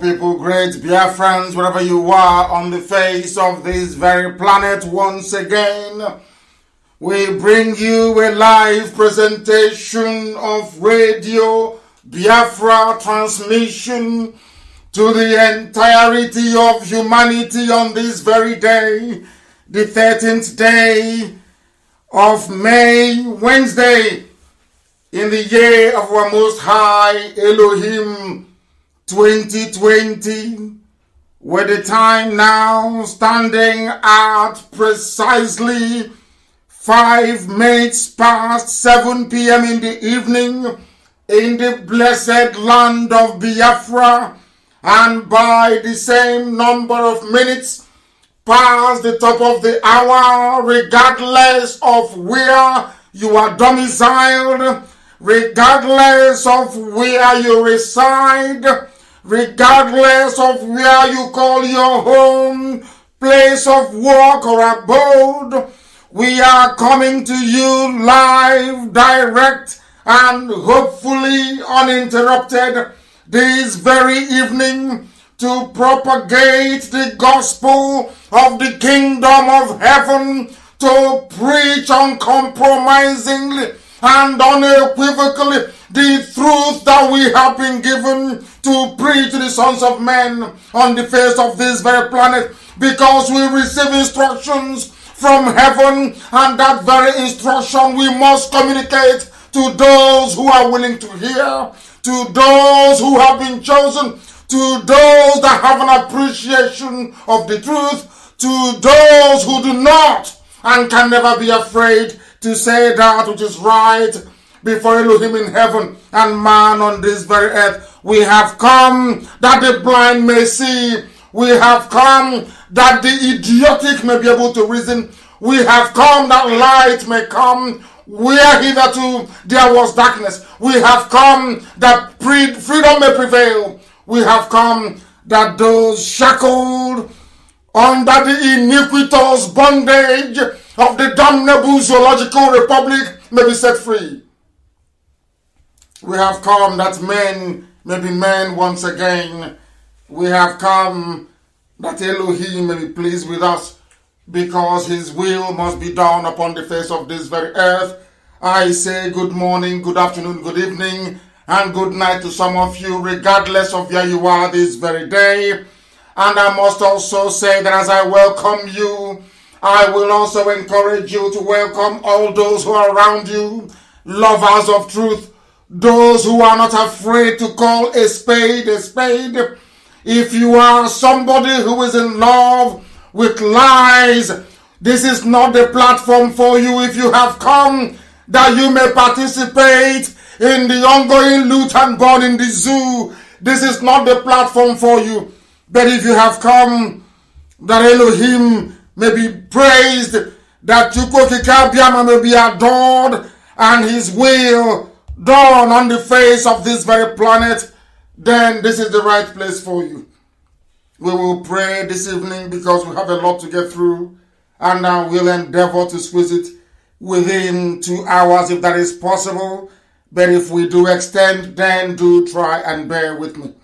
People, great Biafrans, wherever you are on the face of this very planet, once again, we bring you a live presentation of Radio Biafra transmission to the entirety of humanity on this very day, the 13th day of May, Wednesday, in the year of our Most High Elohim 2020, with the time now standing at precisely 5 minutes past 7 p.m. in the evening in the blessed land of Biafra, and by the same number of minutes past the top of the hour, regardless of where you are domiciled, regardless of where you reside, regardless of where you call your home, place of work or abode, we are coming to you live, direct, and hopefully uninterrupted this very evening to propagate the gospel of the kingdom of heaven, to preach uncompromisingly and unequivocally the truth that we have been given to preach to the sons of men on the face of this very planet, because we receive instructions from heaven, and that very instruction we must communicate to those who are willing to hear, to those who have been chosen, to those that have an appreciation of the truth, to those who do not and can never be afraid to say that which is right before Elohim in heaven and man on this very earth. We have come that the blind may see. We have come that the idiotic may be able to reason. We have come that light may come where hitherto there was darkness. We have come that freedom may prevail. We have come that those shackled under the iniquitous bondage of the damnable zoological republic may be set free. We have come that men may be men once again. We have come that Elohim may be pleased with us, because his will must be done upon the face of this very earth. I say good morning, good afternoon, good evening, and good night to some of you, regardless of where you are this very day. And I must also say that as I welcome you, I will also encourage you to welcome all those who are around you, lovers of truth, those who are not afraid to call a spade a spade. If you are somebody who is in love with lies, this is not the platform for you. If you have come that you may participate in the ongoing loot and burn in the zoo, this is not the platform for you. But if you have come that Elohim may be praised, that Chukwokikabiama may be adored, and his will done on the face of this very planet, then this is the right place for you. We will pray this evening because we have a lot to get through, and I will endeavor to squeeze it within 2 hours if that is possible. But if we do extend, then do try and bear with me,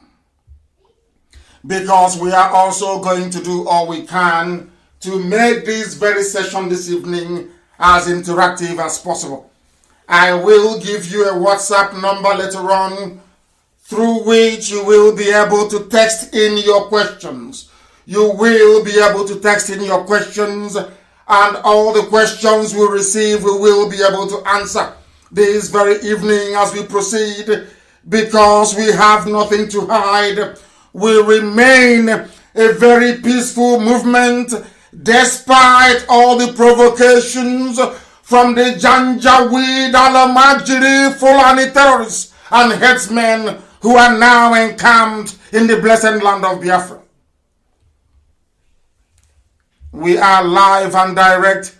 because we are also going to do all we can to make this very session this evening as interactive as possible. I will give you a WhatsApp number later on through which you will be able to text in your questions. You will be able to text in your questions, and all the questions we receive we will be able to answer this very evening as we proceed, because we have nothing to hide. We remain a very peaceful movement despite all the provocations from the Janjaweed, Alamajiri, Fulani terrorists and headsmen who are now encamped in the blessed land of Biafra. We are live and direct.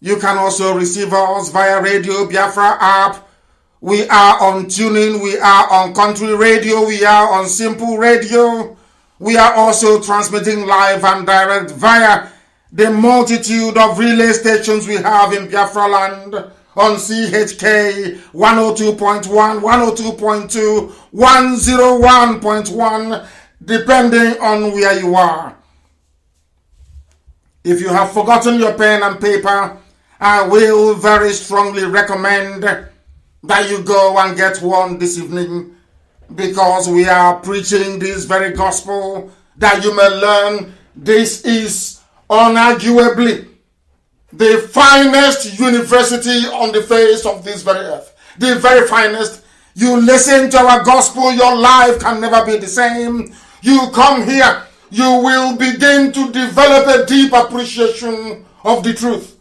You can also receive us via Radio Biafra app. We are on TuneIn, we are on Country Radio, we are on Simple Radio. We are also transmitting live and direct via the multitude of relay stations we have in Biafra land on CHK 102.1, 102.2, 101.1, depending on where you are. If you have forgotten your pen and paper, I will very strongly recommend that you go and get one this evening, because we are preaching this very gospel that you may learn. This is unarguably the finest university on the face of this very earth. The very finest. You listen to our gospel, your life can never be the same. You come here, you will begin to develop a deep appreciation of the truth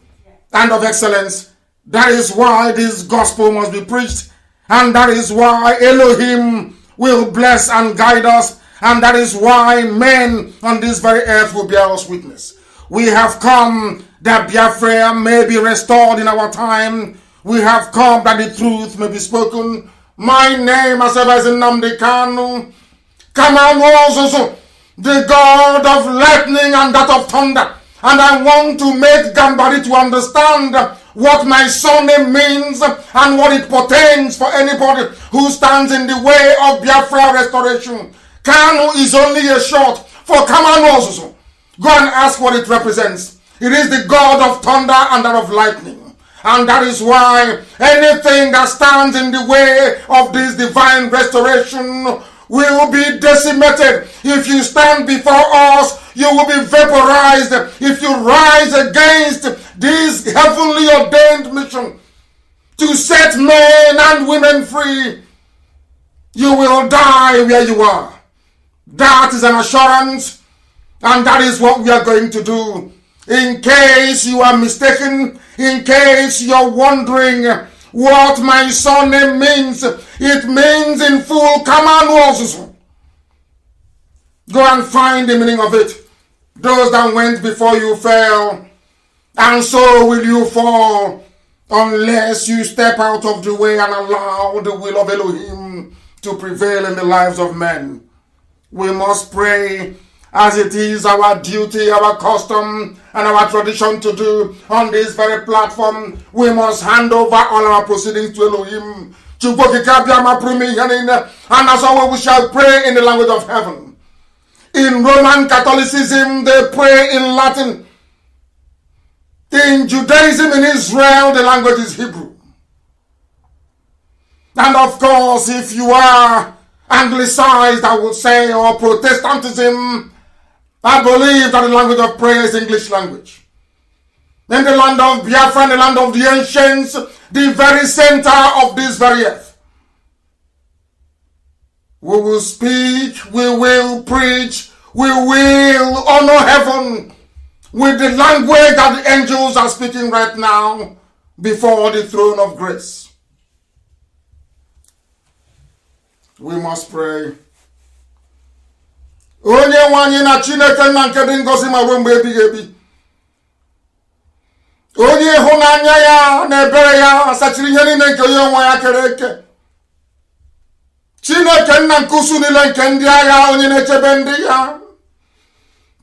and of excellence. That is why this gospel must be preached, and that is why Elohim will bless and guide us, and that is why men on this very earth will bear us witness. We have come that Biafra may be restored in our time. We have come that the truth may be spoken. My name, as ever, is Nnamdi Kanu. Kanu, the God of lightning and that of thunder. And I want to make Gambari to understand what my surname means and what it pertains for anybody who stands in the way of Biafra restoration. Kanu is only a short for Kamanozozo. Go and ask what it represents. It is the God of thunder and that of lightning. And that is why anything that stands in the way of this divine restoration will be decimated. If you stand before us, you will be vaporized. If you rise against this heavenly ordained mission to set men and women free, you will die where you are. That is an assurance, and that is what we are going to do. In case you are mistaken, in case you're wondering what my surname means, it means in full Kamanu. Go and find the meaning of it. Those that went before you fell, and so will you fall, unless you step out of the way and allow the will of Elohim to prevail in the lives of men. We must pray, as it is our duty, our custom, and our tradition to do on this very platform. We must hand over all our proceedings to Elohim. And as always, we shall pray in the language of heaven. In Roman Catholicism, they pray in Latin. In Judaism, in Israel, the language is Hebrew. And of course, if you are Anglicized, I would say, or Protestantism, I believe that the language of prayer is English language. In the land of Biafra, in the land of the ancients, the very center of this very earth, we will speak, we will preach, we will honor heaven with the language that the angels are speaking right now before the throne of grace. We must pray. Onye nwanyị na Chineke nna nke dị ngọzi ma ruo mgbe ebighị ebi. Onye ịhụnanya ya na ebere ya asachiri ihe niile nke onye nwe ya kere eke. Chineke nna nke usu niile nke ndị agha, onye na-echebe ndị ya.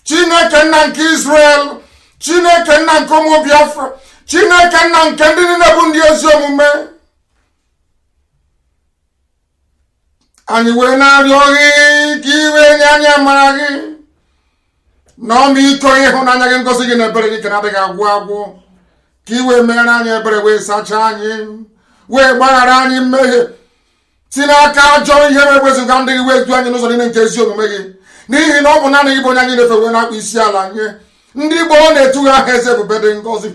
Chineke nna nke Israel, Chineke nna nke ụmụ Biafra, Chineke nna nke ndị niile bụ ndị ezi omume. Anyị wee na-arịọ gị ka iwe nye anyị amara gị na ọmịiko ịhụnanya gị, ngọzi gị na ebere gị ka na-adịghị agwụ agwụ, ka iwe mere anyị ebere, wee sachaa anyị, wee gbaghara anyị mmehie, si n'aka ajọ ihe wezụga ndị gị, wee du anyị n'ụzọ niile nke ezi omume gị, n'ihi na ọ bụ naanị gị bụ onye anyị na-efe wee na-akpụ isi ala nye. Ndị Igbo na-etu ha eze ebube dị ngọzi,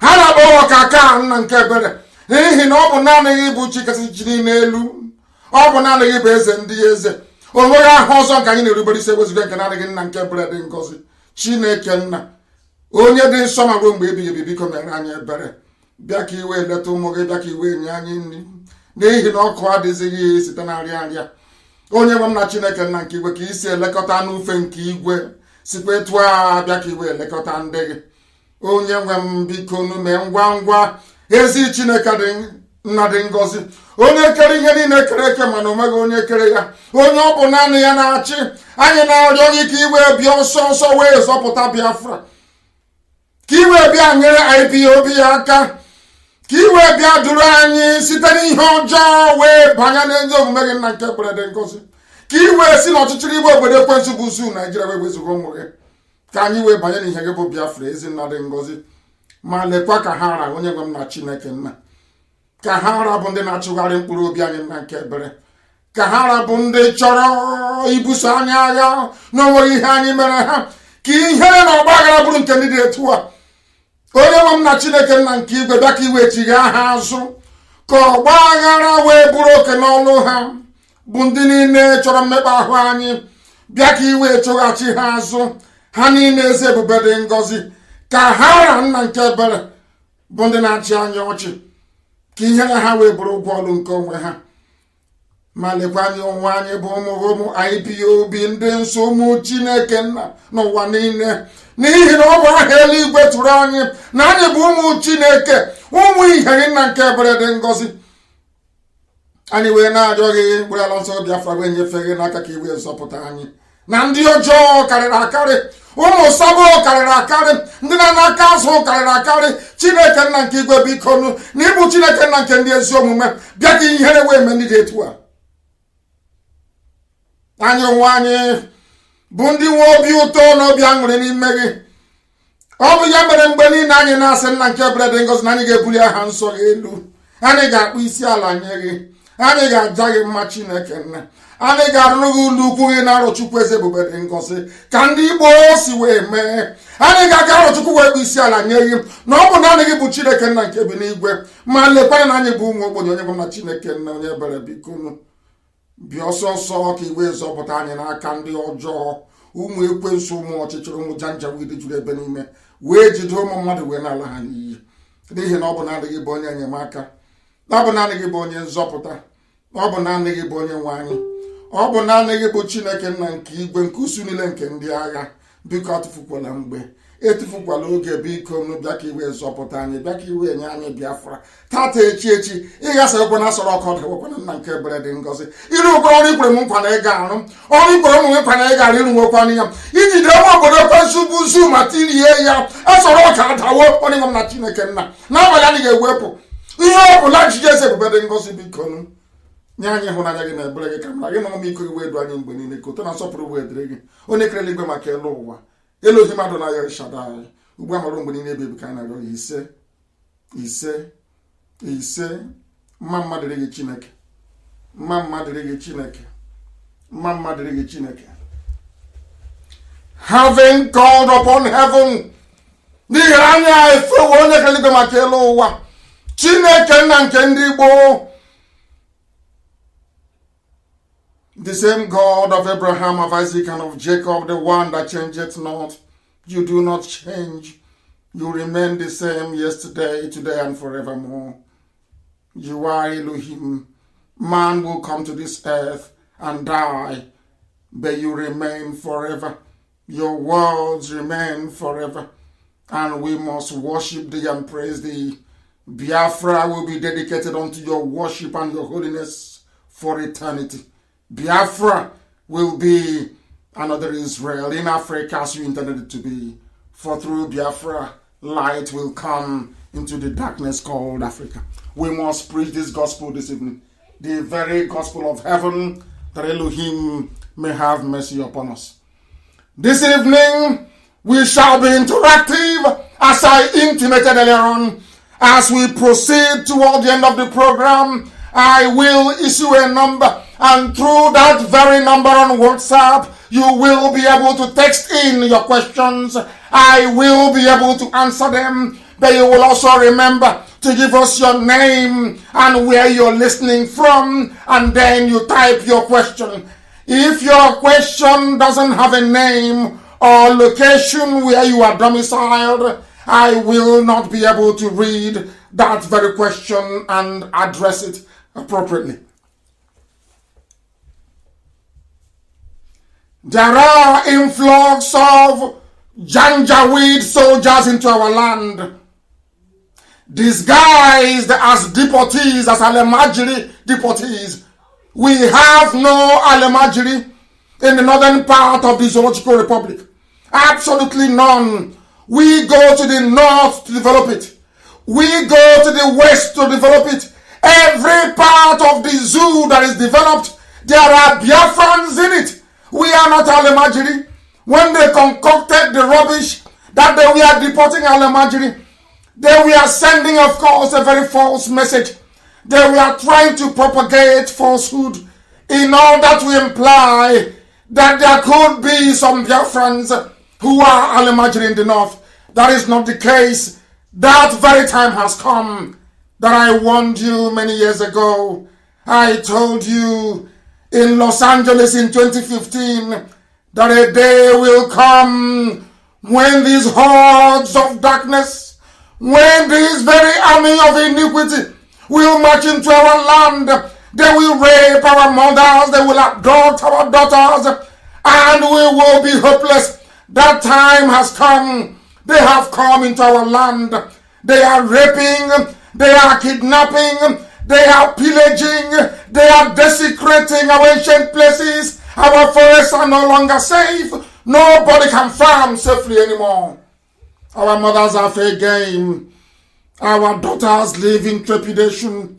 ha na-akpọ ka aka nna nke ebere, n'ihi na ọ bụ naanị gị bụ chi kasị chi niile elu. Ọ bụ naanị gị bụ eze ndị eze. O nweghị aha ọzọ nke anyị na-erubere isi ewezuga nke naanị gị nna nke ebere dị ngọzi. Chineke nna onye dị nsọ ma ruo mgbe ebighị ebi, biko mere anyị ebere. Bịa ka iwe leta ụmụ gị, bịa ka iwe nye anyị nri, n'ihi na ọkụ adịzighị site na nrịa nrịa. Onye nwe m na Chineke nna nke igwe, ka isi elekọta n'ufe nke igwe, sikwa etu a bịa ka iwe elekọta ndị gị. Onye nwe m biko mee ngwa ngwa, ezi Chineke dị nna dị ngọzi, onye kere ihe niile kere eke mana onweghị onye kere ya, onye ọ bụ naanị ya na-achị. Anyị na-arịọ gị ka iwe bịa ọsọ ọsọ wee zọpụta Biafra, ka iwe bịa nyere Ipob aka, ka iwe bịa duru anyị site n'ihe ọjọọ wee banye n'ezi omume gị nna nke ekpere dị ngọzi, ka i wee si n'ọchịchịrị igbe obodo ekwensu bụ usu Naijiria wee wezugo ụmụ gị ka anyị wee banye n'ihe gị bụ Biafra Ezinna dị ngọzi. Ma lekwa ka ha ara onye nwe m na Chineke nna, ka ha ara bụ ndị na-achụgharị mkpụrụ obi anyị na nke ebere, ka ha ara bụ ndị chọrọ ibuso anyị agha n'onweghị ihe anyị mere ha, ka ihere na ọgba aghara bụrụ nke ndị dị etu a. Onye nwe m na Chineke nna nke igwe bịa ka iwe chigha ha azụ, ka ọgba aghara wee bụrụ oke n'ọlụ ha bụ ndị niile chọrọ mmekpa ahụ anyị, bịa ka iwe chụghachi ha azụ. Ha niile eze ebube dị ngọzi, ka ha ara nna nke ebere bụ ndị na-achị anyị ọchị, ka ihere ha wee bụrụ ụgwọ ọlụ nke onwe ha. Ma lekwa anyị onwe anyị bụ ụmụ Ipob ndị nsọ, ụmụ Chineke nna n'ụwa niile, n'ihi na ọ bụ aha eluigwe tụrụ anyị na anyị bụ ụmụ Chineke, ụmụ iheri nna nke ebere dị ngọzi. Anyị wee na-arịọ gị were ala nsọ Biafra wee nyefee gị n'aka ka i wee zọpụta anyị na ndị ọjọọ karịrị akarị, ụmụ sabo karịrị akarị, ndị na-aka azụ karịrị akarị. Chineke nna nke igwe biko nụ na ịbụ Chineke nna nke ndị ezi omume, bịa ka ihere wee mee ndị dị etu a. Anyị onwe anyị bụ ndị nwe obi ụtọ na obi aṅụrị n'ime gị. Ọ bụ ya mere mgbe niile anyị na-asị nna nke ebere dị ngọzi na anyị ga-ebuli aha nsọ gị elu, anyị ga-akpụ isi ala nye gị, anyị ga-aja gị mma Chineke nna, anyị ga-arụrụ gị ụlọ ukwu gị na Arọchukwu eze ebube dị ngọzi ka ndị Igbo si wee mee. Anyị ga-aga Arọchukwu wee kpụ isi ala nye gị na ọ bụ naanị gị bụ Chineke nna nke bi n'igwe. Ma lekwanye na anyị bụ ụmụ ogbenye, onye bụ na Chineke nna onye ebere biko bịa ọsọ ọsọ ka iwe zọpụta anyị n'aka ndị ọjọọ, ụmụ ekwensu, ụmụ ọchịchịrị, ụmụ janjawid juru ebe n'ime, wee jide ụmụ mmadụ wee n'ala ha n'iyi. N'ihi na ọ bụ naanị gị bụ onye enyemaka, ọ bụ naanị gị bụ onye nzọpụta, ọ bụ naanị gị bụ onye nwe anyị, ọ bụ naanị gị bụ Chineke nna nke igwe, nke usu niile nke ndị agha. Biko atụfukwala mgbe, etufukwala oge, biko nụ bịa ka iwe zọpụta anyị, bịa ka iwe nye anyị Biafra tata echi ịghasa ekwe na asọrọ ọkụ dịwekwana nna nke ebere dị ngọzi. Iru ụkwara ọrụ ikwere m nkwa na ị ga-arụ, ọrụ ikwere ụmụ nkwa na ị ga-arụ, iru nwekwana ya ijide nwa obodo ekwensu bụ zu ma tirie ya asọrọ ọka adawo. Onye nwe m na Chineke nna n'abalị anyị ga-ewepụ ihe ọ bụla jiji eze ebube dị ngọzi. Biko nụ nye anyị ịhụnanya gị na ebere gị, ka mara gị na ọmịiko gị wee du anyị mgbe niile, ka ụtọ na nsọpụrụ wee dịrị gị, onye kere eluigwe maka elu ụwa. Elohim Adonai El Shaddai, ugbu a mara mgbe niile ebe ka anyị na-arịọ gị ise ise ise. Mma mma dịrị gị Chineke, mma mma dịrị gị Chineke, mma mma dịrị gị Chineke. Having called upon heaven, n'ihi anya efewe onye kere eluigwe maka elu ụwa, Chineke nna nke ndị Igbo, the same God of Abraham, of Isaac, and of Jacob, the one that changeth not. You do not change. You remain the same yesterday, today, and forevermore. You are Elohim. Man will come to this earth and die, but you remain forever. Your words remain forever, and we must worship thee and praise thee. Biafra will be dedicated unto your worship and your holiness for eternity. Biafra will be another Israel in Africa as you intended it to be. For through Biafra, light will come into the darkness called Africa. We must preach this gospel this evening, the very gospel of heaven, that Elohim may have mercy upon us. This evening, we shall be interactive, as I intimated earlier on. As we proceed toward the end of the program, I will issue a number, and through that very number on WhatsApp, you will be able to text in your questions. I will be able to answer them, but you will also remember to give us your name and where you're listening from, and then you type your question. If your question doesn't have a name or location where you are domiciled, I will not be able to read that very question and address it appropriately. There are influx of Janjaweed soldiers into our land, disguised as deportees, as Alemajiri deportees. We have no Alemajiri in the northern part of the Zoological Republic. Absolutely none. We go to the north to develop it. We go to the west to develop it. Every part of the zoo that is developed There are Biafrans in it. We are not Alemajiri. When they concocted the rubbish that they were deporting Alemajiri, they were sending, of course, a very false message. They were trying to propagate falsehood in order to imply that there could be some Biafrans who are Alemajiri in the north. That is not the case. That very time has come that I warned you many years ago. I told you in Los Angeles in 2015 that a day will come when these hordes of darkness, when this very army of iniquity will march into our land. They will rape our mothers, they will abduct our daughters, and we will be hopeless. That time has come. They have come into our land. They are raping, they are kidnapping, they are pillaging, they are desecrating our ancient places. Our forests are no longer safe. Nobody can farm safely anymore. Our mothers are fair game. Our daughters live in trepidation.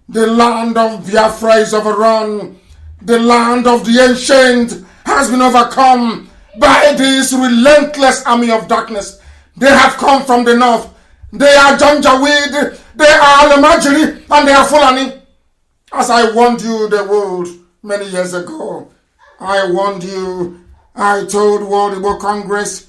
The land of Biafra is overrun. The land of the ancient has been overcome by this relentless army of darkness. They have come from the north. They are Janjaweed, they are Alemajiri, and they are Fulani. As I warned you the world many years ago, I warned you, I told World Igbo Congress,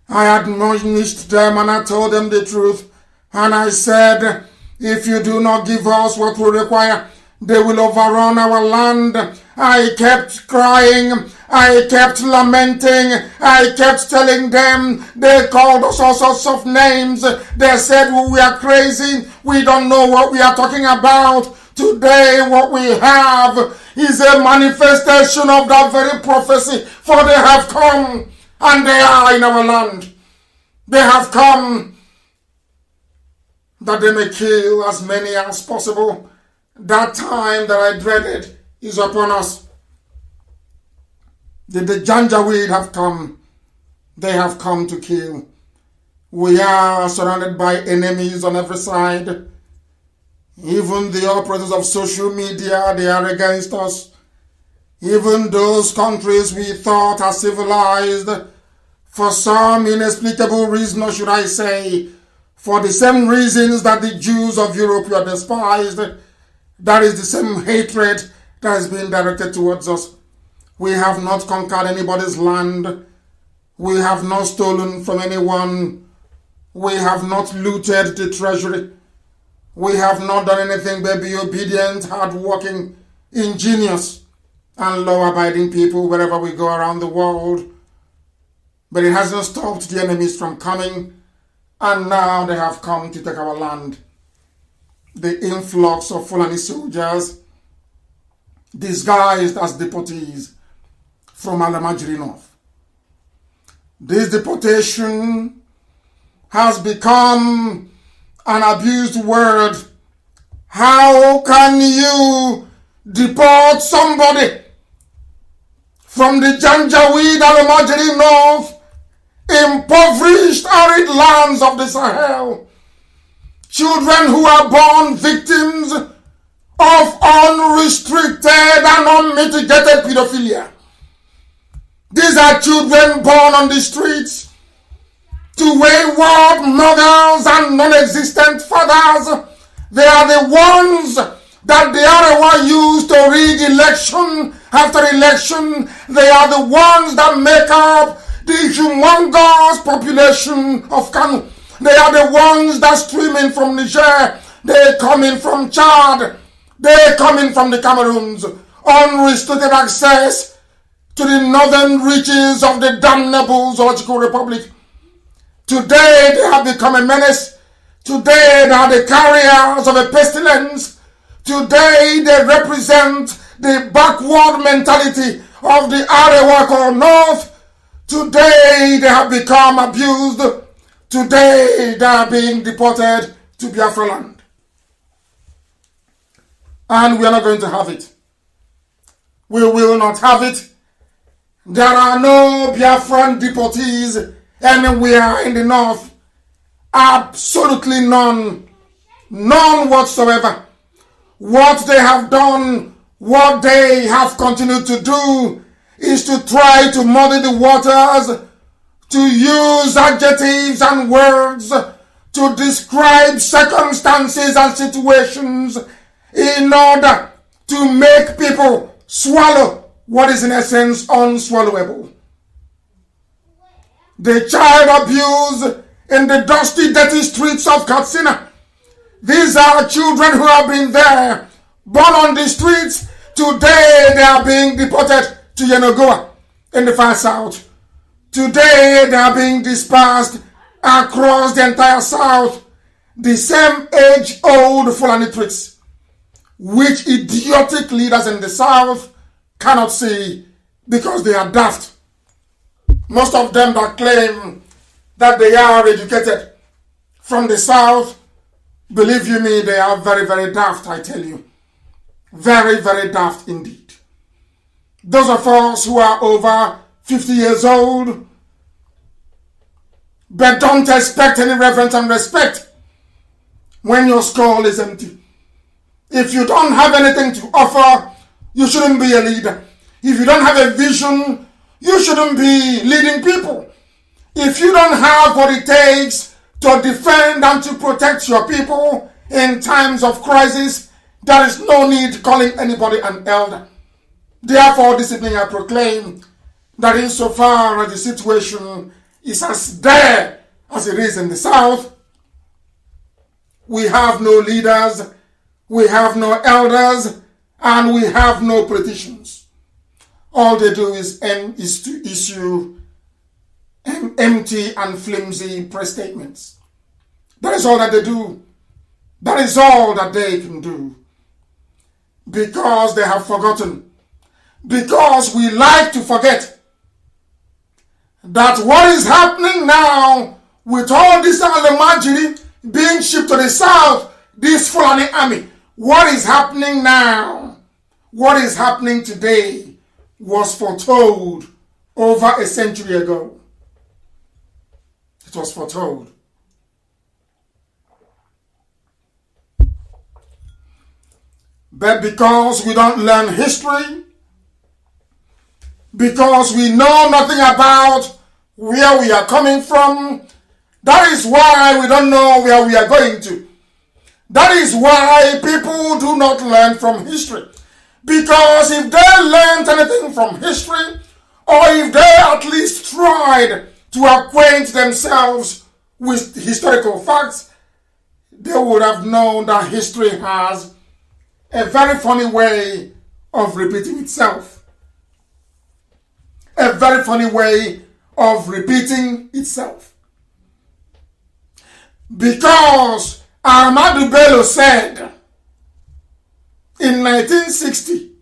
I admonished them and I told them the truth. And I said, if you do not give us what we require, they will overrun our land. I kept crying. I kept lamenting. I kept telling them. They called us all sorts of names. They said we are crazy. We don't know what we are talking about. Today what we have is a manifestation of that very prophecy. For they have come and they are in our land. They have come that they may kill as many as possible. That time that I dreaded is upon us. The Janjaweed have come. They have come to kill. We are surrounded by enemies on every side. Even the operators of social media, they are against us. Even those countries we thought are civilized, for some inexplicable reason, or should I say, for the same reasons that the Jews of Europe were despised, that is the same hatred that has been directed towards us. We have not conquered anybody's land. We have not stolen from anyone. We have not looted the treasury. We have not done anything but be obedient, hardworking, ingenious, and law-abiding people wherever we go around the world. But it hasn't stopped the enemies from coming, and now they have come to take our land. The influx of Fulani soldiers, disguised as deportees from Alemajiri North. This deportation has become an abused word. How can you deport somebody from the Janjaweed Alemajiri North, impoverished arid lands of the Sahel? Children who are born victims of unrestricted and unmitigated pedophilia. These are children born on the streets to wayward mothers and non-existent fathers. They are the ones that the Arewa use to rig election after election. They are the ones that make up the humongous population of Kanu. They are the ones that stream in from Niger. They come in from Chad. They come in from the Cameroons. Unrestricted access to the northern reaches of the damnable Zoological Republic. Today they have become a menace. Today they are the carriers of a pestilence. Today they represent the backward mentality of the Arewa North. Today they have become abused. Today they are being deported to Biafra land. And we are not going to have it. We will not have it. There are no Biafran deportees anywhere in the north. Absolutely none. None whatsoever. What they have done What they have continued to do is to try to muddy the waters, to use adjectives and words to describe circumstances and situations in order to make people swallow what is in essence unswallowable. The child abuse in the dusty, dirty streets of Katsina. These are children who have been there, born on the streets. Today they are being deported to Yenagoa in the far south. Today they are being dispersed across the entire south. The same age-old Fulani tricks, which idiotic leaders in the south cannot see because they are daft. Most of them that claim that they are educated from the south, believe you me, they are very, very daft, I tell you. Very, very daft indeed. Those of us who are over 50 years old, but don't expect any reverence and respect when your skull is empty. If you don't have anything to offer, you shouldn't be a leader. If you don't have a vision, you shouldn't be leading people. If you don't have what it takes to defend and to protect your people in times of crisis, there is no need calling anybody an elder. Therefore, this evening I proclaim that insofar as the situation is as dire as it is in the south, we have no leaders, we have no elders, and we have no politicians. All they do is to issue empty and flimsy press statements. That is all that they do. That is all that they can do. Because they have forgotten. Because we like to forget that what is happening now with all this Alamajiri being shipped to the south, this Fulani army, what is happening now, what is happening today was foretold over a century ago. It was foretold. But because we don't learn history, because we know nothing about where we are coming from, that is why we don't know where we are going to. That is why people do not learn from history. Because if they learned anything from history, or if they at least tried to acquaint themselves with historical facts, they would have known that history has a very funny way of repeating itself. A very funny way of repeating itself. Because Ahmadu Bello said in 1960,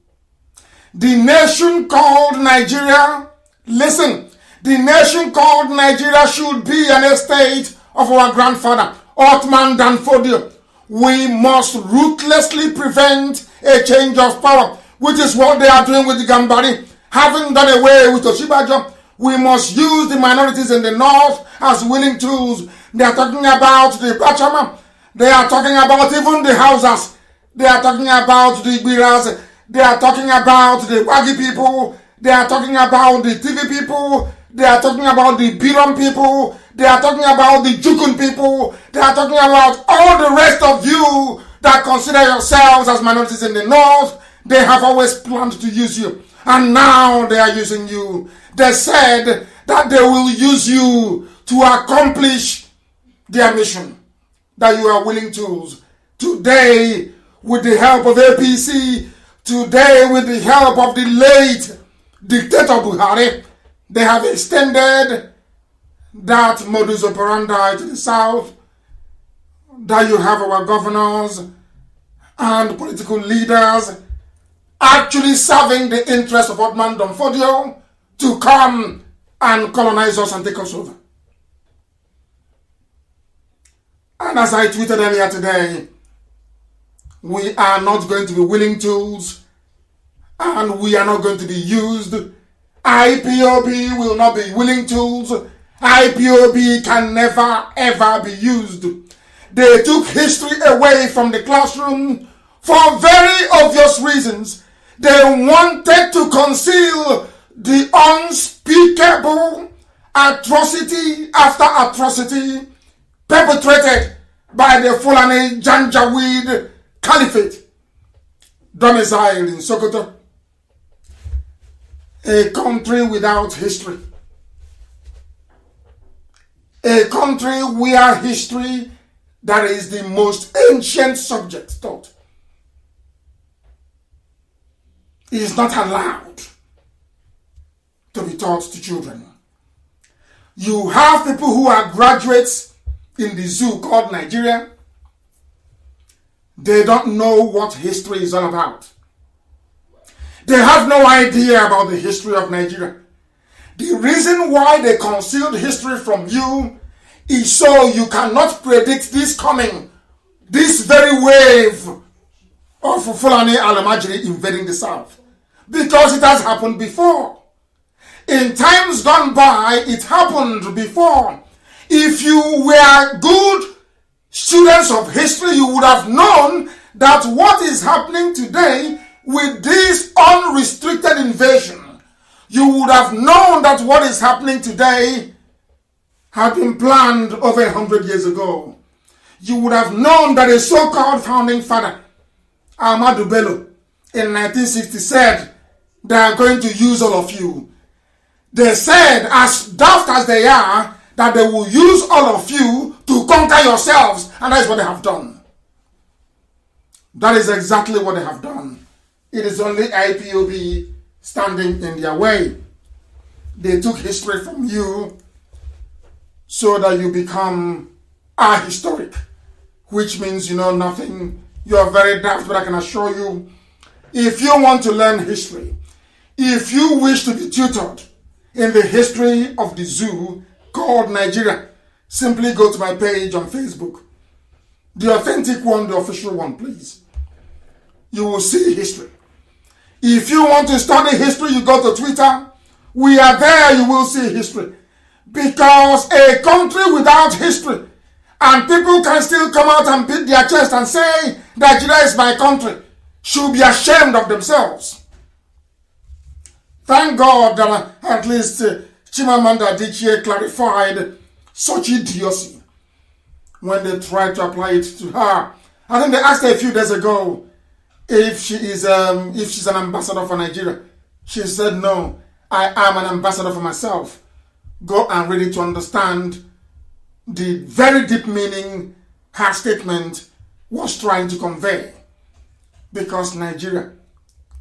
the nation called Nigeria, listen, the nation called Nigeria should be an estate of our grandfather, Othman Danfodio. We must ruthlessly prevent a change of power, which is what they are doing with the Gambari. Having done away with Oshibajo, we must use the minorities in the north as willing tools. They are talking about the Bachama. They are talking about even the Hausas. They are talking about the Biras. They are talking about the Wagi people. They are talking about the TV people. They are talking about the Biram people. They are talking about the Jukun people. They are talking about all the rest of you that consider yourselves as minorities in the north. They have always planned to use you. And now they are using you. They said that they will use you to accomplish their mission. That you are willing tools. Today, with the help of APC, today with the help of the late dictator Buhari, they have extended that modus operandi to the south. That you have our governors and political leaders actually serving the interest of Othman Danfodio to come and colonize us and take us over. And as I tweeted earlier today, we are not going to be willing tools and we are not going to be used. IPOB will not be willing tools. IPOB can never ever be used. They took history away from the classroom for very obvious reasons. They wanted to conceal the unspeakable atrocity after atrocity perpetrated by the Fulani Janjaweed Caliphate, domiciled in Sokoto, a country without history, a country where history, that is the most ancient subject taught, is not allowed to be taught to children. You have people who are graduates in the zoo called Nigeria. They don't know what history is all about. They have no idea about the history of Nigeria. The reason why they concealed history from you is so you cannot predict this coming, this very wave of Fulani Alamajiri invading the south. Because it has happened before. In times gone by, it happened before. If you were good students of history, you would have known that what is happening today with this unrestricted invasion, you would have known that what is happening today had been planned over 100 years ago. You would have known that a so-called founding father, Ahmadu Bello, in 1960 said, they are going to use all of you. They said, as daft as they are, that they will use all of you to conquer yourselves, and that is what they have done. That is exactly what they have done. It is only IPOB standing in their way. They took history from you so that you become ahistoric, which means you know nothing. You are very daft, but I can assure you, if you want to learn history, if you wish to be tutored in the history of the zoo called Nigeria, simply go to my page on Facebook. The authentic one, the official one, please. You will see history. If you want to study history, you go to Twitter. We are there, you will see history. Because a country without history, and people can still come out and beat their chest and say, Nigeria is my country, should be ashamed of themselves. Thank God that at least Chimamanda Adichie clarified such idiocy when they tried to apply it to her. I think they asked her a few days ago if she's an ambassador for Nigeria. She said, no, I am an ambassador for myself. Go and read it to understand the very deep meaning her statement was trying to convey. Because Nigeria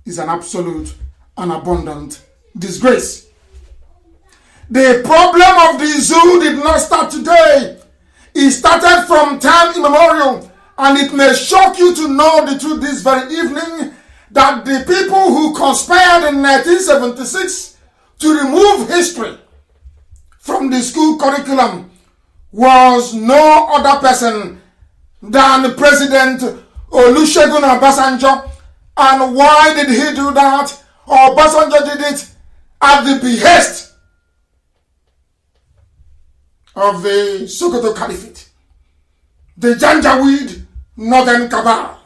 is an absolute and abundant disgrace. The problem of the zoo did not start today. It started from time immemorial, and it may shock you to know the truth this very evening that the people who conspired in 1976 to remove history from the school curriculum was no other person than President Olusegun Obasanjo. And why did he do that? Obasanjo did it at the behest of the Sokoto Caliphate, the Janjaweed Northern Cabal.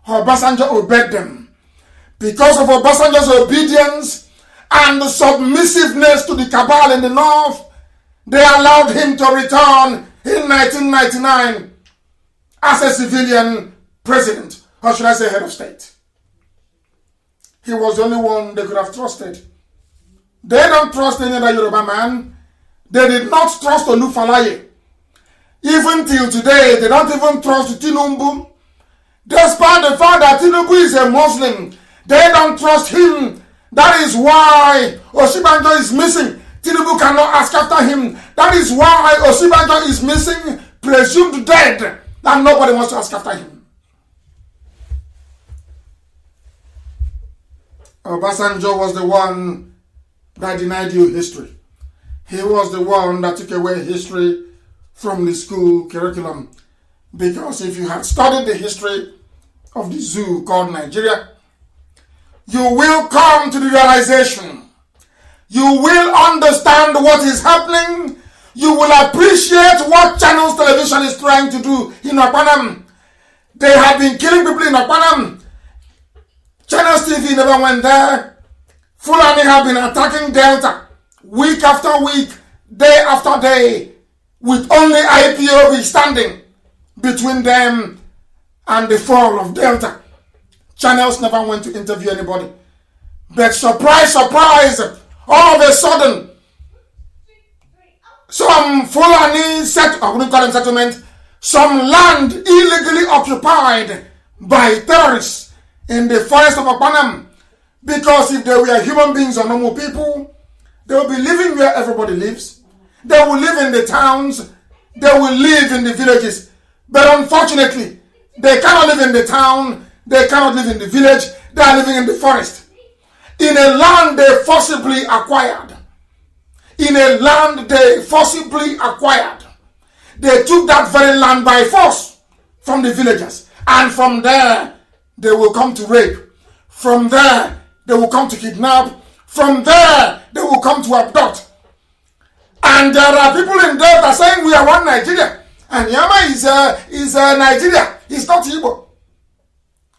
Obasanjo obeyed them. Because of Obasanjo's obedience and submissiveness to the cabal in the north, they allowed him to return in 1999 as a civilian president, or should I say head of state. He was the only one they could have trusted. They don't trust any other Yoruba man. They did not trust Olufalaye. Even till today, they don't even trust Tinubu. Despite the fact that Tinubu is a Muslim, they don't trust him. That is why Osibanjo is missing. Tinubu cannot ask after him. That is why Osibanjo is missing, presumed dead, and nobody wants to ask after him. Obasanjo was the one that denied you history. He was the one that took away history from the school curriculum. Because if you had studied the history of the zoo called Nigeria, you will come to the realization. You will understand what is happening. You will appreciate what Channels Television is trying to do in Okpanam. They have been killing people in Okpanam. Channels TV never went there. Fulani have been attacking Delta week after week, day after day, with only IPOB standing between them and the fall of Delta. Channels never went to interview anybody. But surprise, surprise, all of a sudden, some Fulani settlement, some land illegally occupied by terrorists in the forest of Okpanam. Because if they were human beings or normal people, they will be living where everybody lives. They will live in the towns. They will live in the villages. But unfortunately, they cannot live in the town. They cannot live in the village. They are living in the forest. In a land they forcibly acquired. In a land they forcibly acquired. They took that very land by force from the villagers. And from there, they will come to rape. From there, they will come to kidnap. From there, they will come to abduct. And there are people in Delta saying we are one Nigeria. And Yama is Nigeria. It's not Igbo.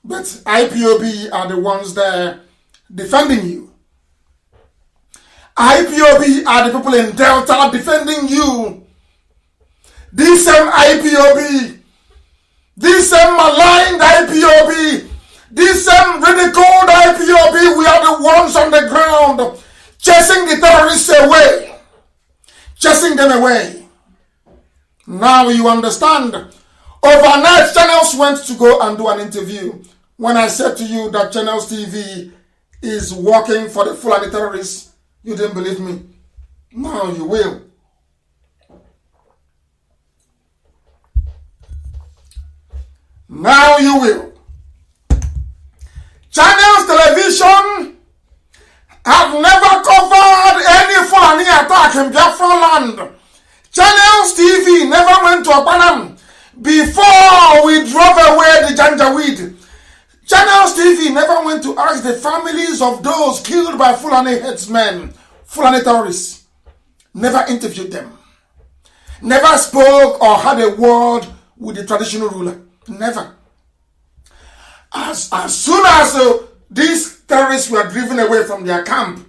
But IPOB are the ones there defending you. IPOB are the people in Delta defending you. This same IPOB, this same maligned IPOB, this same ridiculed IPOB, we are the ones on the ground chasing the terrorists away. Chasing them away. Now you understand. Overnight, Channels went to go and do an interview. When I said to you that Channels TV is working for the Fulani terrorists, you didn't believe me. Now you will. Now you will. Channels Television have never covered any Fulani attack in Biafra land. Channels TV never went to Okpanam before we drove away the Janjaweed. Channels TV never went to ask the families of those killed by Fulani headsmen, Fulani terrorists. Never interviewed them. Never spoke or had a word with the traditional ruler. Never. As soon as these terrorists were driven away from their camp,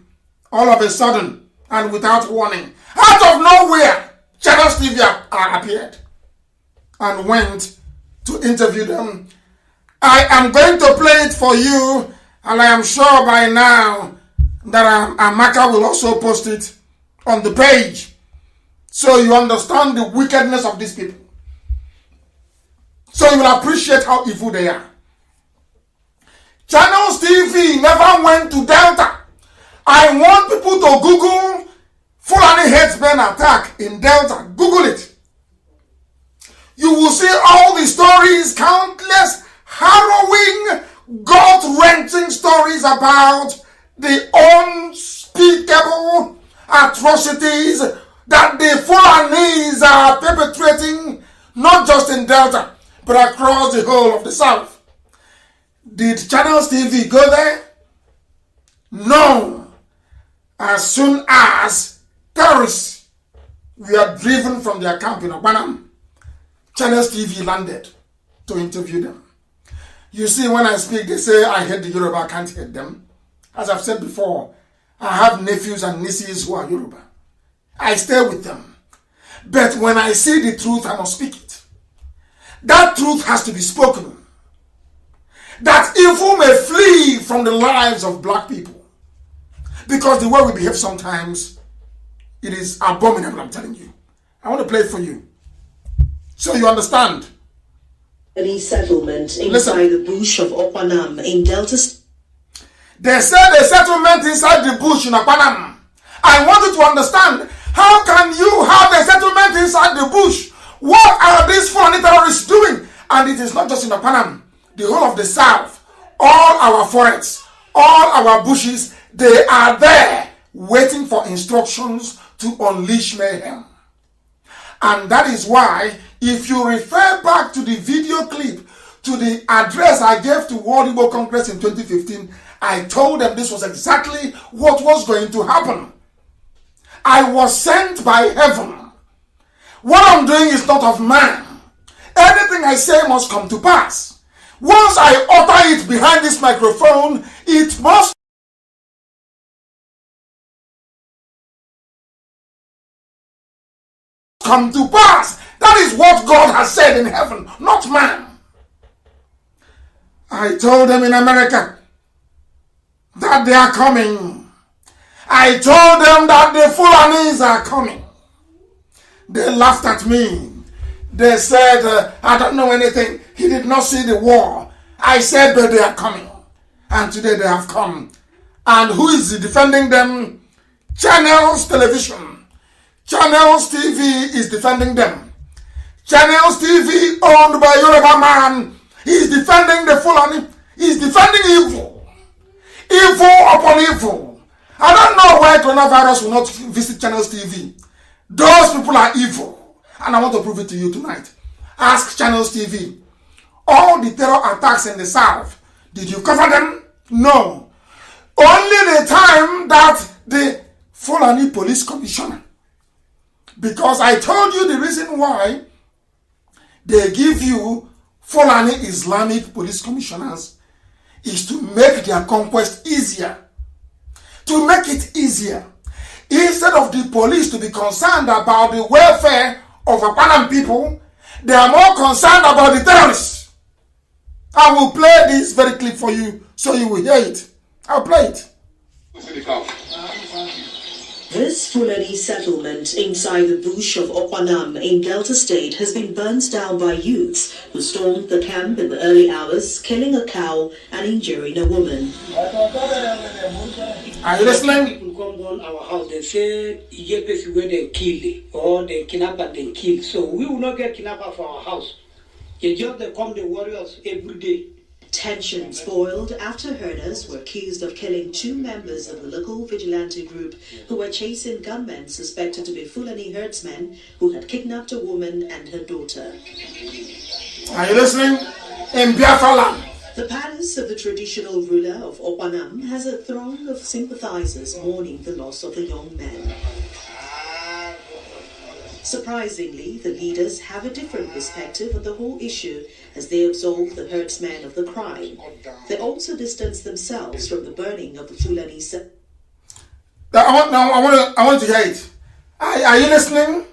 all of a sudden and without warning, out of nowhere, Channels TV appeared and went to interview them. I am going to play it for you, and I am sure by now that Amaka will also post it on the page, so you understand the wickedness of these people. So you will appreciate how evil they are. Channels TV never went to Delta. I want people to Google Fulani headsmen attack in Delta. Google it. You will see all the stories, countless harrowing, gut-wrenching stories about the unspeakable atrocities that the Fulanis are perpetrating, not just in Delta, but across the whole of the South. Did Channels TV go there? No. As soon as terrorists were driven from their camp in Okpanam, Channels TV landed to interview them. You see, when I speak, they say I hate the Yoruba, I can't hate them. As I've said before, I have nephews and nieces who are Yoruba. I stay with them. But when I say the truth, I must speak it. That truth has to be spoken. That evil may flee from the lives of black people. Because the way we behave sometimes, it is abominable, I'm telling you. I want to play it for you, so you understand. Any settlement inside the bush of Okpanam in Delta. They said a settlement inside the bush in Okpanam. I want you to understand, how can you have a settlement inside the bush? What are these Fulani terrorists doing? And it is not just in Okpanam. The whole of the South, all our forests, all our bushes, they are there waiting for instructions to unleash mayhem. And that is why, if you refer back to the video clip, to the address I gave to World Igbo Congress in 2015, I told them this was exactly what was going to happen. I was sent by heaven. What I'm doing is not of man. Anything I say must come to pass. Once I utter it behind this microphone, it must come to pass. That is what God has said in heaven, not man. I told them in America that they are coming. I told them that the Fulanis are coming. They laughed at me. They said, I don't know anything. He did not see the war. I said, but they are coming. And today they have come. And who is defending them? Channels Television. Channels TV is defending them. Channels TV owned by Yoruba man. He is defending the Fulani. He is defending evil. Evil upon evil. I don't know why coronavirus will not visit Channels TV. Those people are evil. And I want to prove it to you tonight. Ask Channels TV. All the terror attacks in the south, did you cover them? No. Only the time that the Fulani police commissioner, because I told you the reason why they give you Fulani Islamic police commissioners is to make their conquest easier. To make it easier. Instead of the police to be concerned about the welfare of Apanam people, they are more concerned about the terrorists. I will play this very clip for you so you will hear it. I'll play it. This Fulani settlement inside the bush of Okwanam in Delta State has been burnt down by youths who stormed the camp in the early hours, killing a cow and injuring a woman. Are you listening? People come down our house, they say, Ijepesi where they kill or they kidnap and they kill. So we will not get kidnapped for our house. It's just they come the warriors every day. Tensions boiled after herders were accused of killing 2 members of the local vigilante group who were chasing gunmen suspected to be Fulani herdsmen who had kidnapped a woman and her daughter. Are you listening? In Biafra land. The palace of the traditional ruler of Okwanam has a throng of sympathizers mourning the loss of the young men. Surprisingly, the leaders have a different perspective on the whole issue as they absolve the herdsmen of the crime. They also distance themselves from the burning of the Fulani. I want to hear it. Are you listening?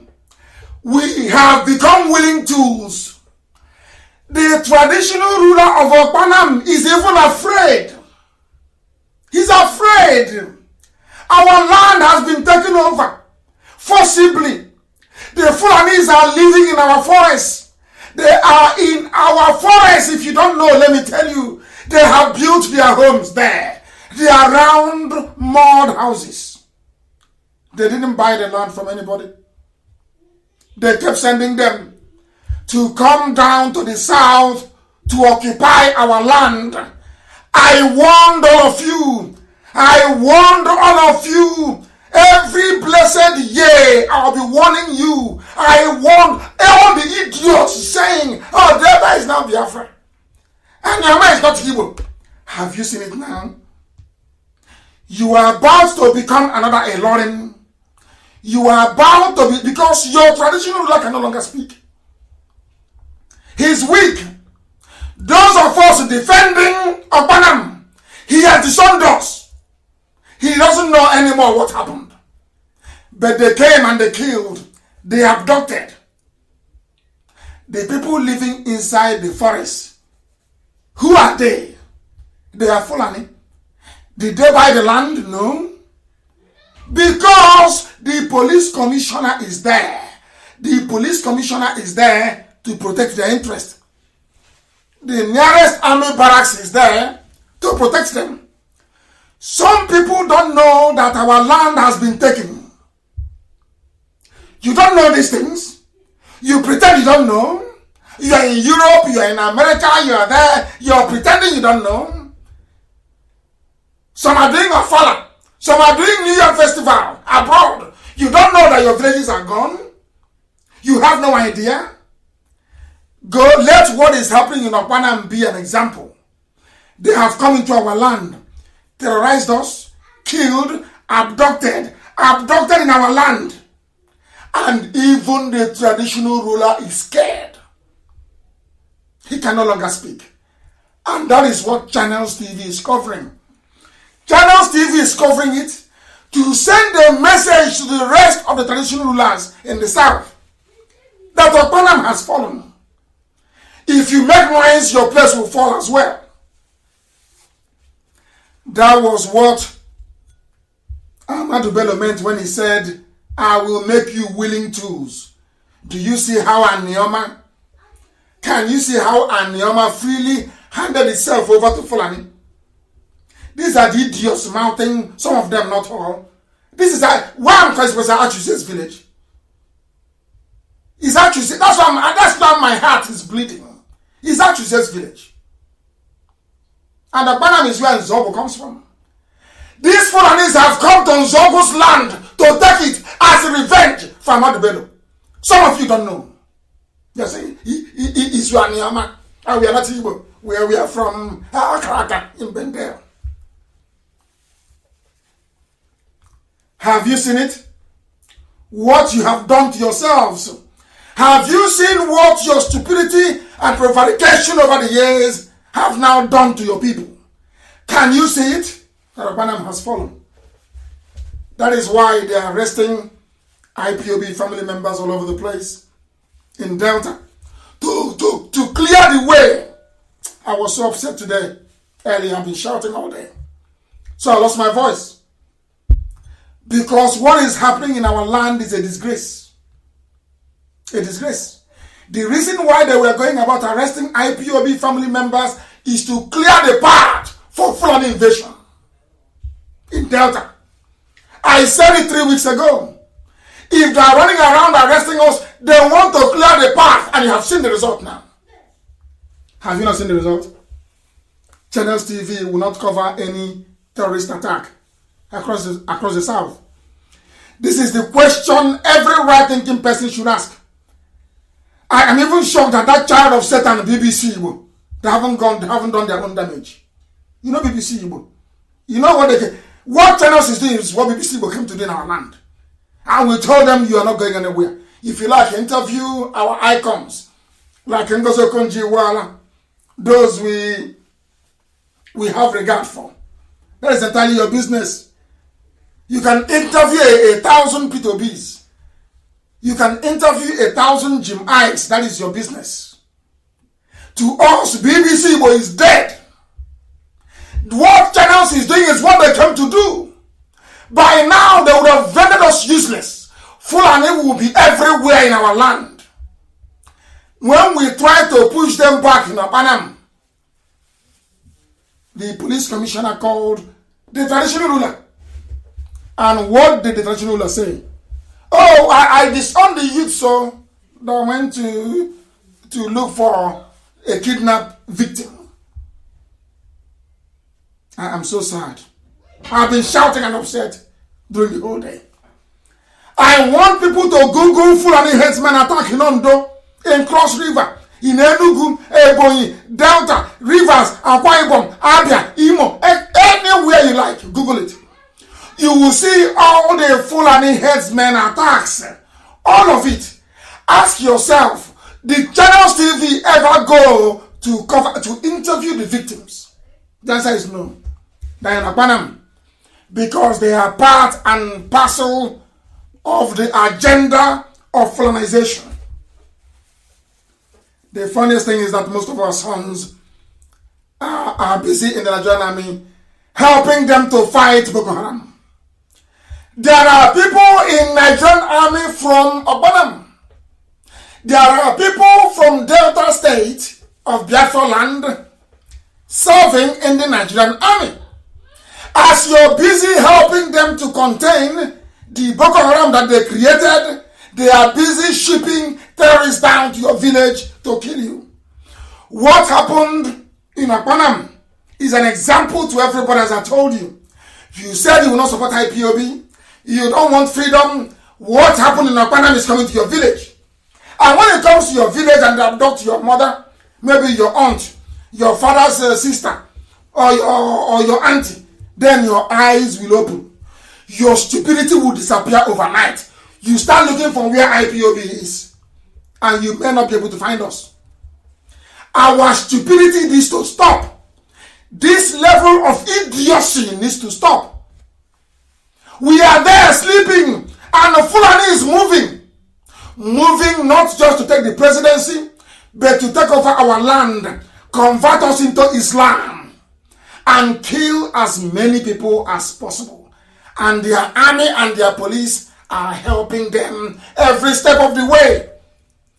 We have become willing tools. The traditional ruler of Okwanam is even afraid. He's afraid. Our land has been taken over forcibly. The Fulanis are living in our forests. They are in our forests. If you don't know, let me tell you, they have built their homes there. They are round mud houses. They didn't buy the land from anybody. They kept sending them to come down to the south to occupy our land. I warned all of you. I warned all of you. Every blessed year, I'll be warning you. I warn all the idiots saying, oh, Delta is now Biafra. And Yama is not Igbo. Have you seen it now? You are about to become another Elorin. You are about to be, because your traditional ruler can no longer speak. He's weak. Those of us defending Okwanam, he has disowned us. He doesn't know anymore what happened. But they came and they killed. They abducted. The people living inside the forest. Who are they? They are Fulani. Did they buy the land? No. Because the police commissioner is there. The police commissioner is there to protect their interest. The nearest army barracks is there to protect them. Some people don't know that our land has been taken. You don't know these things. You pretend you don't know. You are in Europe, you are in America, you are there. You are pretending you don't know. Some are doing Ofala. Some are doing New Year festival abroad. You don't know that your villages are gone. You have no idea. Go, let what is happening in Okwanam be an example. They have come into our land, terrorized us, killed, abducted in our land. And even the traditional ruler is scared. He can no longer speak. And that is what Channels TV is covering. Channels TV is covering it to send a message to the rest of the traditional rulers in the south that Okpanam has fallen. If you make noise, your place will fall as well. That was what Ahmadu Bello meant when he said, I will make you willing tools. Do you see how Anioma? Can you see how Anioma freely handed itself over to Fulani? These are the idiots mouthing, some of them, not all. This is why I'm calling it Achuse's village. It's Achuse. That's why my heart is bleeding. It's Achuse's village. And the Banam is where Nzobo comes from. These Fulanis have come to Nzobo's land to take it as a revenge for Ahmadu Bello. Some of you don't know. They say, he's Niyama, and we are not Igbo. We are from Akaraka in Bendel. Have you seen it? What you have done to yourselves? Have you seen what your stupidity and prevarication over the years have now done to your people? Can you see it? Karabanam has fallen. That is why they are arresting IPOB family members all over the place in Delta to clear the way. I was so upset today. Earlier, I've been shouting all day. So I lost my voice. Because what is happening in our land is a disgrace. A disgrace. The reason why they were going about arresting IPOB family members is to clear the path for Fulani invasion in Delta. I said it 3 weeks ago. If they are running around arresting us, they want to clear the path, and you have seen the result now. Have you not seen the result? Channels TV will not cover any terrorist attack across the south. This is the question every right-thinking person should ask. I am even shocked that that child of Satan, BBC, they haven't done their own damage. You know BBC, you know what Channels is doing is what BBC came to do in our land. And we told them you are not going anywhere. If you like, interview our icons, like Ngozo Konji-Iweala, those we have regard for. That is entirely your business. You can interview 1,000 P2Bs. You can interview 1,000 Jim Ikes. That is your business. To us, BBC is dead. What Channels is doing is what they came to do. By now, they would have rendered us useless. Fulani will be everywhere in our land. When we try to push them back in Apanam, the police commissioner called the traditional ruler. And what did the traditional ruler say? Oh, I disowned the youth, so they went to look for a kidnapped victim. I am so sad. I've been shouting and upset during the whole day. I want people to Google Fulani headsmen attack in Ondo, in Cross River, in Enugu, Ebonyi, Delta, Rivers, Akwa Ibom, Abia, Imo, anywhere you like, Google it. You will see all the Fulani headsmen attacks. All of it. Ask yourself, did Channels TV ever go to interview the victims? The answer is no. Diana Banham. Because they are part and parcel of the agenda of Fulanization. The funniest thing is that most of our sons are busy in the Nigerian army helping them to fight Boko Haram. There are people in Nigerian army from Obanam. There are people from Delta State of Biafra land serving in the Nigerian army. As you're busy helping them to contain the Boko Haram that they created, they are busy shipping terrorists down to your village to kill you. What happened in Akpanam is an example to everybody, as I told you. You said you will not support IPOB. You don't want freedom. What happened in Akpanam is coming to your village. And when it comes to your village and they abduct your mother, maybe your aunt, your father's sister, or your auntie, then your eyes will open. Your stupidity will disappear overnight. You start looking for where IPOB is, and you may not be able to find us. Our stupidity needs to stop. This level of idiocy needs to stop. We are there sleeping and the Fulani is moving. Moving not just to take the presidency, but to take over our land, convert us into Islam, and kill as many people as possible. And their army and their police are helping them every step of the way.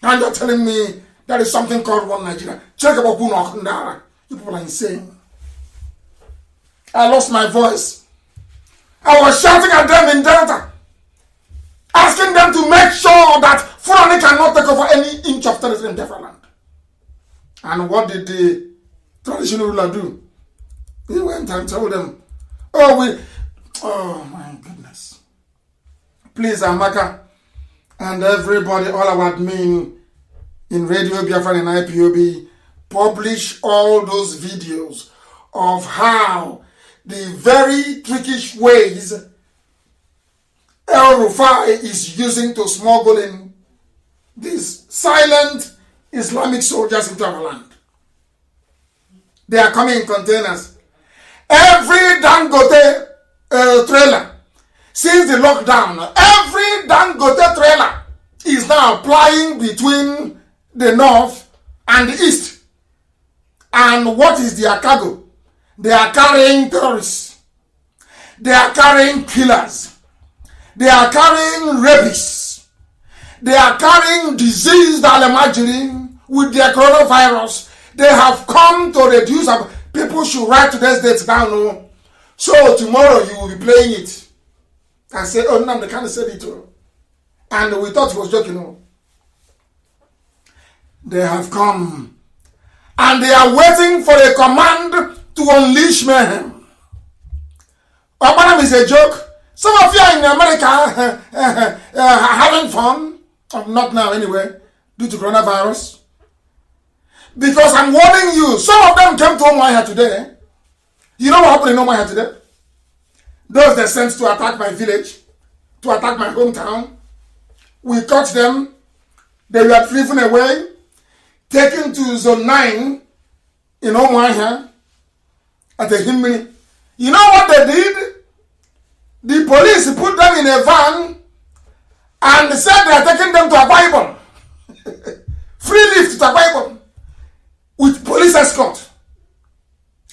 And you're telling me there is something called one Nigeria. Check about Puno. You people are insane. I lost my voice. I was shouting at them in Delta, asking them to make sure that Fulani cannot take over any inch of territory in Biafra land. And what did the traditional ruler do? He went and told them, oh my goodness. Please, Amaka and everybody, all our admin in Radio Biafra and IPOB, publish all those videos of how the very trickish ways El Rufai is using to smuggle in these silent Islamic soldiers into our land. They are coming in containers. Every Dangote trailer, since the lockdown, every Dangote trailer is now plying between the north and the east. And what is their cargo? They are carrying terrorists. They are carrying killers. They are carrying rapists. They are carrying diseased Alemajiri with their coronavirus. They have come to reduce. People should write today's date down. No? So tomorrow you will be playing it. And say, oh, Nnamdi Kanu said it. And we thought he was joking. No? They have come. And they are waiting for a command to unleash mayhem. Obanam is a joke. Some of you are in America having fun. Not now anyway, due to coronavirus. Because I'm warning you, some of them came to Omaya today. You know what happened in Omaya today? Those they sent to attack my village, to attack my hometown. We caught them. They were driven away, taken to zone 9 in Omaya at the Himini. You know what they did? The police put them in a van and said they are taking them to a Bible. Free lift to a Bible. With police escort.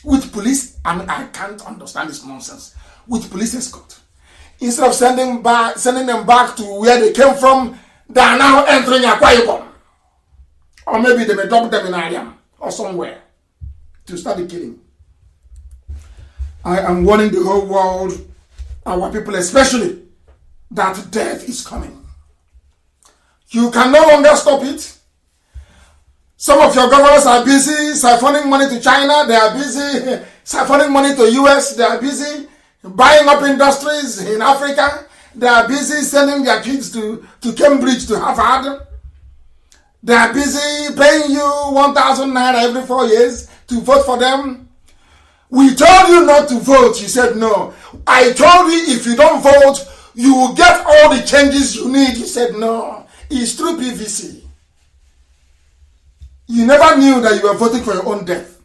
With police, I can't understand this nonsense. With police escort. Instead of sending them back to where they came from, they are now entering Akwa Ibom. Or maybe they may dump them in Ariam or somewhere to start the killing. I am warning the whole world, our people especially, that death is coming. You can no longer stop it. Some of your governors are busy siphoning money to China. They are busy siphoning money to US. They are busy buying up industries in Africa. They are busy sending their kids to Cambridge, to Harvard. They are busy paying you 1,000 naira every 4 years to vote for them. We told you not to vote. You said no. I told you if you don't vote, you will get all the changes you need. You said no. It's through PVC. You never knew that you were voting for your own death.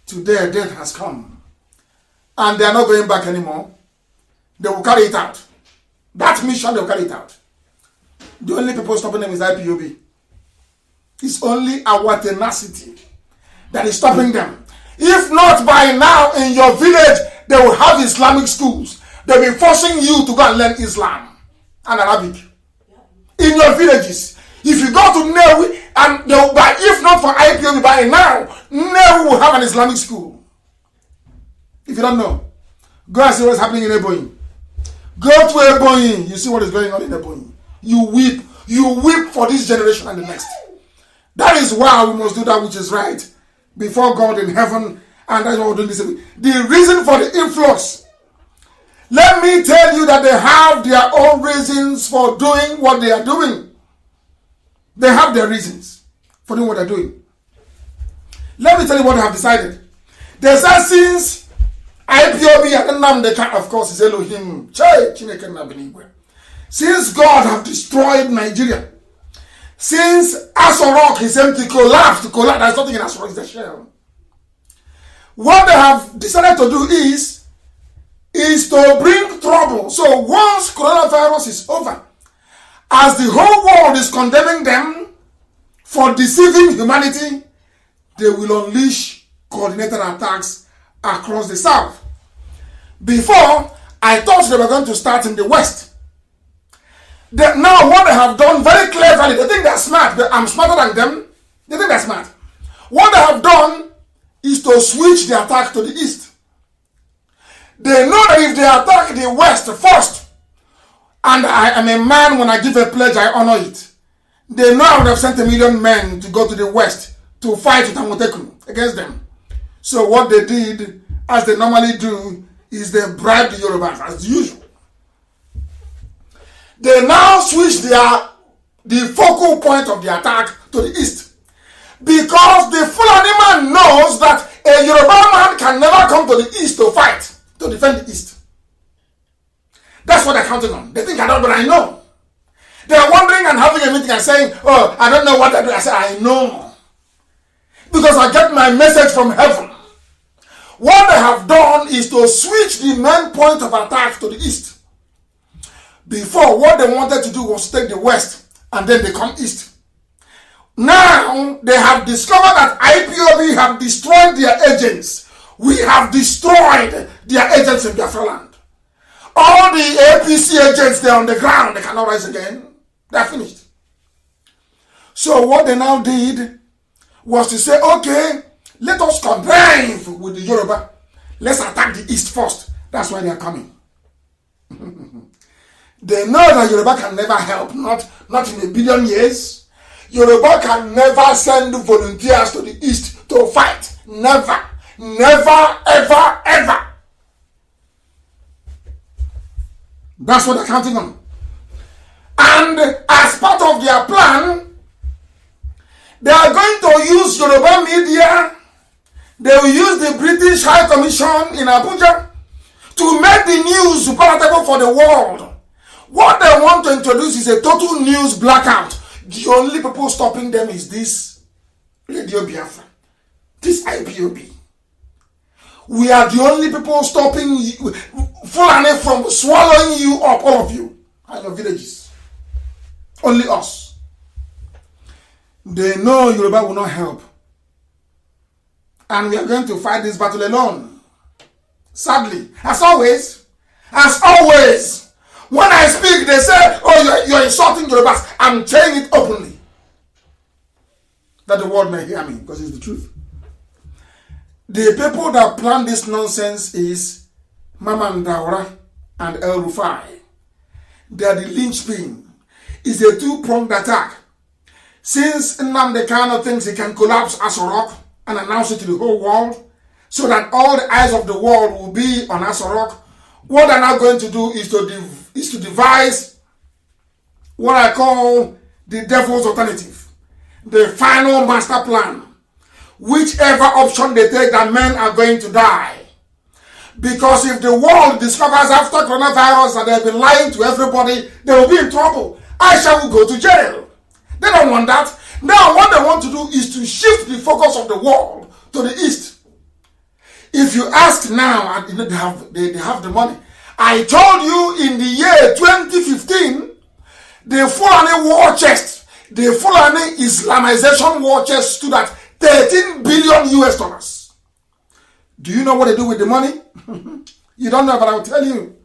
Today, death has come. And they are not going back anymore. They will carry it out. That mission, they will carry it out. The only people stopping them is IPOB. It's only our tenacity that is stopping them. If not by now, in your village, they will have Islamic schools. They'll be forcing you to go and learn Islam and Arabic. In your villages. If you go to Newi, and they will buy, if not for IPOB by now, Newi will have an Islamic school. If you don't know, go and see what's happening in Ebonyi. Go to Ebonyi, you see what is going on in Ebonyi. You weep. You weep for this generation and the next. That is why we must do that which is right before God in heaven, and that's why we're doing this. The reason for the influx, let me tell you that they have their own reasons for doing what they are doing. They have their reasons for doing what they're doing. Let me tell you what they have decided. They said since IPOB and Nnamdi, of course, is Elohim. Since God have destroyed Nigeria, since Asorok is empty, collapsed, there's nothing in Asorok, it's a shell. what they have decided to do is to bring trouble. So once coronavirus is over, as the whole world is condemning them for deceiving humanity, they will unleash coordinated attacks across the south. Before, I thought they were going to start in the west. Now what they have done very cleverly, they think they're smart, I'm smarter than them, they think they're smart. What they have done is to switch the attack to the east. They know that if they attack the west first, and I am a man, when I give a pledge, I honor it. They know I would have sent 1 million men to go to the west to fight with Amotekun against them. So what they did, as they normally do, is they bribed the Yorubas as usual. They now switch the focal point of the attack to the east. Because the Fulani man knows that a Yoruba man can never come to the east to fight, to defend the east. That's what they're counting on. They think I don't, but I know. They're wondering and having a meeting and saying, oh, I don't know what I do. I say, I know. Because I get my message from heaven. What they have done is to switch the main point of attack to the east. Before, what they wanted to do was take the west, and then they come east. Now, they have discovered that IPOB have destroyed their agents. We have destroyed their agents in Biafra land. All the APC agents, they're on the ground. They cannot rise again. They're finished. So what they now did was to say, okay, let us connive with the Yoruba. Let's attack the east first. That's why they are coming. They know that Yoruba can never help, not in a billion years. Yoruba can never send volunteers to the east to fight. Never. Never, ever, ever. That's what they're counting on. And as part of their plan, they are going to use Yoruba media. They will use the British High Commission in Abuja to make the news palatable for the world. What they want to introduce is a total news blackout. The only people stopping them is this Radio Biafra, this IPOB. We are the only people stopping you, Fulani from swallowing you up, all of you, and your villages. Only us. They know Yoruba will not help. And we are going to fight this battle alone. Sadly, as always, when I speak, they say, oh, you're insulting Yorubas. I'm saying it openly. That the world may hear me, because it's the truth. The people that plan this nonsense is Mama Ndaura and El Rufai. They are the linchpin. It's a two-pronged attack. Since Nnamdi Kanu thinks he can collapse Aso and announce it to the whole world, so that all the eyes of the world will be on Aso, what they're now going to do is to devise what I call the devil's alternative, the final master plan. Whichever option they take, that men are going to die. Because if the world discovers after coronavirus that they've been lying to everybody, they will be in trouble. Aisha will go to jail. They don't want that. Now what they want to do is to shift the focus of the world to the east. If you ask now, and they have the money. I told you in the year 2015, the Fulani war chest, the Fulani Islamization war chest stood at 13 billion US dollars. Do you know what they do with the money? You don't know, but I'll tell you.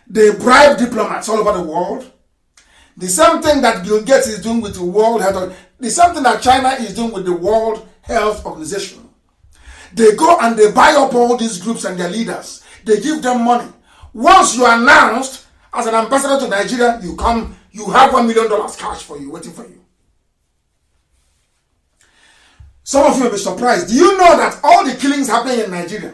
They bribe diplomats all over the world. The same thing that Bill Gates is doing with the World Health, the same thing that China is doing with the World Health Organization. They go and they buy up all these groups and their leaders. They give them money. Once you are announced as an ambassador to Nigeria, you come, you have $1 million cash for you, waiting for you. Some of you may be surprised. Do you know that all the killings happening in Nigeria?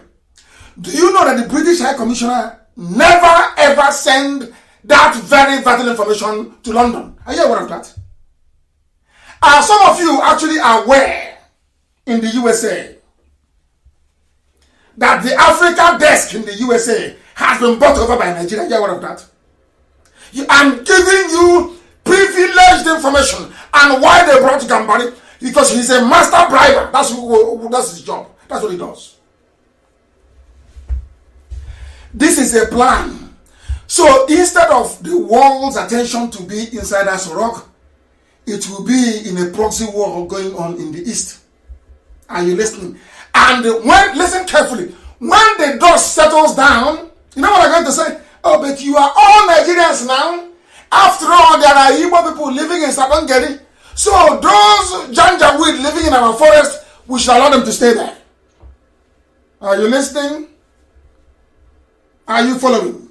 Do you know that the British High Commissioner never ever sent that very vital information to London? Are you aware of that? Are some of you actually aware in the USA that the Africa desk in the USA has been bought over by Nigeria? Are you aware of that? I'm giving you privileged information. And why they brought Gambari? Because he's a master briber. That's his job. That's what it does. This is a plan. So instead of the world's attention to be inside Asorok, it will be in a proxy war going on in the east. Are you listening? And listen carefully. When the dust settles down, you know what I'm going to say? Oh, but you are all Nigerians now. After all, there are Igbo people living in Sabongeri. So those Janjaweed living in our forest, we shall allow them to stay there. Are you listening? Are you following?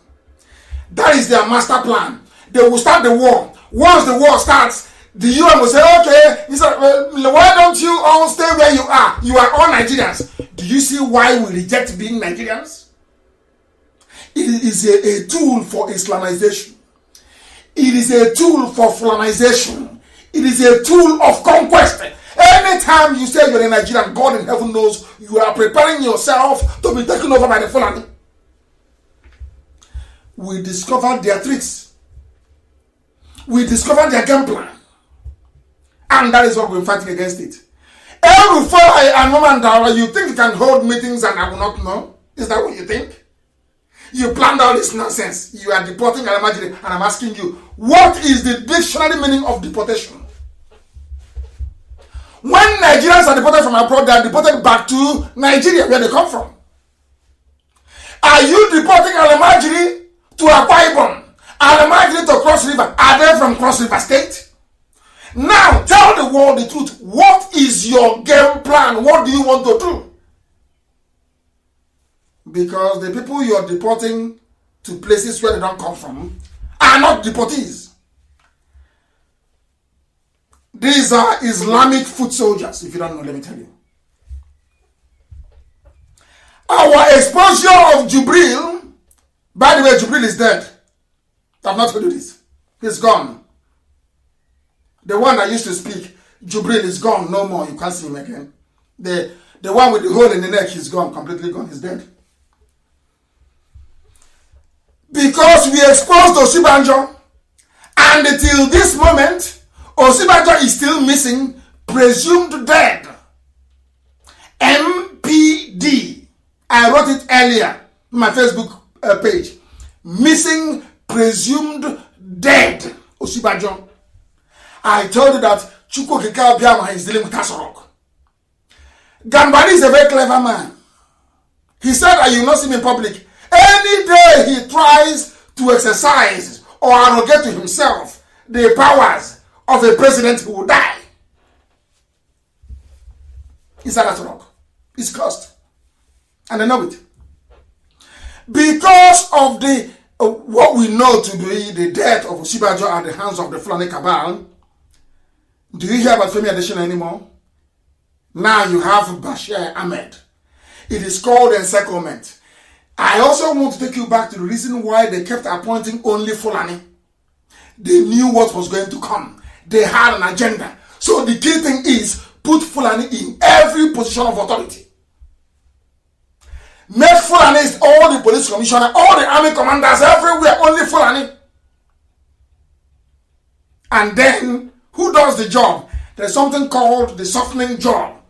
That is their master plan. They will start the war. Once the war starts, the UN will say, okay, why don't you all stay where you are? You are all Nigerians. Do you see why we reject being Nigerians? It is a tool for Islamization. It is a tool for Fulanization. It is a tool of conquest. Anytime you say you're a Nigerian, God in heaven knows you are preparing yourself to be taken over by the Fulani. We discovered their tricks. We discovered their game plan. And that is what we're fighting against it. Every and woman, you think you can hold meetings and I will not know? Is that what you think? You planned all this nonsense. You are deporting Alamajiri, and I'm asking you, what is the dictionary meaning of deportation? When Nigerians are deported from abroad, they are deported back to Nigeria, where they come from. Are you deporting Alamajiri to Akwa Ibom? Alamajiri to Cross River? Are they from Cross River State? Now, tell the world the truth. What is your game plan? What do you want to do? Because the people you are deporting to places where they don't come from are not deportees. These are Islamic foot soldiers. If you don't know, let me tell you. Our exposure of Jubril, by the way, Jubril is dead. I've not told you this. He's gone. The one that used to speak, Jubril is gone, no more. You can't see him again. The one with the hole in the neck, he's gone, completely gone. He's dead. Because we exposed Osibanjo, and until this moment, Osibanjo is still missing, presumed dead. MPD. I wrote it earlier on my Facebook page. Missing, presumed dead. Osibanjo. I told you that Chukwu Kikao Biama is dealing with Asorok. Gambari is a very clever man. He said that you will not see me in public. Any day he tries to exercise or arrogate to himself the powers of a president who will die. It's Asorok. It's cursed. And I know it. Because of the what we know to be the death of Osibanjo at the hands of the Fulani cabal. Do you hear about Femi Adesina anymore? Now you have Bashir Ahmed. It is called encirclement. I also want to take you back to the reason why they kept appointing only Fulani. They knew what was going to come. They had an agenda. So the key thing is put Fulani in every position of authority. Make Fulani all the police commissioner, all the army commanders, everywhere, only Fulani. And then, who does the job? There's something called the softening job.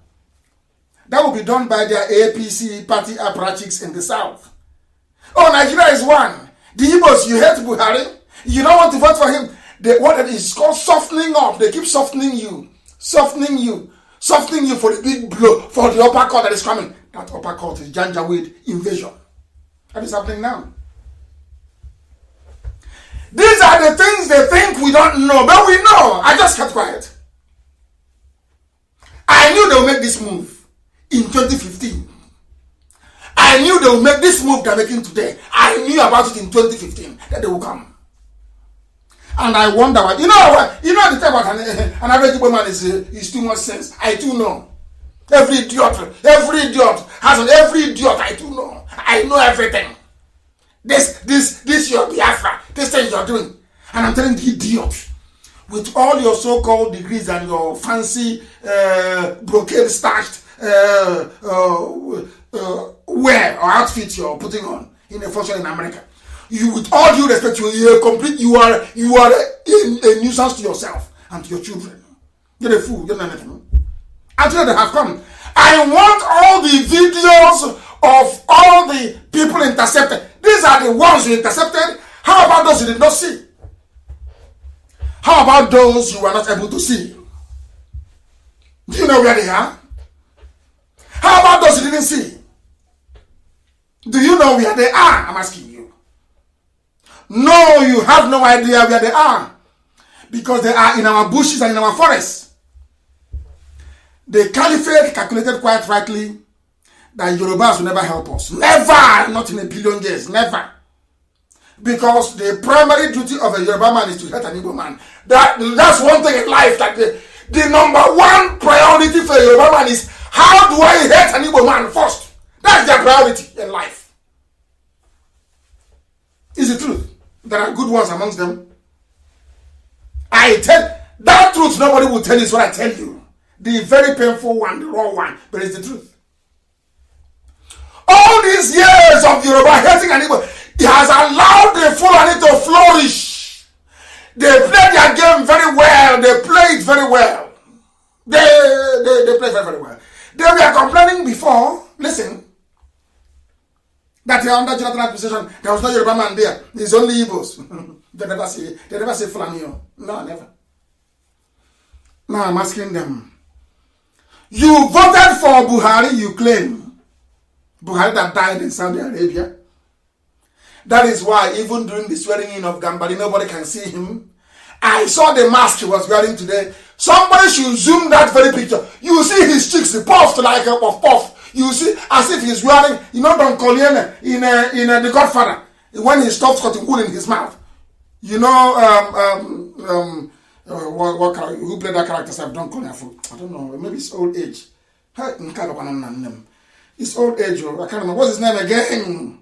That will be done by their APC party apparatchiks in the south. Oh, Nigeria is one. The Igbos, you hate Buhari. You don't want to vote for him. What it is called softening up. They keep softening you. Softening you. Softening you for the big blow, for the uppercut that is coming. That uppercut is Janjaweed invasion. That is happening now. These are the things they think we don't know, but we know. I just kept quiet. I knew they would make this move in 2015. I knew they would make this move they're making today. I knew about it in 2015 that they will come. And I wonder why. You know the thing about an average woman is too much sense. I too know. Every idiot has every idiot I too know. I know everything. This your Biafra. This thing you're doing. And I'm telling the idiot, with all your so-called degrees and your fancy brocade starched wear or outfit you're putting on in a function in America. You, with all due respect, you are a nuisance to yourself and to your children. You're a fool. You're not anything. Until they have come. I want all the videos of all the people intercepted. These are the ones you intercepted. How about those you did not see? How about those you were not able to see? Do you know where they are? How about those you didn't see? Do you know where they are? I'm asking you. No, you have no idea where they are. Because they are in our bushes and in our forests. The caliphate calculated quite rightly that Yorubas will never help us. Never! Not in a billion years. Never. Because the primary duty of a Yoruba man is to hurt an Igbo man. That's one thing in life. That the number one priority for a Yoruba man is, how do I hurt an Igbo man first? That's their priority in life. It's the truth. There are good ones amongst them. I tell that truth, nobody will tell you, is what I tell you. The very painful one, the raw one, but it's the truth. All these years of Yoruba hating an Igbo, it has allowed the Fulani to flourish. They play their game very well. They play it very well. They play very well. They were complaining before, listen, that they are under Jonathan administration, there was no Yoruba man there. There's only Igbos. They never say Fulani. No, never. Now I'm asking them. You voted for Buhari, you claim. Buhari that died in Saudi Arabia. That is why even during the swearing in of Gambari, nobody can see him. I saw the mask he was wearing today. Somebody should zoom that very picture. You see his cheeks puffed like a puff. You see as if he's wearing, Don Corleone in The Godfather, when he stops cutting wood in his mouth. You know, what who played that character? I don't know. Maybe it's old age. It's old age. I can't remember. What's his name again?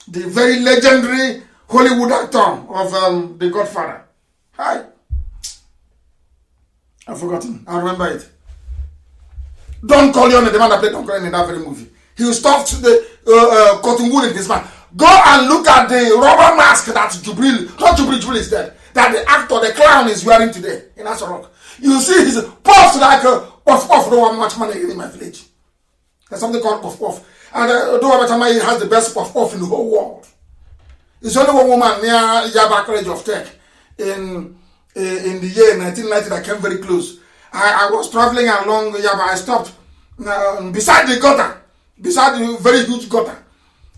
The very legendary Hollywood actor of The Godfather. Hi. I've forgotten. I'll remember it. Don Corleone, the man that played Don Corleone in that very movie. He stuffed the cotton wool in his mouth. Go and look at the rubber mask that Jubril is dead. That the actor, the clown is wearing today in Asarok. You see his puffed like a puff. Don't want much money in my village. There's something called puff. And Dowabatamai has the best puff in the whole world. It's only one woman near Yaba College of Tech in the year 1990 that came very close. I was traveling along Yaba. I stopped beside the gutter, beside the very huge gutter.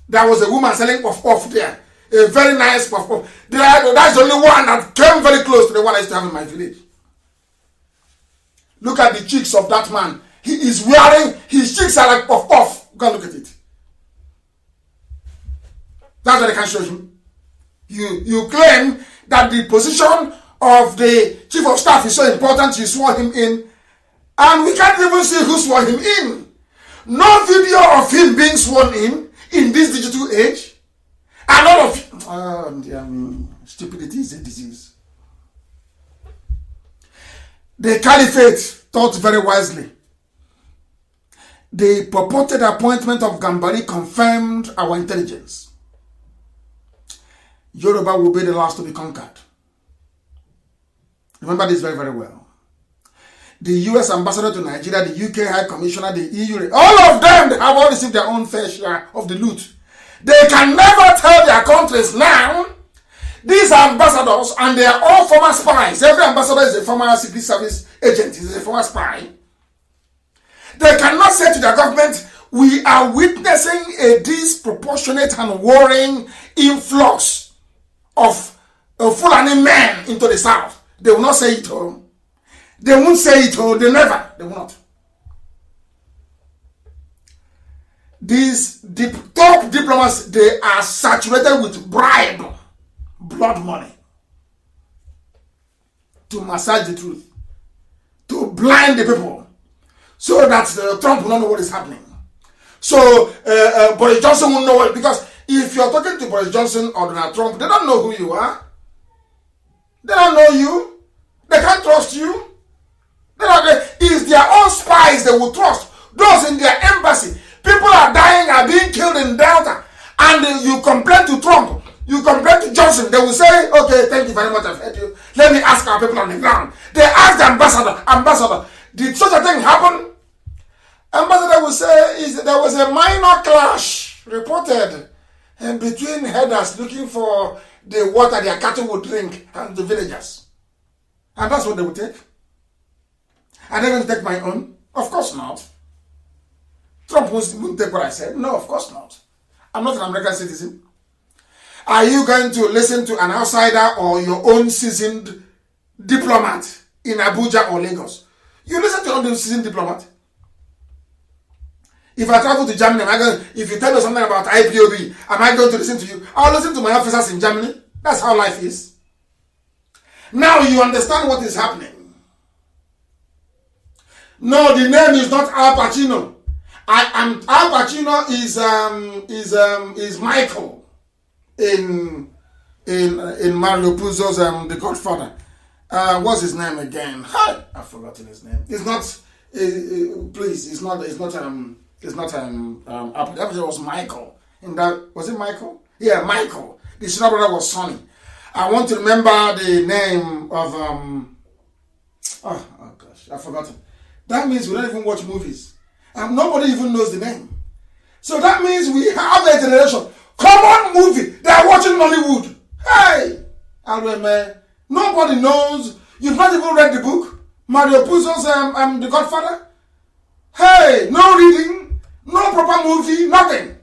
There was a woman selling puff there. A very nice puff. That's the only one that came very close to the one I used to have in my village. Look at the cheeks of that man. He is wearing, his cheeks are like puff. Go and look at it. That's what I can show you. You claim that the position of the chief of staff is so important, you swore him in. And we can't even see who swore him in. No video of him being sworn in this digital age. A lot of stupidity is a disease. The caliphate thought very wisely. The purported appointment of Gambari confirmed our intelligence. Yoruba will be the last to be conquered. Remember this very, very well. The US ambassador to Nigeria, the UK High Commissioner, the EU, all of them, they have all received their own fair share of the loot. They can never tell their countries now. These ambassadors, and they are all former spies. Every ambassador is a former secret service agent, is a former spy. They cannot say to their government, we are witnessing a disproportionate and worrying influx of Fulani men into the south. They will not say it. They won't say it. They will not. These top diplomats, they are saturated with bribe, blood money, to massage the truth, to blind the people, so that Trump will not know what is happening. So Boris Johnson will know it, because if you're talking to Boris Johnson or Donald Trump, they don't know who you are. They don't know you. They can't trust you. It's their own spies they will trust. Those in their embassy. People are dying, are being killed in Delta. And you complain to Trump. You complain to Johnson. They will say, okay, thank you very much, I've heard you. Let me ask our people on the ground. They ask the ambassador, did such a thing happen? Ambassador will say there was a minor clash reported between herders looking for the water their cattle would drink and the villagers. And that's what they would take. Are they going to take my own? Of course not. Trump wouldn't take what I said. No, of course not. I'm not an American citizen. Are you going to listen to an outsider or your own seasoned diplomat in Abuja or Lagos? You listen to your own seasoned diplomat. If I travel to Germany, if you tell me something about IPOB, am I going to listen to you? I'll listen to my officers in Germany. That's how life is. Now you understand what is happening. No, the name is not Al Pacino. Al Pacino is Michael in Mario Puzo's The Godfather. What's his name again? I've forgotten his name. It's not. Please, it's not. Al Pacino was Michael. Was it Michael? Yeah, Michael. The senior brother was Sonny. I want to remember the name of oh gosh, I've forgotten. That means we don't even watch movies. And nobody even knows the name. So that means we have a generation. Common movie. They are watching Nollywood. Hey! Nobody knows. You've not even read the book. Mario Puzo's The Godfather. Hey! No reading. No proper movie. Nothing.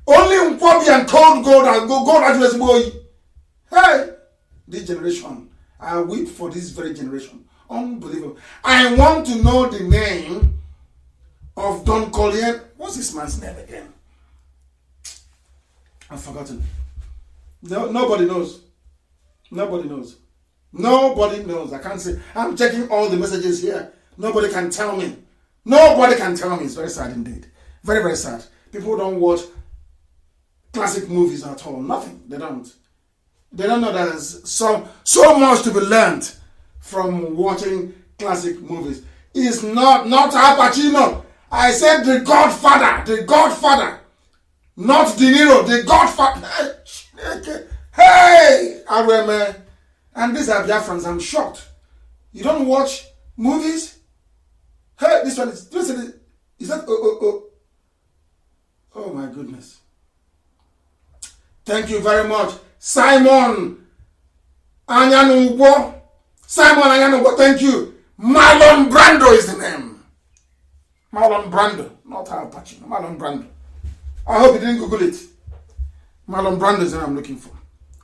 Only Nkwobi and Cold Gold and Gold Address Boy. Hey! This generation. I weep for this very generation. Unbelievable. I want to know the name of Don Collier. What's this man's name again? I've forgotten. No, nobody knows. Nobody knows. Nobody knows. I can't say. I'm checking all the messages here. Nobody can tell me. Nobody can tell me. It's very sad indeed. Very, very sad. People don't watch classic movies at all. Nothing. They don't. They don't know there's so much to be learned from watching classic movies. It's not Al Pacino. I said The Godfather. The Godfather. Not De Niro. The Godfather. Hey! And these are Biafrans. I'm shocked. You don't watch movies? Hey, this one is that oh my goodness. Thank you very much. Simon Anyanubo. Thank you. Marlon Brando is the name. Marlon Brando, not Al Pacino. Marlon Brando. I hope you didn't Google it. Marlon Brando is the name I'm looking for.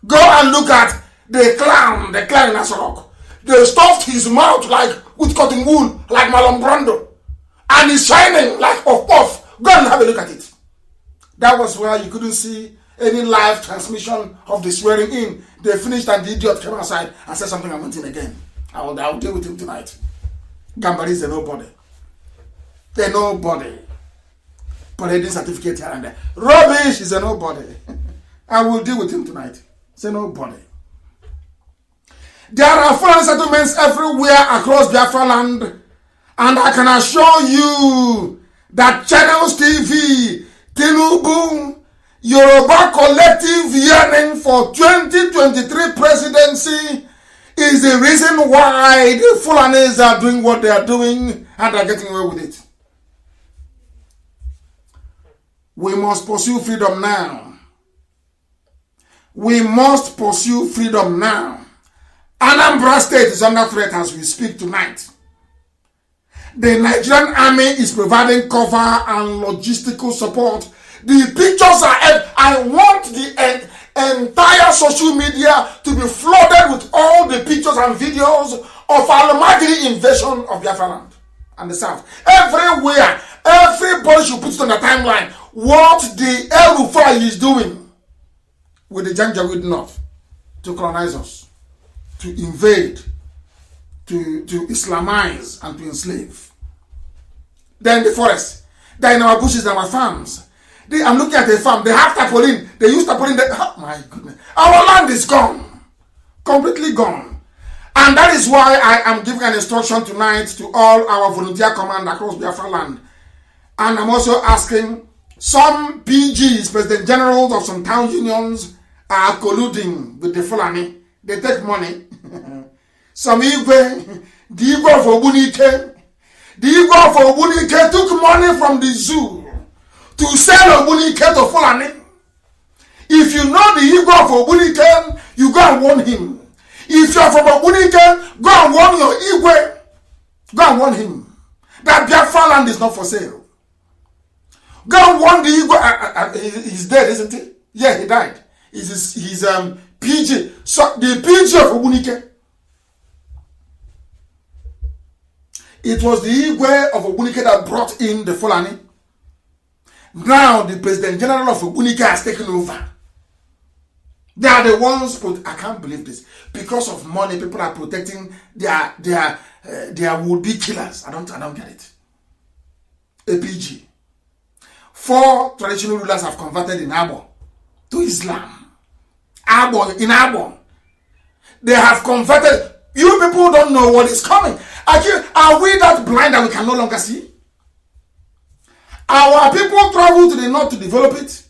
Go and look at the clown in Asorok. They stuffed his mouth with cotton wool like Marlon Brando. And he's shining like puff. Go and have a look at it. That was why you couldn't see any live transmission of the swearing in. They finished and the idiot came outside and said something. I went in again. I will deal with him tonight. Gambari is a nobody. They're nobody. Parading certificate here and there. Rubbish is a nobody. I will deal with him tonight. It's a nobody. There are foreign settlements everywhere across Biafra land, and I can assure you that Channels TV, Tinubu, Yoruba collective yearning for 2023 presidency is the reason why the Fulanis are doing what they are doing and are getting away with it. We must pursue freedom now. We must pursue freedom now. Anambra State is under threat as we speak tonight. The Nigerian army is providing cover and logistical support. The pictures are... I want the entire social media to be flooded with all the pictures and videos of Al-Mahdi invasion of Biafra land and the south. Everywhere, everybody should put it on the timeline what the El Rufai is doing with the Janjaweed North to colonize us, to invade, to Islamize and to enslave. Then the forest. They're in our bushes and our farms. I'm looking at a farm. They have tarpaulin. They use tarpaulin. Oh my goodness. Our land is gone. Completely gone. And that is why I am giving an instruction tonight to all our volunteer command across Biafra land. And I'm also asking some PGs, President Generals of some town unions, are colluding with the Fulani. They take money. Some Igwe, the Igwe of Obunike, The Igbo of Ogbunike took money from the zoo to sell Ogbunike to Fulani. If you know the Igbo of Ogbunike, you go and warn him. If you're from Ogbunike, go and warn your Igwe. Go and warn him that Biafra land is not for sale. Go and warn the Igwe. He's dead, isn't he? Yeah, he died. He's PG. So the PG of Ogbunike. It was the Igwe of Ogbunike that brought in the Fulani. Now the President General of Ogbunike has taken over. They are the ones, I can't believe this. Because of money, people are protecting their would-be killers. I don't get it. APG. 4 traditional rulers have converted in Abo to Islam. In Abo. They have converted. You people don't know what is coming. Are we that blind that we can no longer see? Our people travel to the north to develop it.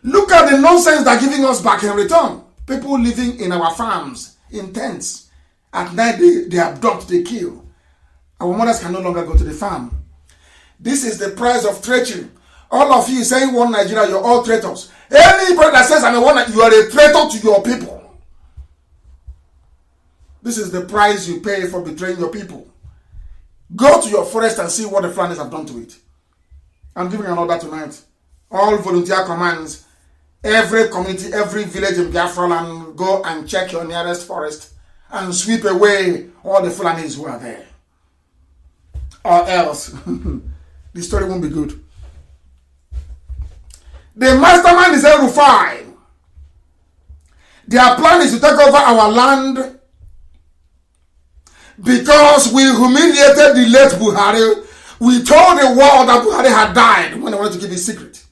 Look at the nonsense they're giving us back in return. People living in our farms, in tents. At night, they abduct, they kill. Our mothers can no longer go to the farm. This is the price of treachery. All of you saying one Nigeria, you're all traitors. Anybody that says I'm a one, you are a traitor to your people. This is the price you pay for betraying your people. Go to your forest and see what the Fulanis have done to it. I'm giving an order tonight. All volunteer commands, every community, every village in Biafra land, go and check your nearest forest and sweep away all the Fulanis who are there. Or else, the story won't be good. The mastermind is El-Rufai. Their plan is to take over our land because we humiliated the late Buhari. We told the world that Buhari had died when they wanted to keep it secret.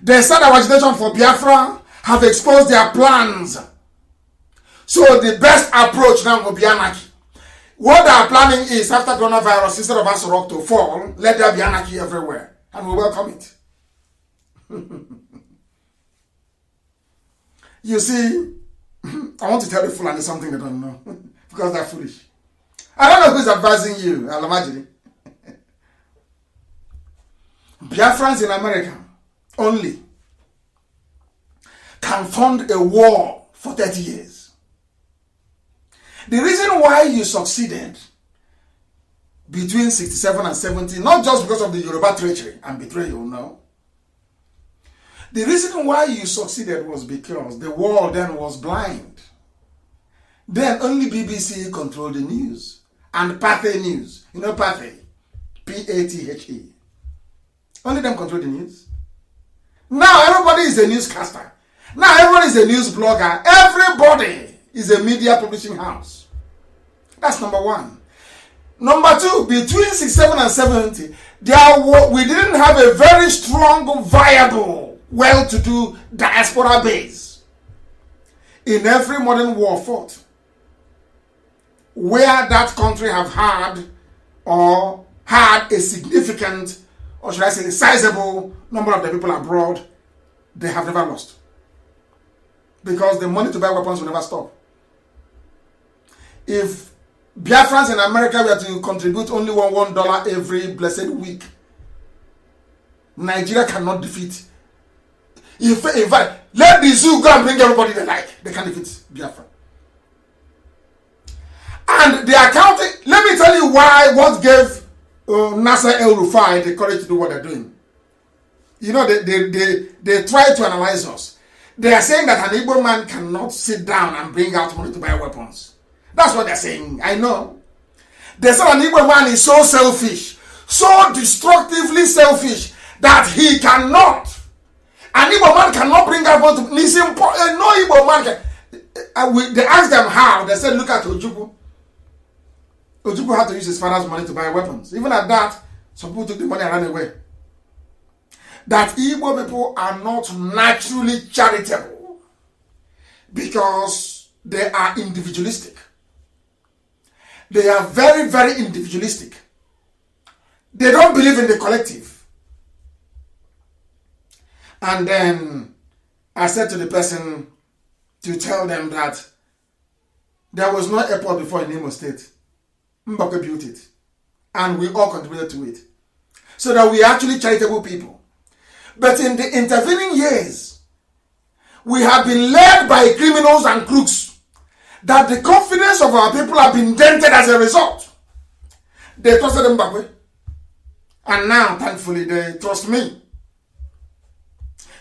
They said our agitation for Biafra have exposed their plans. So the best approach now will be anarchy. What they are planning is, after coronavirus, instead of us rock to fall, let there be anarchy everywhere. And we welcome it. You see, I want to tell the Fulani something they don't know. Because they're foolish. I don't know who's advising you, I'll imagine. Biafrans in America only can fund a war for 30 years. The reason why you succeeded between 67 and 70, not just because of the Yoruba treachery and betrayal, no. The reason why you succeeded was because the world then was blind. Then only BBC controlled the news. And Pathe News. You know Pathe? P-A-T-H-E. Only them control the news. Now everybody is a newscaster. Now everybody is a news blogger. Everybody is a media publishing house. That's number one. Number two, between 67 and 70, we didn't have a very strong, viable, well-to-do diaspora base. In every modern war fought, where that country have had a significant, or should I say, a sizable number of the people abroad, they have never lost. Because the money to buy weapons will never stop. If Biafrans in America were to contribute only $1 every blessed week, Nigeria cannot defeat. In fact, let the zoo go and bring everybody they like. They can defeat Biafra. And the accounting, let me tell you what gave Nasser El-Rufai the courage to do what they're doing. You know, they try to analyze us. They are saying that an Igbo man cannot sit down and bring out money to buy weapons. That's what they're saying. I know. They said an Igbo man is so selfish, so destructively selfish, that he cannot. An Igbo man cannot bring out money to... No Igbo man can... They asked them how. They said, look at Ojukwu. Ojukwu had to use his father's money to buy weapons. Even at that, some people took the money and ran away. That Igbo people are not naturally charitable because they are individualistic. They are very, very individualistic. They don't believe in the collective. And then I said to the person to tell them that there was no airport before in Imo State. Mbaka built it. and we all contributed to it. So that we are actually charitable people. But in the intervening years, we have been led by criminals and crooks that the confidence of our people have been dented as a result. They trusted Mbappe. And now, thankfully, they trust me.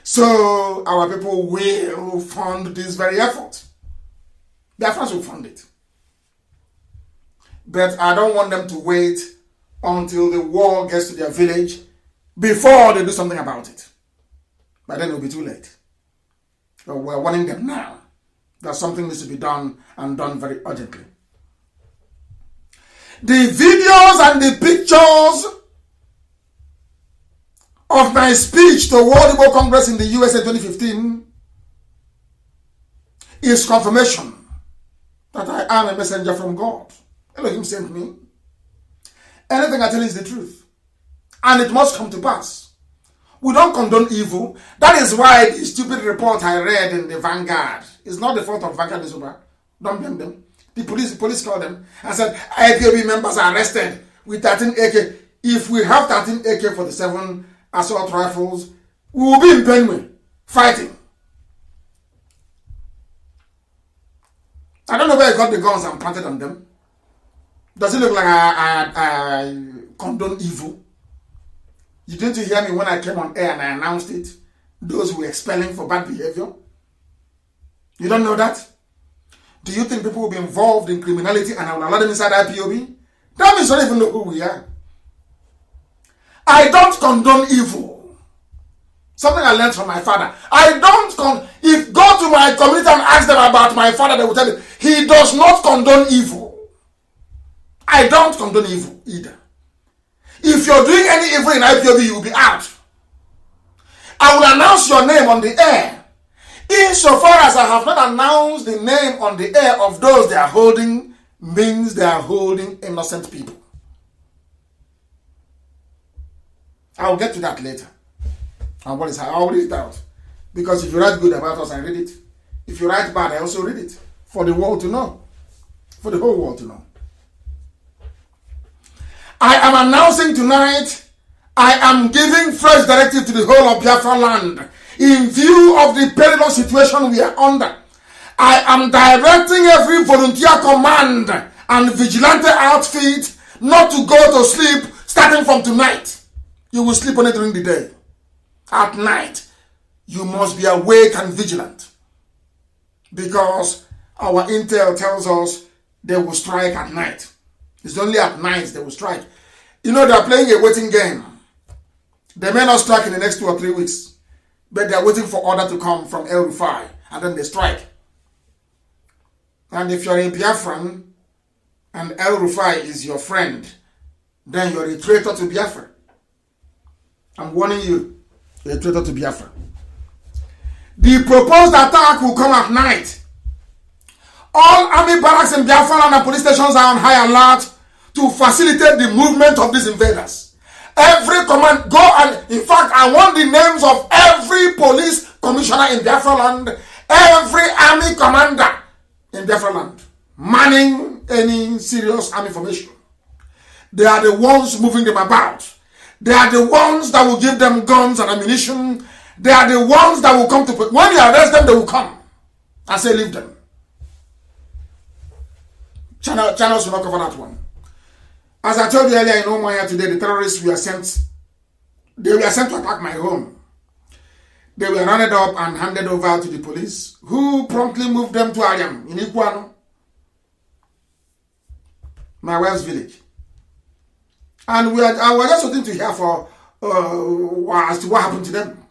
So our people will fund this very effort. Their friends will fund it. But I don't want them to wait until the war gets to their village before they do something about it. But then it will be too late. So we're warning them now that something needs to be done and done very urgently. The videos and the pictures of my speech to World Igbo Congress in the USA 2015 is confirmation that I am a messenger from God. Elohim sent me. Anything I tell you is the truth. And it must come to pass. We don't condone evil. That is why the stupid report I read in the Vanguard is not the fault of Vanguard newspaper. Don't blame them. The police called them and said, IPOB members are arrested with 13 AK. If we have 13 AK-47 assault rifles, we will be in Benue fighting. I don't know where I got the guns and planted on them. Does it look like I condone evil? You didn't hear me when I came on air and I announced it? Those who were expelling for bad behavior? You don't know that? Do you think people will be involved in criminality and I will allow them inside IPOB? That means you don't even know who we are. I don't condone evil. Something I learned from my father. If go to my community and ask them about my father, they will tell you, he does not condone evil. I don't condone evil either. If you're doing any evil in IPOB, you will be out. I will announce your name on the air. Insofar as I have not announced the name on the air of those they are holding, means they are holding innocent people. I'll get to that later. And what is I'll read it out. Because if you write good about us, I read it. If you write bad, I also read it. For the world to know. For the whole world to know. I am announcing tonight, I am giving fresh directive to the whole of Biafra land in view of the perilous situation we are under. I am directing every volunteer command and vigilante outfit not to go to sleep starting from tonight. You will sleep only during the day. At night, you must be awake and vigilant. Because our intel tells us they will strike at night. It's only at night they will strike. You know, they are playing a waiting game. They may not strike in the next 2 or 3 weeks. But they are waiting for order to come from El Rufai. And then they strike. And if you're a Biafran and El Rufai is your friend, then you're a traitor to Biafra. I'm warning you, you're a traitor to Biafra. The proposed attack will come at night. All army barracks in Biafra land and police stations are on high alert to facilitate the movement of these invaders. Every command, go and, in fact, I want the names of every police commissioner in Biafra land, every army commander in Biafra land, manning any serious army formation. They are the ones moving them about. They are the ones that will give them guns and ammunition. They are the ones that will come to... When you arrest them, they will come and say, leave them. Channels will not cover that one. As I told you earlier in Omaya today, the terrorists were sent. They were sent to attack my home. They were rounded up and handed over to the police, who promptly moved them to Ariam in Iguano, my wife's village. And I was just waiting to hear for as to what happened to them.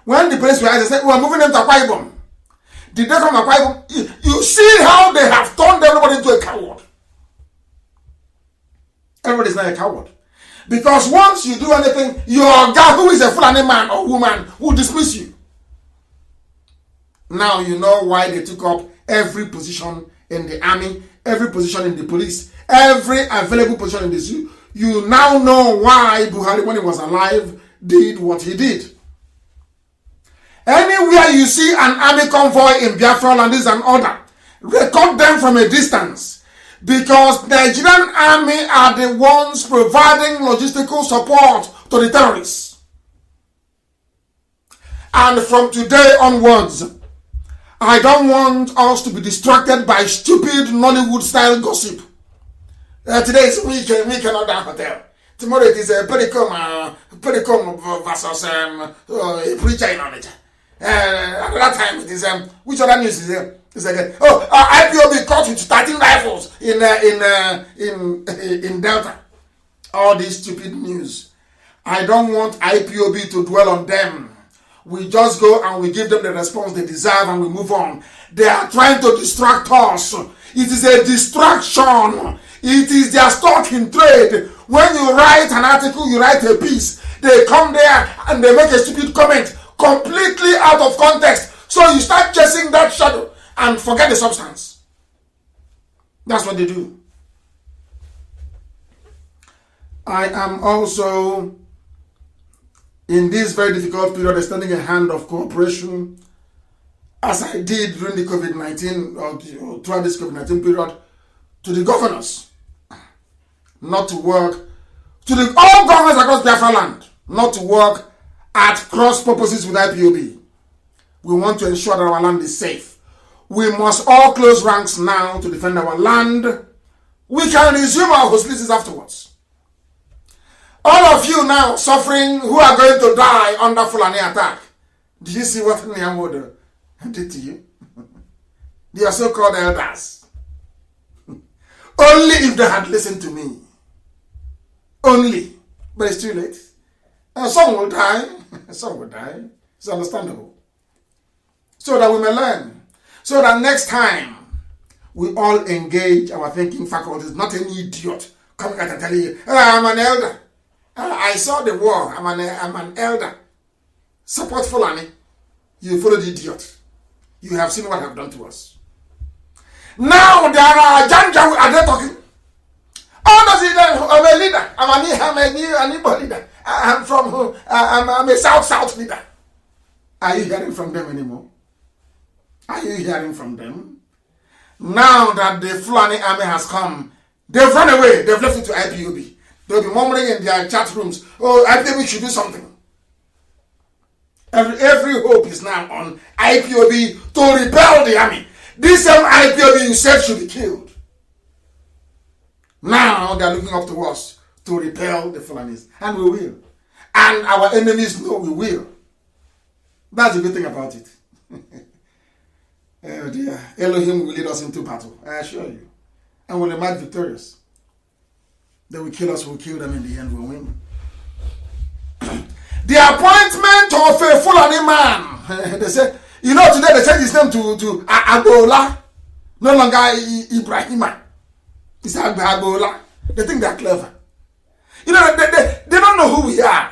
When the police were asked, they said, we are moving them to Akwa Ibom. Did they come to Akwa Ibom? You see how they have turned everybody into a coward. Everybody is not a coward. Because once you do anything, your guy who is a Fulani man or woman will dismiss you. Now you know why they took up every position in the army, every position in the police, every available position in the zoo. You now know why Buhari, when he was alive, did what he did. Anywhere you see an army convoy in Biafra land, is an order. Record them from a distance. Because the Nigerian army are the ones providing logistical support to the terrorists. And from today onwards, I don't want us to be distracted by stupid Nollywood-style gossip. Today is weekend at that hotel. Tomorrow it is a Pericom versus a preacher in Onitsha. Another time it is which other news is there? It's like IPOB caught with 13 rifles in Delta. All these stupid news. I don't want IPOB to dwell on them. We just go and we give them the response they deserve and we move on. They are trying to distract us. It is a distraction. It is their stock in trade. When you write an article, you write a piece. They come there and they make a stupid comment completely out of context. So you start chasing that shadow and forget the substance. That's what they do. I am also, in this very difficult period, extending a hand of cooperation, as I did during the COVID-19, or throughout this COVID-19 period, to the governors, not to work, to all governors across Biafra land, not to work at cross purposes with IPOB. We want to ensure that our land is safe. We must all close ranks now to defend our land. We can resume our hostilities afterwards. All of you now suffering who are going to die under Fulani attack. Did you see what Nnamdi did to you? They are so-called elders. Only if they had listened to me. Only. But it's too late. Some will die. Some will die. It's understandable. So that we may learn. So that next time we all engage our thinking faculties, not any idiot coming out and telling you, I'm an elder. I saw the war. I'm an elder. Support Fulani. You follow the idiot. You have seen what I've done to us. Now there are Janja, are they talking? Oh, does it? I'm a leader. I'm an Igbo leader. I'm a South leader. Are you hearing from them anymore? Are you hearing from them? Now that the Fulani army has come, they've run away. They've left it to IPOB. They'll be murmuring in their chat rooms, oh, IPOB should do something. Every hope is now on IPOB to repel the army. This same IPOB you said should be killed. Now they're looking up to us to repel the Fulanis. And we will. And our enemies know we will. That's the good thing about it. Oh dear. Elohim will lead us into battle, I assure you. And we'll emerge victorious. They will kill us, we'll kill them, in the end we'll win. The appointment of a Fulani man. They say, you know, today they changed his name to Agbola. No longer Ibrahima. It's Agbola. They think they're clever. You know, they don't know who we are.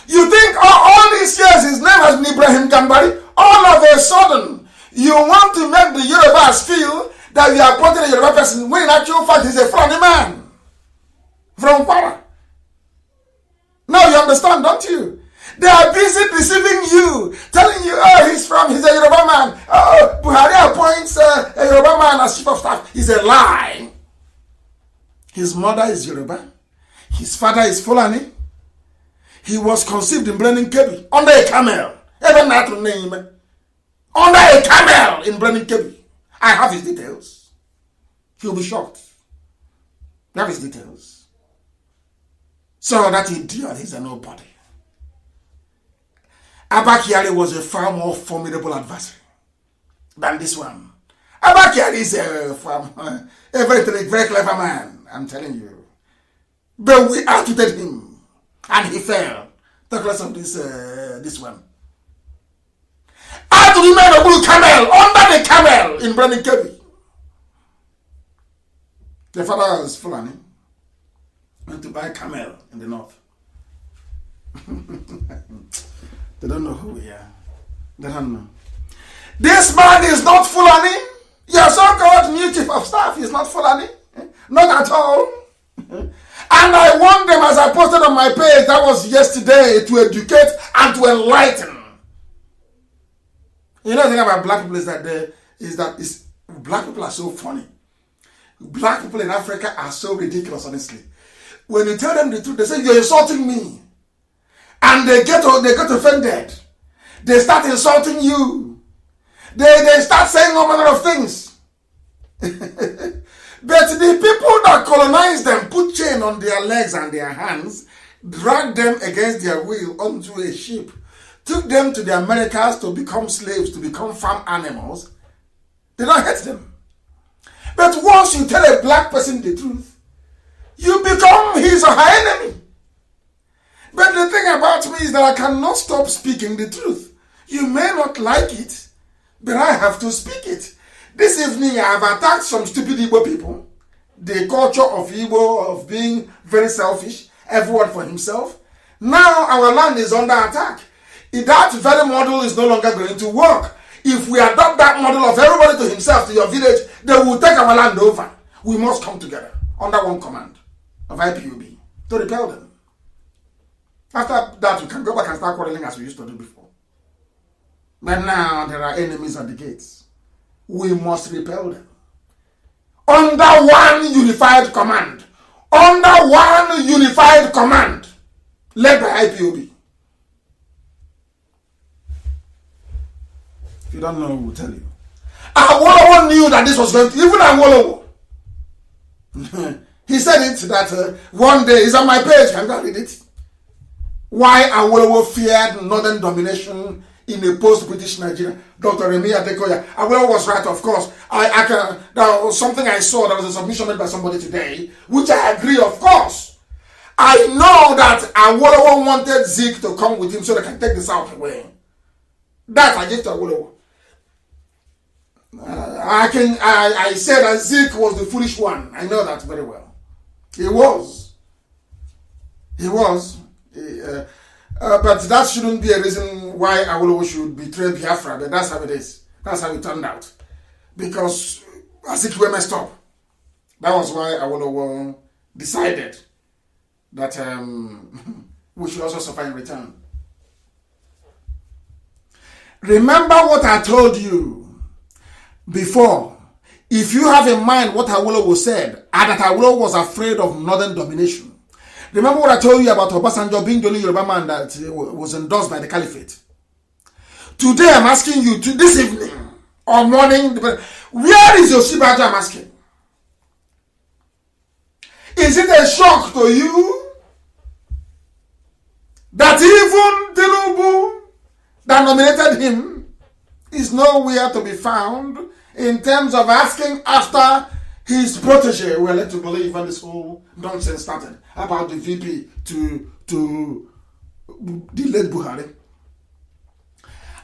You think all these years his name has been Ibrahim Gambari? All of a sudden, you want to make the Yorubas feel that you are appointing a Yoruba person when in actual fact he's a Fulani man from Kwara. Now you understand, don't you? They are busy deceiving you, telling you, oh, he's a Yoruba man. Oh, Buhari appoints a Yoruba man as chief of staff. It's a lie. His mother is Yoruba. His father is Fulani. He was conceived in Brennan Kebi under a camel. Even that name. Under a camel in Brennan Kebi. I have his details. He'll be shocked. I have his details. So that idiot, he's a nobody. Abba Kyari was a far more formidable adversary than this one. Abba Kyari is a very clever man, I'm telling you. But we outwitted him, and he fell. Talk less of this one. How to remain a blue camel, under the camel in Brennan Kebi. The father was Fulani. Went to buy camel in the north. They don't know who we are. They don't know. This man is not Fulani. Your so-called new chief of staff is not Fulani. Not at all. And I want them, as I posted on my page, that was yesterday, to educate and to enlighten. You know the thing about black people is that black people are so funny. Black people in Africa are so ridiculous, honestly. When you tell them the truth, they say, you're insulting me. And they get offended. They start insulting you. They start saying all manner of things. But the people that colonized them put chain on their legs and their hands, dragged them against their will onto a ship, took them to the Americas to become slaves, to become farm animals. They don't hate them. But once you tell a black person the truth, you become his or her enemy. But the thing about me is that I cannot stop speaking the truth. You may not like it, but I have to speak it. This evening I have attacked some stupid Igbo people. The culture of Igbo, of being very selfish, everyone for himself. Now our land is under attack. That very model is no longer going to work. If we adopt that model of everybody to himself, to your village, they will take our land over. We must come together under one command of IPOB to repel them. After that, we can go back and start quarreling as we used to do before. But now there are enemies at the gates. We must repel them. Under one unified command. Under one unified command. Led by IPOB. If you don't know, we'll tell you. Awolowo knew that this was going to, even Awolowo. He said it that one day, it's on my page, can you read it? Why Awolowo feared northern domination in a post-British Nigeria. Dr. Remi Adekoya. Awolowo was right, of course. There was something I saw, there was a submission made by somebody today, which I agree, of course. I know that Awolowo wanted Zeke to come with him so they can take the South away. That I give to Awolowo. I said that Zeke was the foolish one. I know that very well. He was. But that shouldn't be a reason why Awolowo should betray Biafra. But that's how it is. That's how it turned out. Because Azikiwe messed up. That was why Awolowo decided that we should also suffer in return. Remember what I told you before. If you have in mind what Awolowo said, and that Awolowo was afraid of northern domination. Remember what I told you about Obasanjo being the only Yoruba man that was endorsed by the caliphate. Today I'm asking you, this evening or morning, where is Yosibajo? I'm asking. Is it a shock to you that even Tinubu that nominated him is nowhere to be found in terms of asking after his protege? We're led to believe when this whole nonsense started about the VP to the late Buhari.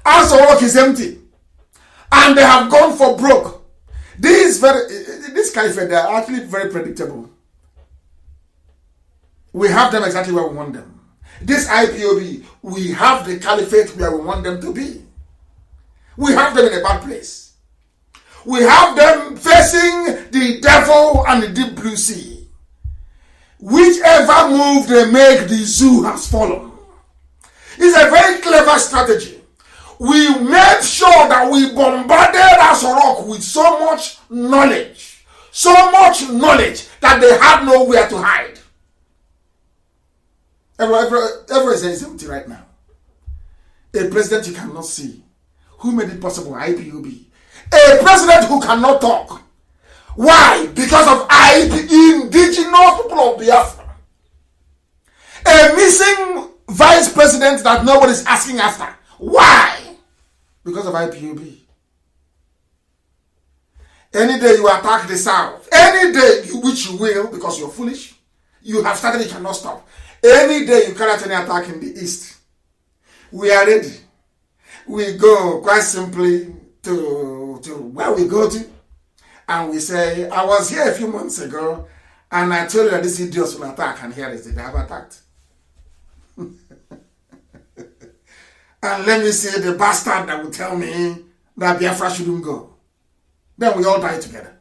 Also, work is empty, and they have gone for broke. This caliphate, they are actually very predictable. We have them exactly where we want them. This IPOB, we have the caliphate where we want them to be. We have them in a bad place. We have them facing the devil and the deep blue sea. Whichever move they make, the zoo has fallen. It's a very clever strategy. We made sure that we bombarded Asorok with so much knowledge that they had nowhere to hide. Everywhere is empty right now. A president you cannot see. Who made it possible? IPOB. A president who cannot talk. Why? Because of indigenous people of Biafra. A missing vice president that nobody's asking after. Why? Because of IPOB. Any day you attack the South, any day which you will, because you're foolish, you have started, you cannot stop. Any day you carry out any attack in the East, we are ready. We go quite simply to where we go to, and we say, I was here a few months ago, and I told you that these idiots will attack, and here is it, they have attacked. And let me see the bastard that will tell me that Biafra shouldn't go. Then we all die together.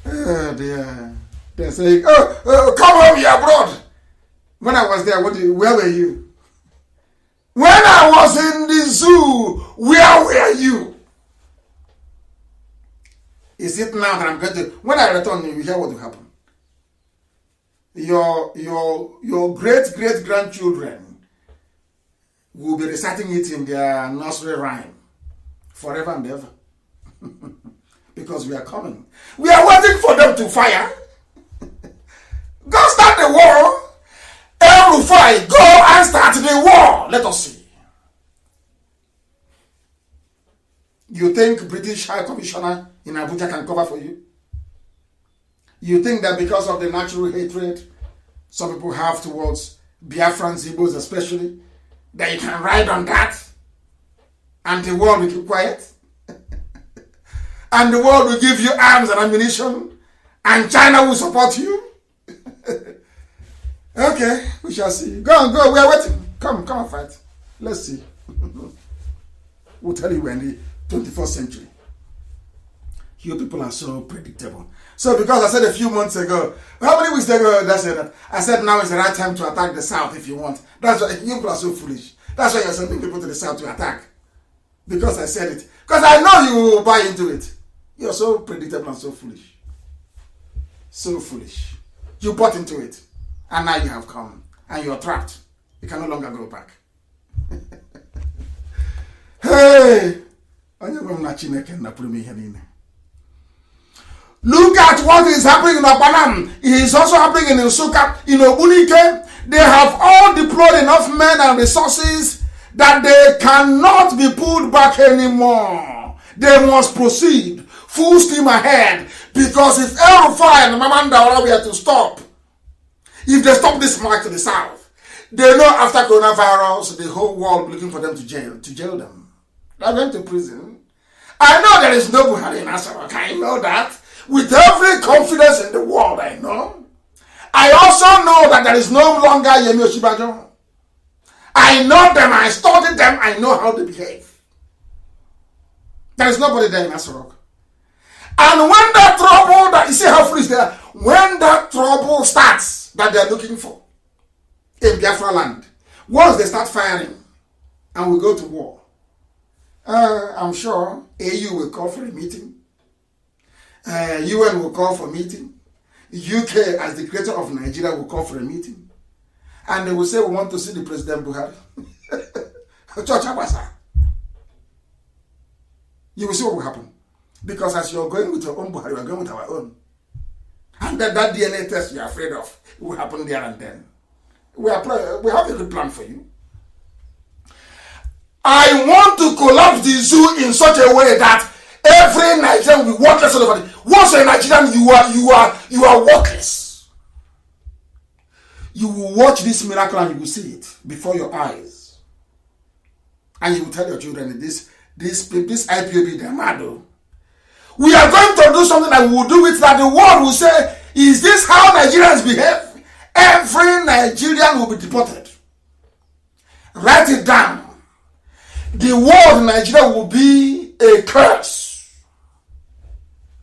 Oh dear. They're saying, come home, you're abroad. When I was there, where were you? When I was in the zoo, where were you? Is it now that I'm going to, when I return, you hear what will happen. Your great grandchildren will be reciting it in their nursery rhyme forever and ever. Because we are coming. We are waiting for them to fire. Go start the war. El Rufai, go and start the war. Let us see. You think British High Commissioner in Abuja can cover for you? You think that because of the natural hatred some people have towards Biafrans, Igbos especially, that you can ride on that and the world will keep quiet? And the world will give you arms and ammunition and China will support you? Okay, we shall see. Go on, go. We are waiting. Come and fight. Let's see. We'll tell you when the 21st century. You people are so predictable. So because I said a few months ago, how many weeks ago I said that? I said now is the right time to attack the South if you want. That's why you people are so foolish. That's why you're sending people to the South to attack. Because I said it. Because I know you will buy into it. You're so predictable and so foolish. So foolish. You bought into it. And now you have come. And you're trapped. You can no longer go back. Hey! Look at what is happening in Apanam. It is also happening in Nsukka, in Obunike. They have all deployed enough men and resources that they cannot be pulled back anymore. They must proceed full steam ahead, because if El Rufai and Mamanda were to stop, if they stop this march to the south, they know after coronavirus, the whole world will be looking for them to jail them. They're going to prison. I know there is no Buhari in Asarok. I know that. With every confidence in the world, I know. I also know that there is no longer Yemi Oshibajo. I know them. I studied them. I know how they behave. There is nobody there in Asarok. And when that trouble, you see how foolish they are, when that trouble starts that they are looking for in Biafra land, once they start firing and we go to war, I'm sure AU will call for a meeting. UN will call for a meeting. UK, as the creator of Nigeria, will call for a meeting. And they will say, we want to see the President Buhari. Church Abasa. You will see what will happen. Because as you're going with your own Buhari, we're going with our own. And that DNA test you're afraid of will happen there and then. We have a good plan for you. I want to collapse the zoo in such a way that every Nigerian will be worthless all over. Once you're a Nigerian, you are worthless. You will watch this miracle and you will see it before your eyes. And you will tell your children, this IPOB, they're mad though. We are going to do something that we will do it that the world will say, is this how Nigerians behave? Every Nigerian will be deported. Write it down. The world in Nigeria will be a curse.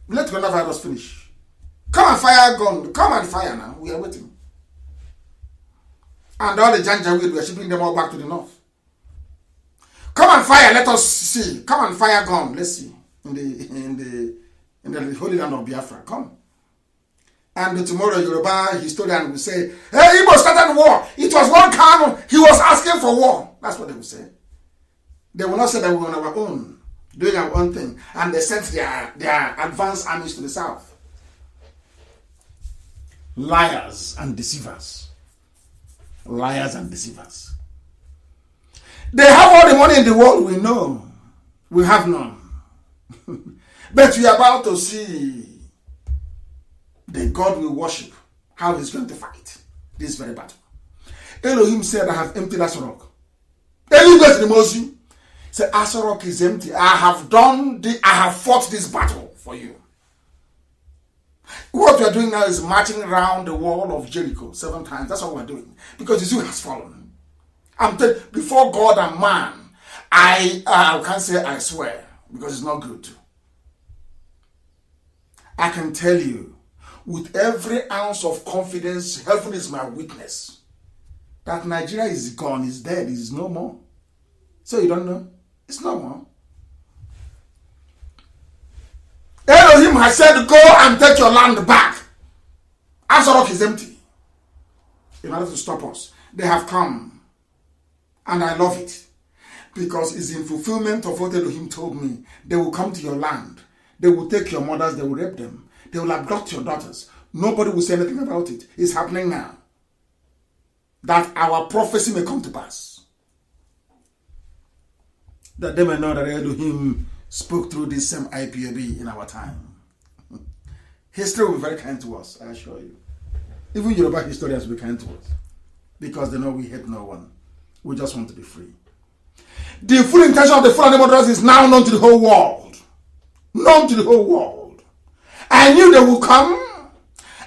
Let coronavirus finish. Come and fire gun. Come and fire now. We are waiting. And all the Janjaweed, we are shipping them all back to the north. Come and fire. Let us see. Come and fire gun. Let's see. In the holy land of Biafra. Come. And tomorrow Yoruba historian will say, hey, Igbo started war. It was one Kanu. He was asking for war. That's what they will say. They will not say that we were on our own, doing our own thing. And they sent their advanced armies to the south. Liars and deceivers. Liars and deceivers. They have all the money in the world, we know. We have none. But we are about to see the God we worship, how he's going to fight this very battle. Elohim said, I have emptied Asarok. Elohim goes to the Mazi. Said, Asarok is empty. I have fought this battle for you. What we are doing now is marching around the wall of Jericho 7 times. That's what we're doing. Because the zoo has fallen. I'm telling you, before God and man, I can't say I swear, because it's not good. I can tell you, with every ounce of confidence, heaven is my witness, that Nigeria is gone, is dead, is no more. So you don't know? It's no more. Elohim has said, go and take your land back. Azarok is empty. In order to stop us, they have come. And I love it. Because it's in fulfillment of what Elohim told me. They will come to your land. They will take your mothers. They will rape them. They will abduct your daughters. Nobody will say anything about it. It's happening now. That our prophecy may come to pass. That they may know that Elohim spoke through this same IPOB in our time. History will be very kind to us, I assure you. Even Yoruba historians will be kind to us. Because they know we hate no one. We just want to be free. The full intention of the Fulani murderers is now known to the whole world. Known to the whole world. I knew they would come.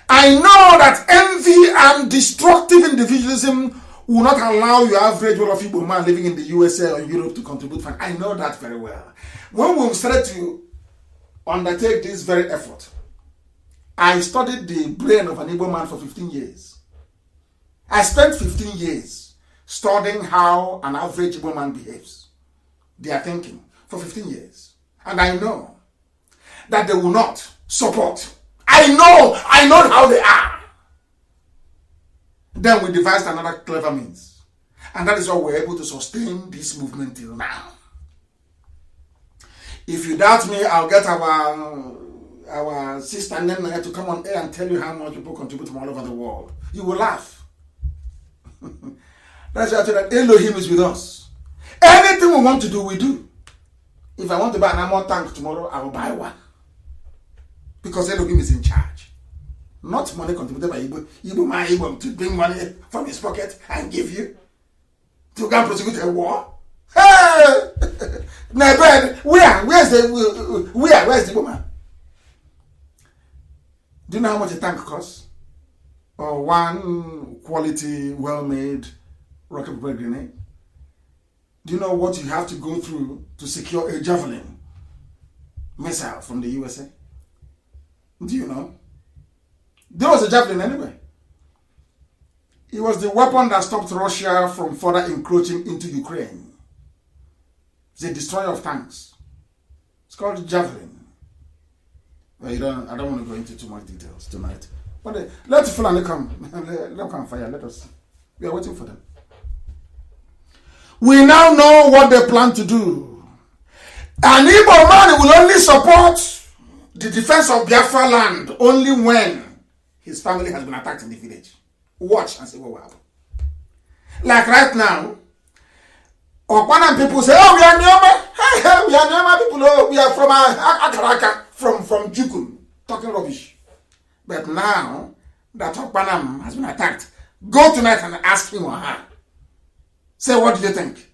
I know that envy and destructive individualism will not allow your average Igbo man living in the USA or Europe to contribute. I know that very well. When we started to undertake this very effort, I studied the brain of an Igbo man for 15 years. I spent 15 years studying how an average Igbo man behaves. They are thinking for 15 years. And I know that they will not support. I know how they are. Then we devised another clever means. And that is how we're able to sustain this movement till now. If you doubt me, I'll get our sister Nnamdi to come on air and tell you how much people contribute from all over the world. You will laugh. That's why I tell you that Elohim is with us. Anything we want to do, we do. If I want to buy an ammo tank tomorrow, I will buy one. Because Elohim is in charge. Not money contributed by Igbo to bring money from his pocket and give you to go and prosecute a war. Hey! Where's the Igbo man? Do you know how much a tank costs? Or one quality, well-made rocket propelled grenade? Do you know what you have to go through to secure a javelin missile from the USA? Do you know? There was a javelin anyway. It was the weapon that stopped Russia from further encroaching into Ukraine. It's a destroyer of tanks. It's called javelin. Well, I don't want to go into too much details tonight. But let Fulani come. Let them come fire. Let us. We are waiting for them. We now know what they plan to do. An Igbo man will only support the defense of Biafra land only when his family has been attacked in the village. Watch and see what will happen. Like right now, Okwanan people say, oh, we are Nyoma. Hey, we are Nyoma people. Oh, we are from Akaraka, from Jukun, talking rubbish. But now that Okwanan has been attacked, go tonight and ask him or her. Say, what do you think?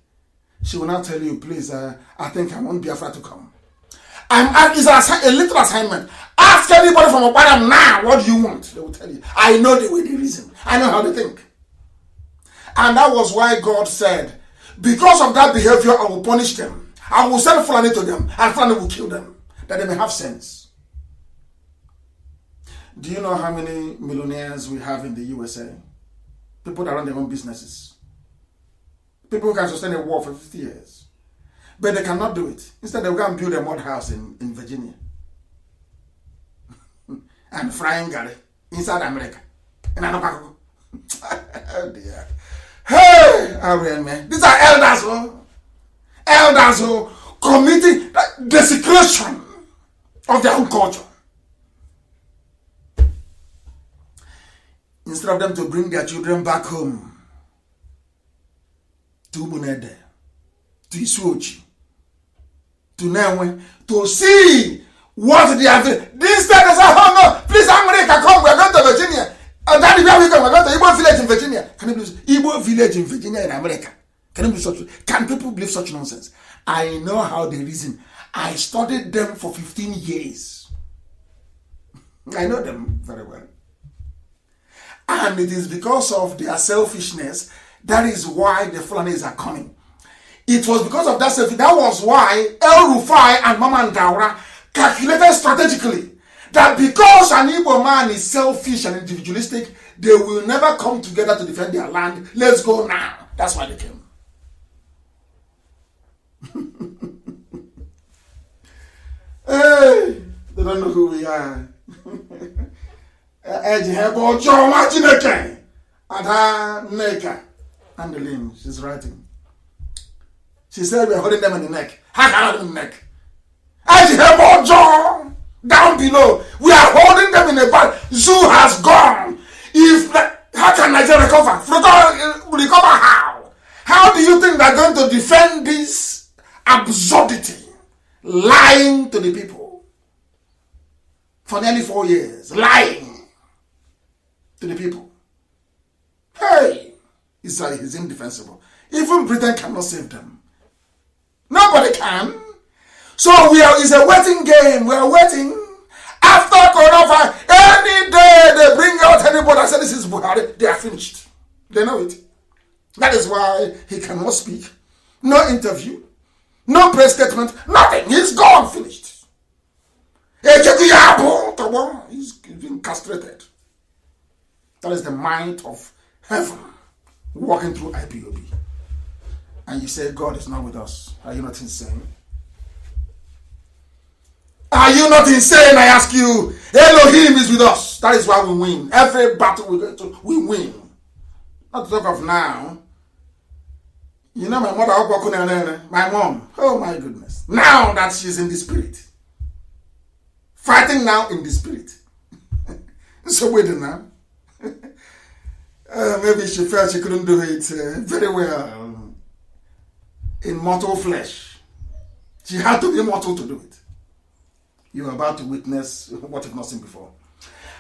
She will now tell you, please, I think I want Biafra to come. It's a little assignment. Ask anybody from Okwanan now, what do you want? They will tell you. I know the way they reason. I know how they think. And that was why God said, because of that behavior, I will punish them. I will send Fulani to them, and Fulani will kill them, that they may have sense. Do you know how many millionaires we have in the USA? People that run their own businesses. People who can sustain a war for 50 years. But they cannot do it. Instead, they will go and build a mud house in Virginia. And frying Gary inside America. In Anopako. Oh dear. Hey, Arian man. These are elders who committing desecration of their own culture. Instead of them to bring their children back home to Munede, to Isuochi, to Nenwe, to see what they have. This time they say, oh no, please, America, come, we're going to Virginia. Daddy, where we going? We're going to Igbo village in Virginia. Can you believe Igbo village in Virginia in America? Can people believe such nonsense? I know how they reason. I studied them for 15 years. I know them very well. And it is because of their selfishness, that is why the Fulanis are coming. It was because of that selfishness. That was why El Rufai and Mama Ndaura calculated strategically that because an Igbo man is selfish and individualistic, they will never come together to defend their land. Let's go now. That's why they came. Hey, They don't know who we are. And the limb, she's writing. She said we're holding them in the neck. How can I hold them in the neck? Down below, we are holding them in the back. Zoo has gone. How can Nigeria recover? Recover how? How do you think they're going to defend this absurdity? Lying to the people for nearly 4 years. Lying to the people. Hey, it's indefensible. Even Britain cannot save them. Nobody can. So it's a waiting game. We are waiting. After coronavirus, any day they bring out anybody and say this is Buhari, they are finished. They know it. That is why he cannot speak. No interview. No press statement. Nothing. He's gone. Finished. He's been castrated. That is the might of heaven walking through IPOB. And you say God is not with us. Are you not insane? Are you not insane? I ask you. Elohim is with us. That is why we win. Every battle we go to, we win. Not to talk of now. You know my mother, my mom. Oh my goodness. Now that she's in the spirit. Fighting now in the spirit. So wait now. Maybe she felt she couldn't do it very well in mortal flesh. She had to be mortal to do it. You are about to witness what you've not seen before.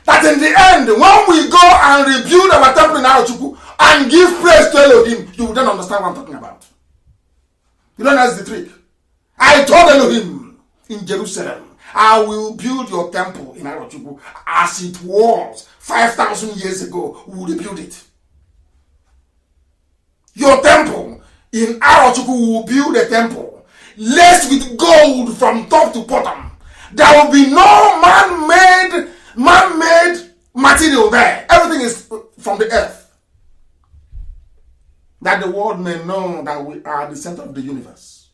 That in the end, when we go and rebuild our temple in Arochukwu and give praise to Elohim, you will then understand what I'm talking about. You don't know that's the trick. I told Elohim in Jerusalem, I will build your temple in Arochukwu as it was 5,000 years ago. We will rebuild it. Your temple in Arochukwu, we will build a temple laced with gold from top to bottom. There will be no man-made material there. Everything is from the earth. That the world may know that we are the center of the universe.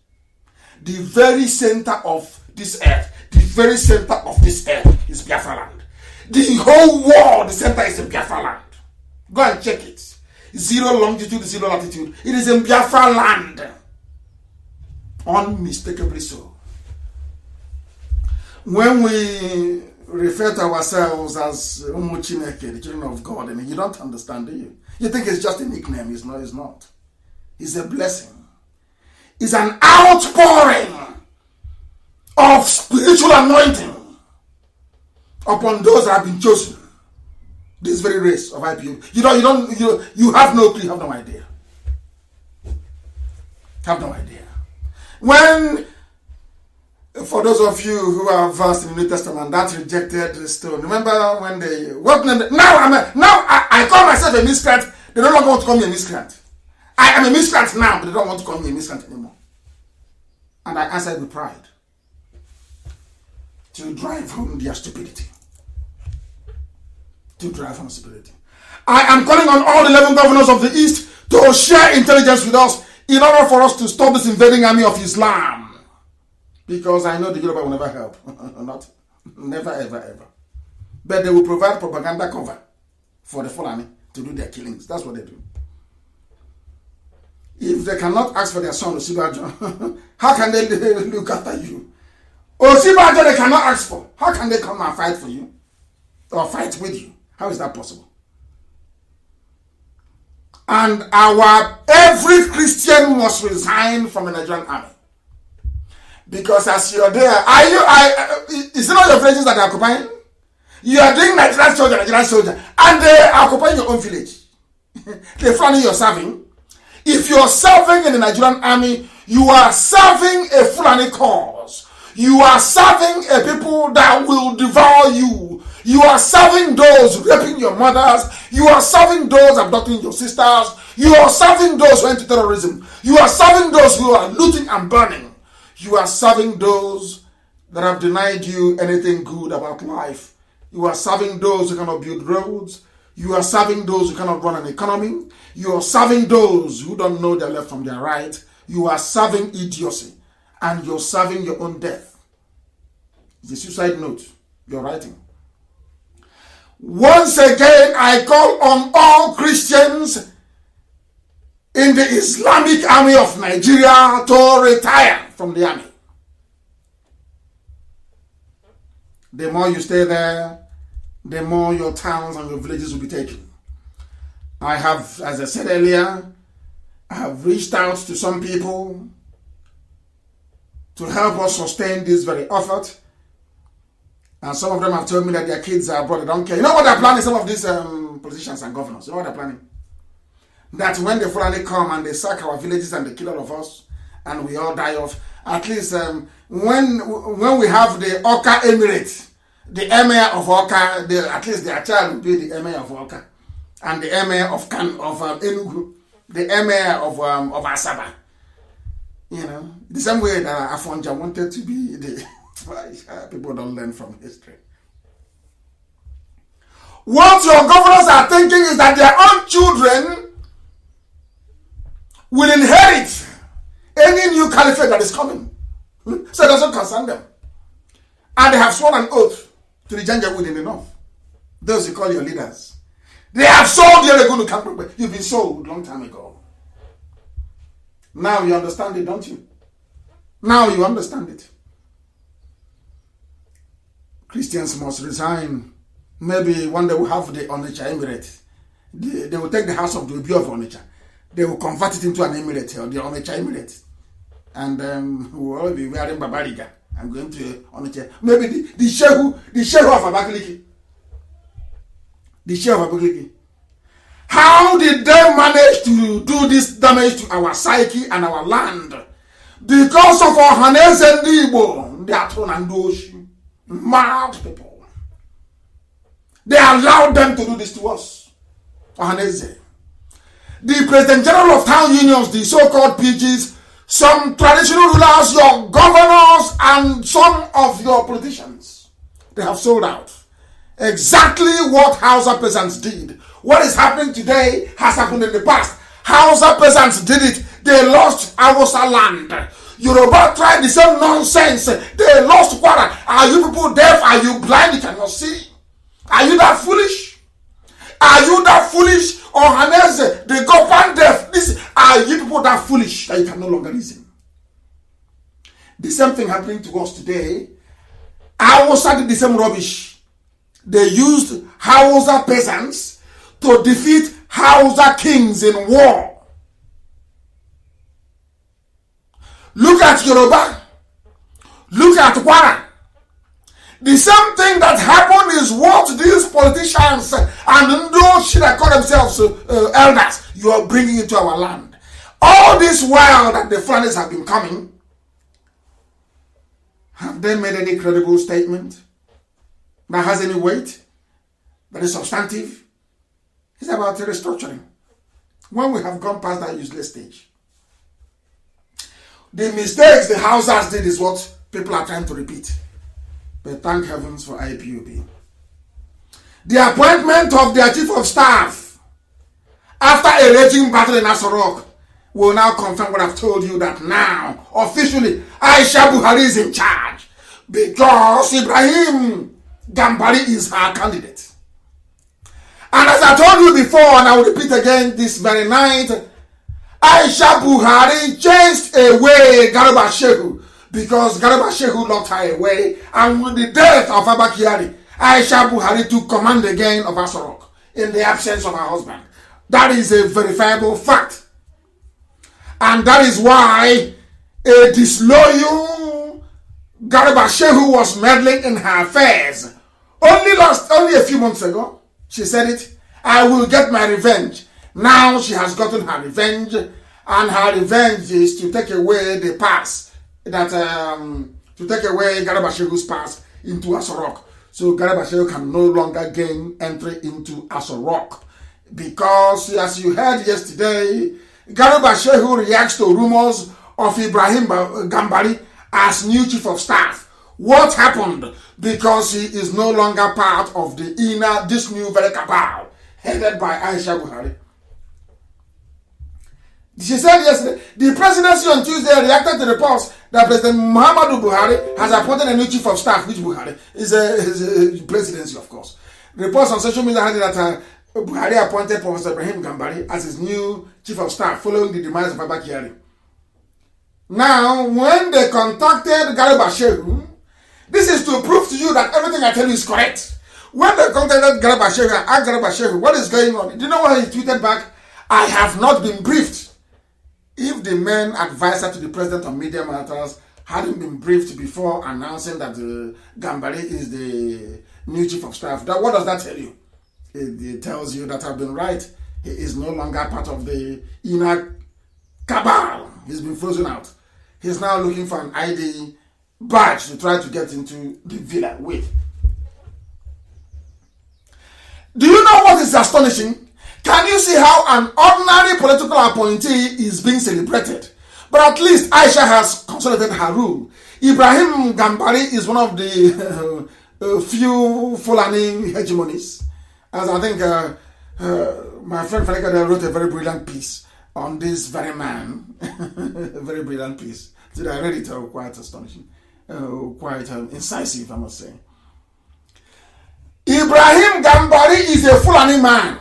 The very center of this earth. The very center of this earth is Biafra land. The whole world, the center is in Biafra land. Go and check it. 0 longitude, 0 latitude. It is in Biafra land. Unmistakably so. When we refer to ourselves as Umu Chineke, the children of God, and you don't understand, do you? You think it's just a nickname. It's not. It's a blessing. It's an outpouring of spiritual anointing upon those that have been chosen. This very race of IPO. You have no clue, you have no idea. Have no idea. When, for those of you who are versed in the New Testament, that rejected stone. Remember when they I call myself a miscreant. They no longer want to call me a miscreant. I am a miscreant now, but they don't want to call me a miscreant anymore. And I answered with pride to drive home their stupidity. To drive home stupidity. I am calling on all 11 governors of the East to share intelligence with us in order for us to stop this invading army of Islam. Because I know the Yoruba will never help. Never, ever, ever. But they will provide propaganda cover for the Fulani to do their killings. That's what they do. If they cannot ask for their son, Osibajo, how can they look after you? Osibajo they cannot ask for. How can they come and fight for you? Or fight with you? How is that possible? And every Christian must resign from the Nigerian army. Because as you're there, is it not your villages that are occupying? You are doing Nigerian soldier, and they are occupying your own village. The Fulani you're serving. If you're serving in the Nigerian army, you are serving a Fulani cause. You are serving a people that will devour you. You are serving those raping your mothers. You are serving those abducting your sisters. You are serving those who are into terrorism. You are serving those who are looting and burning. You are serving those that have denied you anything good about life. You are serving those who cannot build roads. You are serving those who cannot run an economy. You are serving those who don't know their left from their right. You are serving idiocy. And you're serving your own death. It's a suicide note. You're writing. Once again, I call on all Christians in the Islamic Army of Nigeria to retire from the army. The more you stay there, the more your towns and your villages will be taken. I have, as I said earlier, I have reached out to some people to help us sustain this very effort. And some of them have told me that their kids are abroad, they don't care. You know what they're planning, some of these politicians and governors? You know what they're planning? That when the Fulani come and they sack our villages and they kill all of us and we all die off, at least when we have the Oka Emirate, the emir of Oka, at least their child will be the emir of Oka, and the emir of Enugu, the emir of Asaba. You know, the same way that Afonja wanted to be the... People don't learn from history. What your governors are thinking is that their own children will inherit any new caliphate that is coming. So it doesn't concern them. And they have sworn an oath to the Janjaweed in the north. Those you call your leaders. They have sold your Regunu Kampe. You've been sold a long time ago. Now you understand it, don't you? Now you understand it. Christians must resign. Maybe one day we'll have the Onitsha Emirate. They will take the house of the Obi of Onitsha. They will convert it into an emirate, or the Onitsha Emirate. And we'll all be wearing Babariga and going to Onitsha. Maybe the Shehu of Abakaliki. The Shehu of Abakaliki. How did they manage to do this damage to our psyche and our land? Because of Ohaneze Igbo, they are thrown and those mad people. They allowed them to do this to us. Ohaneze. The President General of Town Unions, the so-called PGs, some traditional rulers, your governors, and some of your politicians, they have sold out. Exactly what Hausa peasants did. What is happening today has happened in the past. Hausa peasants did it. They lost Hausa land. Yoruba tried the same nonsense. They lost Kwara. Are you people deaf? Are you blind? You cannot see. Are you that foolish? Are you that foolish? Or Hanese, the government deaf? Are you people that foolish that you can no longer listen? The same thing happening to us today. Hausa did the same rubbish. They used Hausa peasants to defeat Hausa kings in war. Look at Yoruba. Look at Kwara. The same thing that happened is what these politicians and those that call themselves elders, you are bringing into our land. All this while that the Fulanis have been coming, have they made any credible statement that has any weight, that is substantive? It's about restructuring. When we have gone past that useless stage. The mistakes the Hausas did is what people are trying to repeat. But thank heavens for IPOB. The appointment of their chief of staff after a raging battle in Asorok will now confirm what I've told you, that now, officially, Aisha Buhari is in charge because Ibrahim Gambari is her candidate. And as I told you before, and I will repeat again this very night, Aisha Buhari chased away Garba Shehu because Garba Shehu locked her away, and with the death of Abba Kyari, Aisha Buhari took command again of Asorok in the absence of her husband. That is a verifiable fact. And that is why a disloyal Garba Shehu was meddling in her affairs. Only a few months ago, she said it, I will get my revenge. Now she has gotten her revenge, and her revenge is to take away the pass, to take away Garba Shehu's pass into Asorok. So Garba Shehu can no longer gain entry into Asorok. Because, as you heard yesterday, Garba Shehu reacts to rumors of Ibrahim Gambari as new chief of staff. What happened? Because he is no longer part of the this new very cabal, headed by Aisha Buhari. She said yesterday, the presidency on Tuesday reacted to reports that President Muhammadu Buhari has appointed a new chief of staff, which Buhari is a presidency, of course. Reports on social media had that Buhari appointed Professor Ibrahim Gambari as his new chief of staff following the demise of Abba Kyari. Now, when they contacted Garba Shehu, this is to prove to you that everything I tell you is correct. When they contacted Garba Shehu and asked Garba Shehu, what is going on? Do you know what he tweeted back? I have not been briefed. If the main advisor to the president on media matters hadn't been briefed before announcing that Gambari is the new chief of staff, what does that tell you? It tells you that I've been right. He is no longer part of the inner cabal. He's been frozen out. He's now looking for an ID badge to try to get into the villa with. Do you know what is astonishing? Can you see how an ordinary political appointee is being celebrated? But at least Aisha has consolidated her rule. Ibrahim Gambari is one of the few Fulani hegemonies. As I think my friend Faleka wrote a very brilliant piece on this very man. A very brilliant piece. Did I read it? Quite astonishing. Quite incisive, I must say. Ibrahim Gambari is a Fulani man.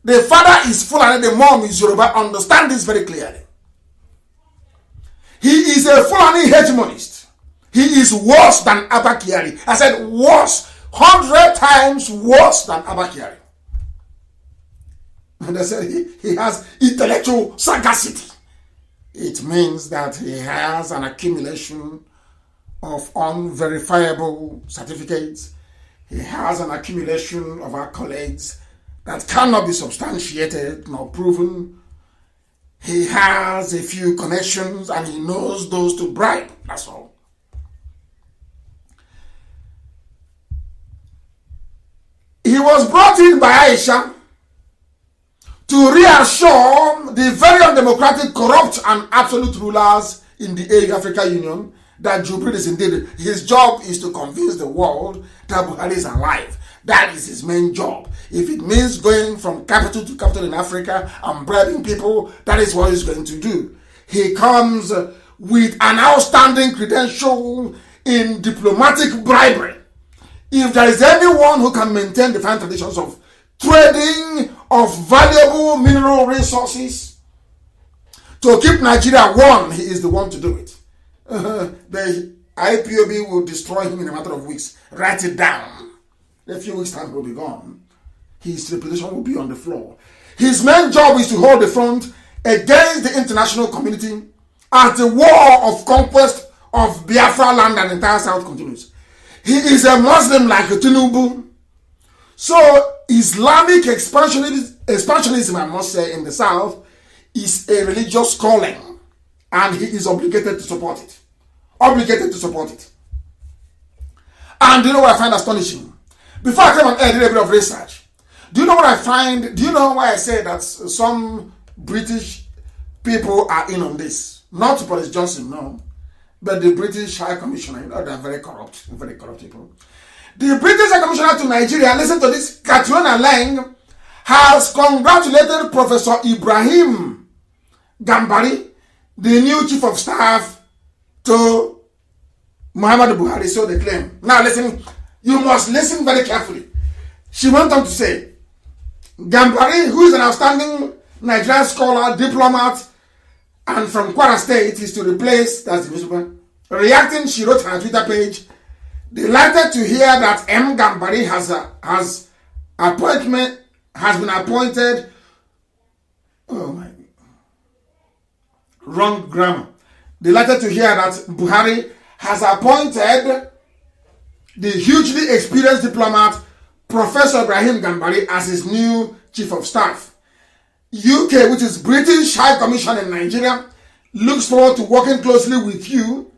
The father is Fulani, the mom is Yoruba. Understand this very clearly. He is a Fulani hegemonist. He is worse than Abba Kyari. I said worse, 100 times worse than Abba Kyari. And I said he has intellectual sagacity. It means that he has an accumulation of unverifiable certificates. He has an accumulation of accolades that cannot be substantiated nor proven. He has a few connections and he knows those to bribe. That's all. He was brought in by Aisha to reassure the very undemocratic, corrupt and absolute rulers in the Africa Union that Jubril is indeed, his job is to convince the world that Buhari is alive. That is his main job. If it means going from capital to capital in Africa and bribing people, that is what he's going to do. He comes with an outstanding credential in diplomatic bribery. If there is anyone who can maintain the fine traditions of trading of valuable mineral resources to keep Nigeria warm, he is the one to do it. The IPOB will destroy him in a matter of weeks. Write it down. A few weeks' time will be gone. His reputation will be on the floor. His main job is to hold the front against the international community as the war of conquest of Biafra land and the entire South continues. He is a Muslim like Tinubu. So Islamic expansionism, I must say, in the South is a religious calling, and he is obligated to support it. Obligated to support it. And do you know what I find astonishing? Before I came on air, I did a bit of research. Do you know what I find? Do you know why I say that some British people are in on this? Not Boris Johnson, no. But the British High Commissioner, you know, they're very corrupt people. The British High Commissioner to Nigeria, listen to this, Katrina Lang, has congratulated Professor Ibrahim Gambari, the new chief of staff to Muhammadu Buhari, so they claim. Now listen, you must listen very carefully. She went on to say, Gambari, who is an outstanding Nigerian scholar, diplomat, and from Kwara State, is to replace, that's the newspaper. Reacting, she wrote on her Twitter page, delighted to hear that M. Gambari has been appointed. Oh my, wrong grammar. Delighted to hear that Buhari has appointed the hugely experienced diplomat Professor Ibrahim Gambari as his new chief of staff. UK, which is British High Commission in Nigeria, looks forward to working closely with you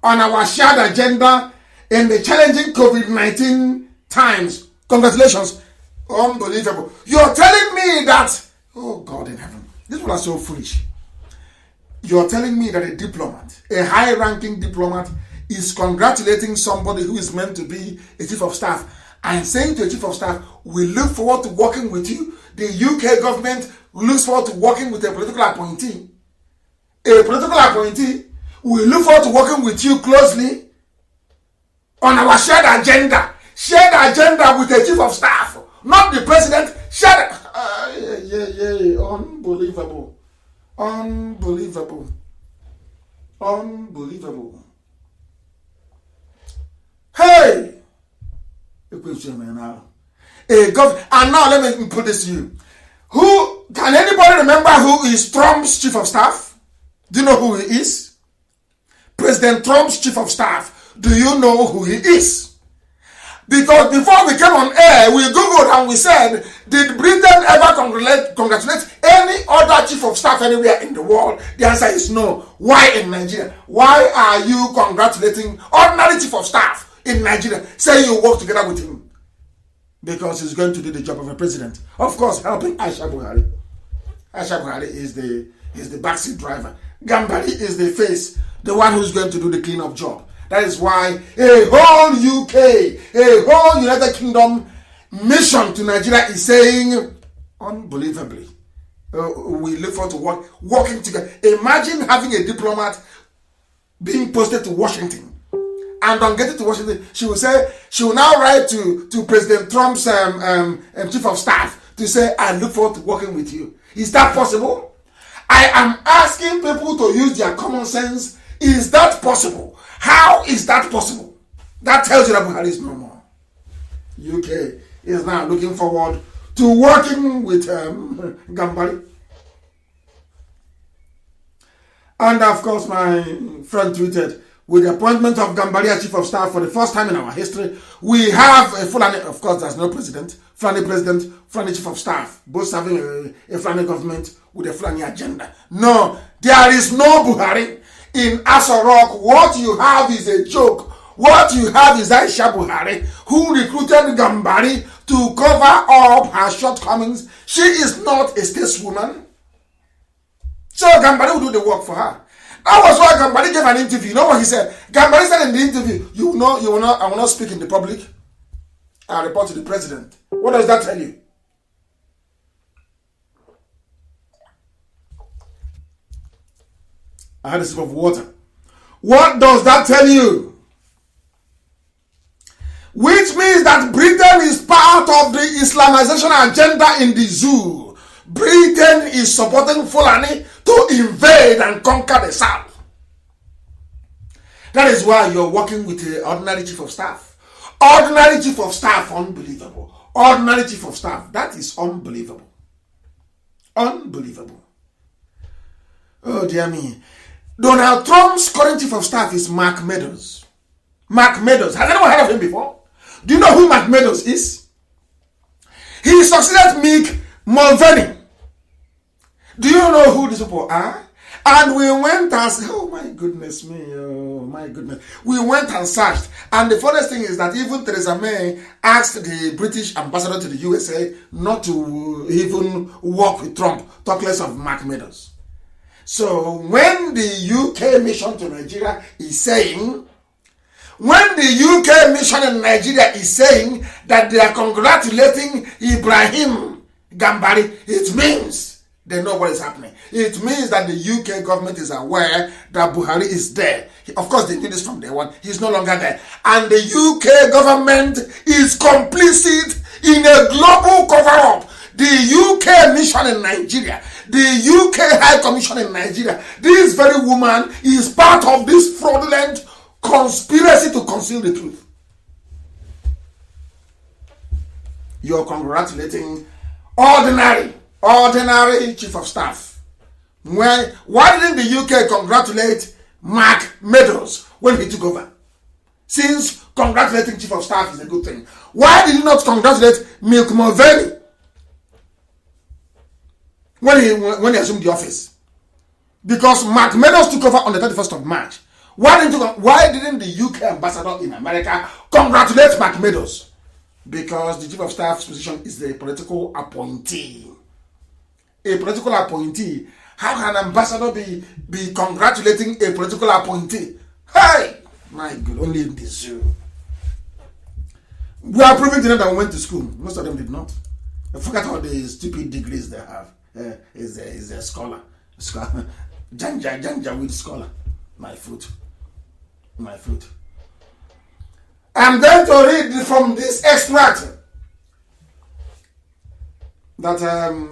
on our shared agenda in the challenging COVID-19 times. Congratulations. Unbelievable. You're telling me that, oh God in heaven, these people are so foolish. You're telling me that a diplomat, a high-ranking diplomat, is congratulating somebody who is meant to be a chief of staff and saying to a chief of staff, we look forward to working with you. The UK government looks forward to working with a political appointee. a political appointee, we look forward to working with you closely on our shared agenda with the chief of staff, not the president. Shared. Unbelievable. Hey, and now let me put this to you. Who can anybody remember who is Trump's chief of staff? Do you know who he is? President Trump's chief of staff. Do you know who he is? Because before we came on air, we googled and we said, did Britain ever congratulate any other chief of staff anywhere in the world? The answer is no. Why in Nigeria? Why are you congratulating ordinary chief of staff in Nigeria, saying you work together with him? Because he's going to do the job of a president. Of course, helping Aisha Buhari. Aisha Buhari is the backseat driver. Gambari is the face, the one who's going to do the cleanup job. That is why a whole UK, a whole United Kingdom mission to Nigeria is saying, unbelievably, we look forward to working together. Imagine having a diplomat being posted to Washington. And on getting to Washington, she will now write to President Trump's chief of staff to say, I look forward to working with you. Is that possible? I am asking people to use their common sense. Is that possible? How is that possible? That tells you that Buhari is no more. UK is now looking forward to working with Gambari. And of course, my friend tweeted, with the appointment of Gambari as chief of staff for the first time in our history, we have a Fulani, of course, there's no president, Fulani president, Fulani chief of staff, both serving a Fulani government with a Fulani agenda. No, there is no Buhari in Aso Rock. What you have is a joke. What you have is Aisha Buhari, who recruited Gambari to cover up her shortcomings. She is not a stateswoman. So Gambari will do the work for her. That was why Gambari gave an interview. You know what he said? Gambari said in the interview, I will not speak in the public. I'll report to the president. What does that tell you? I had a sip of water. What does that tell you? Which means that Britain is part of the Islamization agenda in the zoo. Britain is supporting Fulani to invade and conquer the South. That is why you're working with the ordinary chief of staff. Ordinary chief of staff, unbelievable. Ordinary chief of staff, that is unbelievable. Unbelievable. Oh dear me. Donald Trump's current chief of staff is Mark Meadows. Mark Meadows. Has anyone heard of him before? Do you know who Mark Meadows is? He succeeded Mick Mulvaney. Do you know who these people are? And we went and said, oh my goodness me, oh my goodness. We went and searched. And the funniest thing is that even Theresa May asked the British ambassador to the USA not to even work with Trump, talk less of Mark Meadows. So when the UK mission to Nigeria is saying, that they are congratulating Ibrahim Gambari, it means they know what is happening. It means that the UK government is aware that Buhari is there. Of course, they knew this from day one. He's no longer there. And the UK government is complicit in a global cover-up. The UK mission in Nigeria, the UK High Commission in Nigeria, this very woman is part of this fraudulent conspiracy to conceal the truth. You're congratulating ordinary chief of staff. Why didn't the UK congratulate Mark Meadows when he took over? Since congratulating chief of staff is a good thing, why did you not congratulate Mick Mulvaney when he assumed the office? Because Mark Meadows took over on the 31st of March. Why didn't the UK ambassador in America congratulate Mark Meadows? Because the chief of staff's position is the political appointee. A political appointee. How can an ambassador be congratulating a political appointee? Hey! My God, only in the zoo. We are proving to them that we went to school. Most of them did not. I forgot all the stupid degrees they have. Is a scholar. Janja with scholar. My foot. I'm going to read from this extract that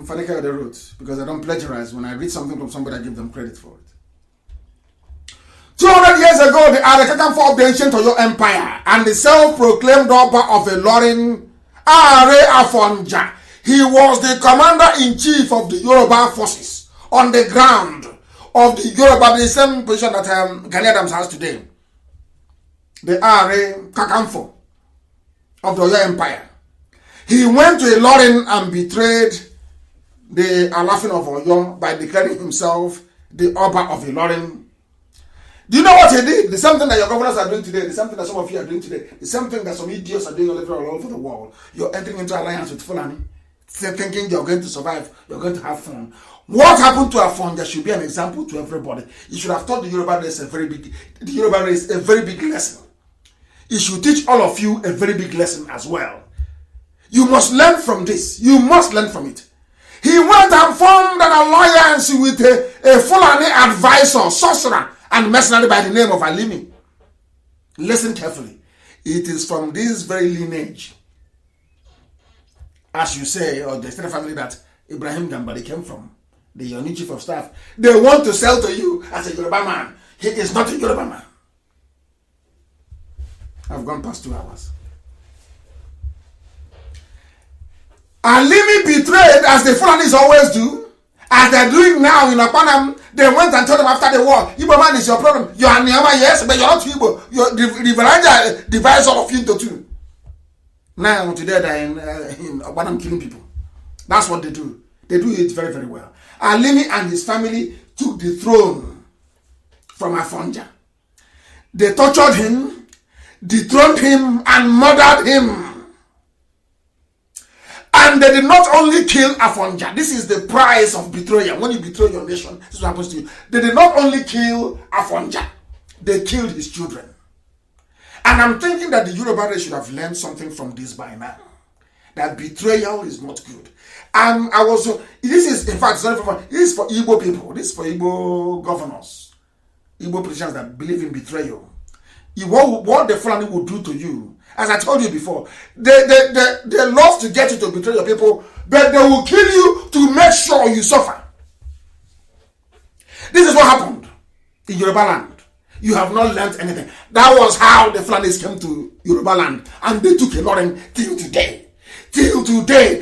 Fanika wrote, because I don't plagiarize. When I read something from somebody, I give them credit for it. 200 years ago, the Arakakanfo of the ancient Oyo Empire and the self-proclaimed Oba of Ilorin, Are Afonja. He was the commander-in-chief of the Yoruba forces on the ground of the Yoruba, the same position that Gani Adams has today. The Are Kakanfo of the Oyo Empire. He went to Ilorin and betrayed the Alafin of Oyo by declaring himself the Oba of Ilorin. Do you know what he did? The same thing that your governors are doing today, the same thing that some of you are doing today, the same thing that some idiots are doing all over the world. You're entering into alliance with Fulani, thinking you're going to survive, you're going to have fun. What happened to Afon? There should be an example to everybody. You should have taught the Yoruba race a very big lesson. It should teach all of you a very big lesson as well. You must learn from this. You must learn from it. He went and formed an alliance with a Fulani advisor, sorcerer, and mercenary by the name of Alimi. Listen carefully. It is from this very lineage, as you say, or the extended family that Ibrahim Gambari came from, the new chief of staff. They want to sell to you as a Yoruba man. He is not a Yoruba man. I've gone past 2 hours. Alimi betrayed, as the Fulanis always do, as they're doing now in Apanam. They went and told them after the war, Igbo man is your problem. You are Niyama, yes, but you're not Igbo. The Varanja divides all of you into two. Now, today they're in Apanam killing people. That's what they do. They do it very, very well. Alimi and his family took the throne from Afonja. They tortured him, dethroned him, and murdered him. And they did not only kill Afonja. This is the price of betrayal. When you betray your nation, this is what happens to you. They did not only kill Afonja, they killed his children. And I'm thinking that the Yoruba race should have learned something from this by now. That betrayal is not good. And this is, in fact, this is for Igbo people. This is for Igbo governors, Igbo politicians that believe in betrayal. What the Fulani will do to you, as I told you before, they love to get you to betray your people, but they will kill you to make sure you suffer. This is what happened in Yoruba land. You have not learned anything. That was how the Fulanis came to Yoruba land, and they took a lot till today. Till today,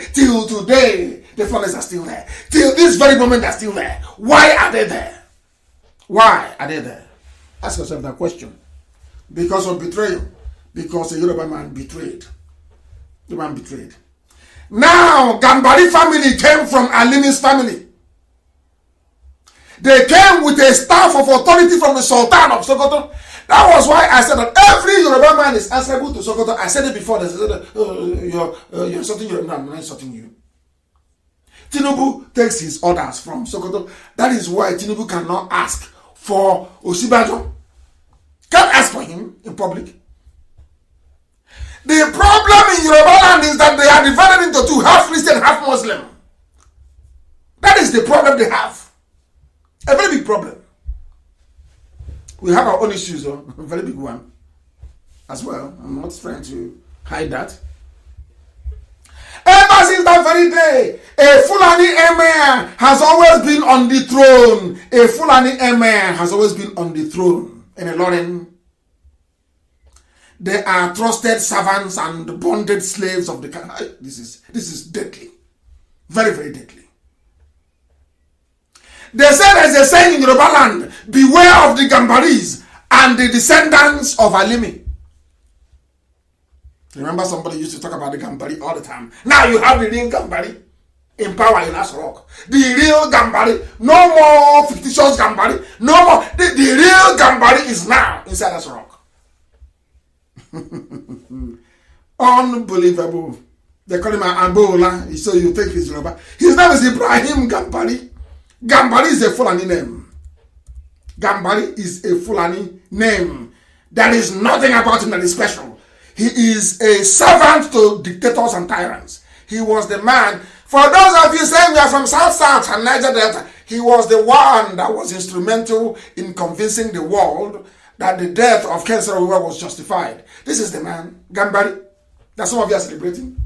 the Fulanis are still there. Till this very moment, they're still there. Why are they there? Why are they there? Ask yourself that question. Because of betrayal. Because a Yoruba man betrayed. The man betrayed. Now, Gambari family came from Alimi's family. They came with a staff of authority from the Sultan of Sokoto. That was why I said that every Yoruba man is answerable to Sokoto. I said it before. They said, you're insulting Yoruba. No, I'm not insulting you. Tinubu takes his orders from Sokoto. That is why Tinubu cannot ask for Osibajo. Can't ask for him in public. The problem in Yoruba land is that they are divided into two, half Christian, half Muslim. That is the problem they have. A very big problem. We have our own issues, a very big one as well. I'm not trying to hide that. Ever since that very day, a Fulani emir has always been on the throne. A Fulani emir has always been on the throne in Ilorin. They are trusted servants and bonded slaves of the country. This is deadly. Very, very deadly. They say there's a saying in Yoruba land, beware of the Gambaris and the descendants of Alimi. Remember, somebody used to talk about the Gambari all the time. Now you have the real Gambari in power in Asrock. The real Gambari. No more fictitious Gambari. No more. The real Gambari is now inside Asrock. Unbelievable. They call him Angola, so you take his Yoruba. His name is Ibrahim Gambari. Gambari is a Fulani name. Gambari is a Fulani name. There is nothing about him that is special. He is a servant to dictators and tyrants. He was the man. For those of you saying we are from South and Niger Delta, He was the one that was instrumental in convincing the world that the death of Ken Saro-Wiwa was justified. This is the man, Gambari, that some of you are celebrating.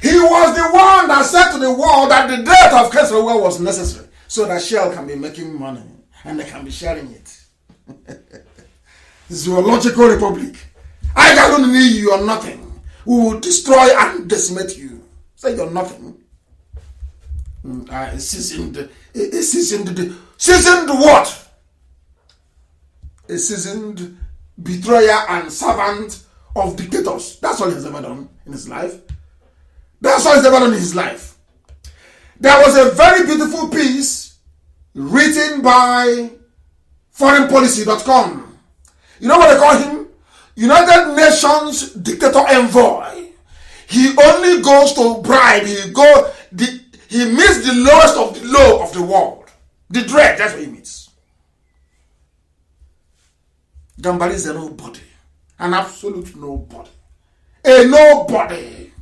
He was the one that said to the world that the death of Ken Saro-Wiwa was necessary so that Shell can be making money and they can be sharing it. Zoological Republic. I don't need you, you're nothing. We will destroy and decimate you. Say you're nothing. Seasoned what? A seasoned betrayer and servant of dictators. That's all he's ever done in his life. That's all he's ever done in his life. There was a very beautiful piece written by foreignpolicy.com. You know what they call him? United Nations Dictator Envoy. He only goes to bribe. He meets the lowest of the low of the world. The dread, that's what he meets. Gambari is a nobody. An absolute nobody. A nobody.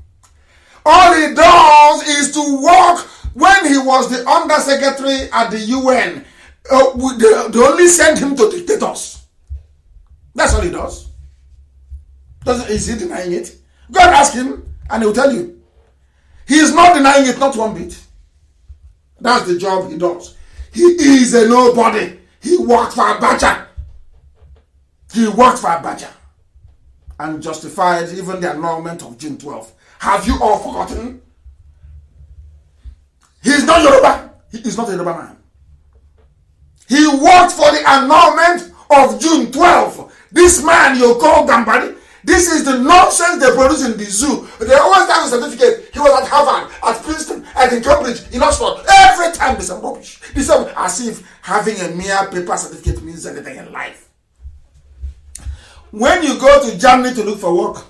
All he does is to work. When he was the undersecretary at the UN, they only sent him to dictators. That's all he does. Is he denying it? Go and ask him and he will tell you. He is not denying it, not one bit. That's the job he does. He is a nobody. He worked for Abacha. He worked for Abacha and justified even the annulment of June 12th. Have you all forgotten? He is not Yoruba. He is not a Yoruba man. He worked for the annulment of June 12th. This man you call Gambari, this is the nonsense they produce in the zoo. They always have a certificate. He was at Harvard, at Princeton, and in Cambridge, in Oxford. Every time there's some rubbish. This is as if having a mere paper certificate means anything in life. When you go to Germany to look for work,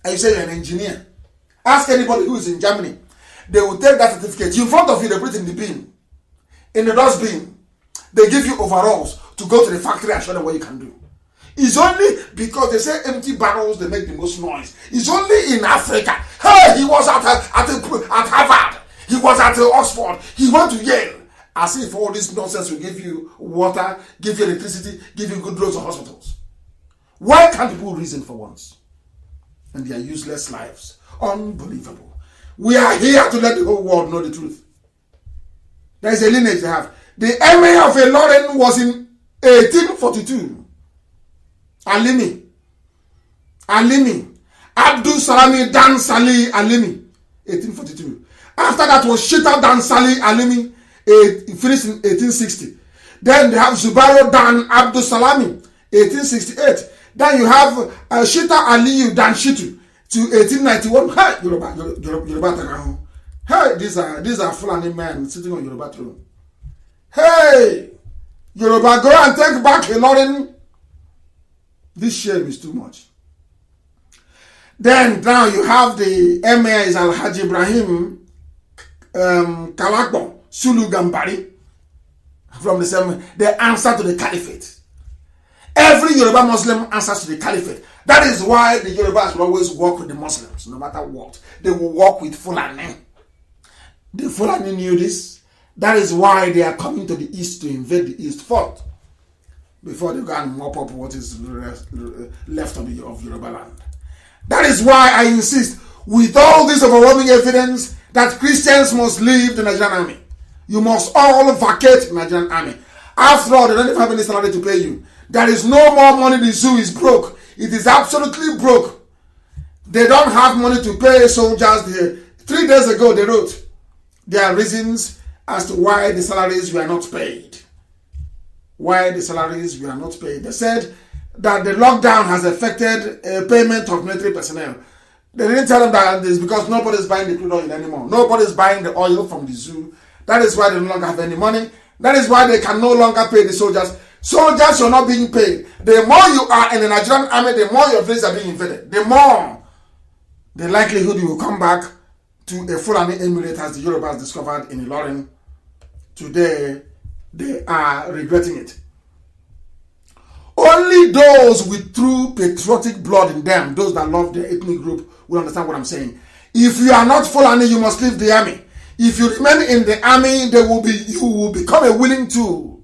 and you say you're an engineer, ask anybody who is in Germany. They will take that certificate. In front of you, they put it in the bin. In the dustbin. They give you overalls to go to the factory and show them what you can do. It's only because they say empty barrels, they make the most noise. It's only in Africa. Hey, he was at Harvard. He was at Oxford. He went to Yale. As if all this nonsense will give you water, give you electricity, give you good roads or hospitals. Why can't people reason for once? And their useless lives. Unbelievable. We are here to let the whole world know the truth. There is a lineage they have. The emir of Ilorin was in 1842. Alimi. Abdul Salami Dan Sali Alimi. 1842. After that was Shita Dan Sali Alimi. He finished in 1860. Then they have Zubairo Dan Abdul Salami. 1868. Then you have Shita Aliyu Dan Shitu. To 1891, hey, Yoruba. Hey, these are Fulani men sitting on Yoruba throne. Hey, Yoruba, go and take back Ilorin. This shame is too much. Then now you have the emir is Alhaji Ibrahim Kalakbo Sulu Gambari from the same. They answer to the caliphate. Every Yoruba Muslim answers to the caliphate. That is why the Yorubas will always work with the Muslims, no matter what. They will work with Fulani. The Fulani knew this. That is why they are coming to the east to invade the east first, before they go and mop up what is left of Yoruba land. That is why I insist, with all this overwhelming evidence, that Christians must leave the Nigerian army. You must all vacate the Nigerian army. After all, they don't even have any salary to pay you. There is no more money. The zoo is broke. It is absolutely broke. They don't have money to pay soldiers. 3 days ago, they wrote their reasons as to why the salaries were not paid. Why the salaries were not paid. They said that the lockdown has affected payment of military personnel. They didn't tell them that it's because nobody is buying the crude oil anymore. Nobody is buying the oil from the zoo. That is why they no longer have any money. That is why they can no longer pay the soldiers. Soldiers are not being paid. The more you are in the Nigerian army, the more your villages are being invaded. The more the likelihood you will come back to a Fulani emirate as the Yorubas discovered in Ilorin. Today, they are regretting it. Only those with true patriotic blood in them, those that love their ethnic group, will understand what I'm saying. If you are not Fulani, you must leave the army. If you remain in the army, you will become a willing tool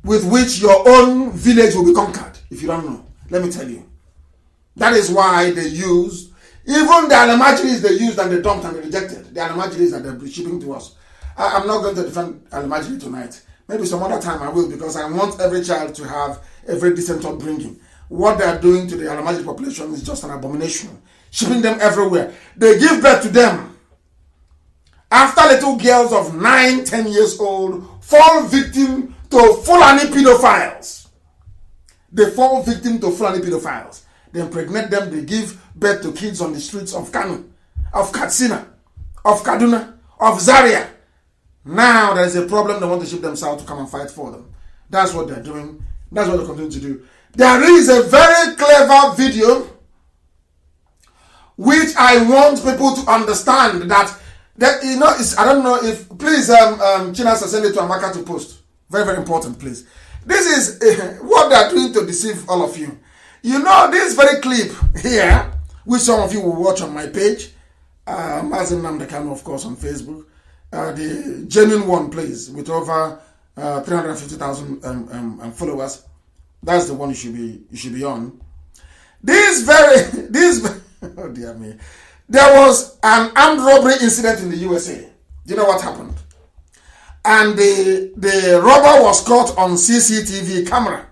with which your own village will be conquered. If you don't know, let me tell you. That is why they used, even the Alamajiris they used and they dumped and they rejected. The Alamajiris that they're shipping to us. I'm not going to defend Alamajiri tonight. Maybe some other time I will, because I want every child to have a very decent upbringing. What they are doing to the Alamaji population is just an abomination. Shipping them everywhere. They give birth to them. After little girls of 9, 10 years old fall victim to Fulani pedophiles. They fall victim to Fulani pedophiles. They impregnate them. They give birth to kids on the streets of Kanu, of Katsina, of Kaduna, of Zaria. Now there is a problem. They want to ship them south to come and fight for them. That's what they're doing. That's what they continue to do. There is a very clever video which I want people to understand that I don't know if, please, Chinasa, send it to Amaka to post. Very, very important, please. This is what they're doing to deceive all of you. You know, this very clip here, which some of you will watch on my page, Mazi Nnamdi Kanu, of course, on Facebook, the genuine one, please, with over 350,000 followers. That's the one you should be on. Oh dear me. There was an armed robbery incident in the USA. Do you know what happened? And the robber was caught on CCTV camera.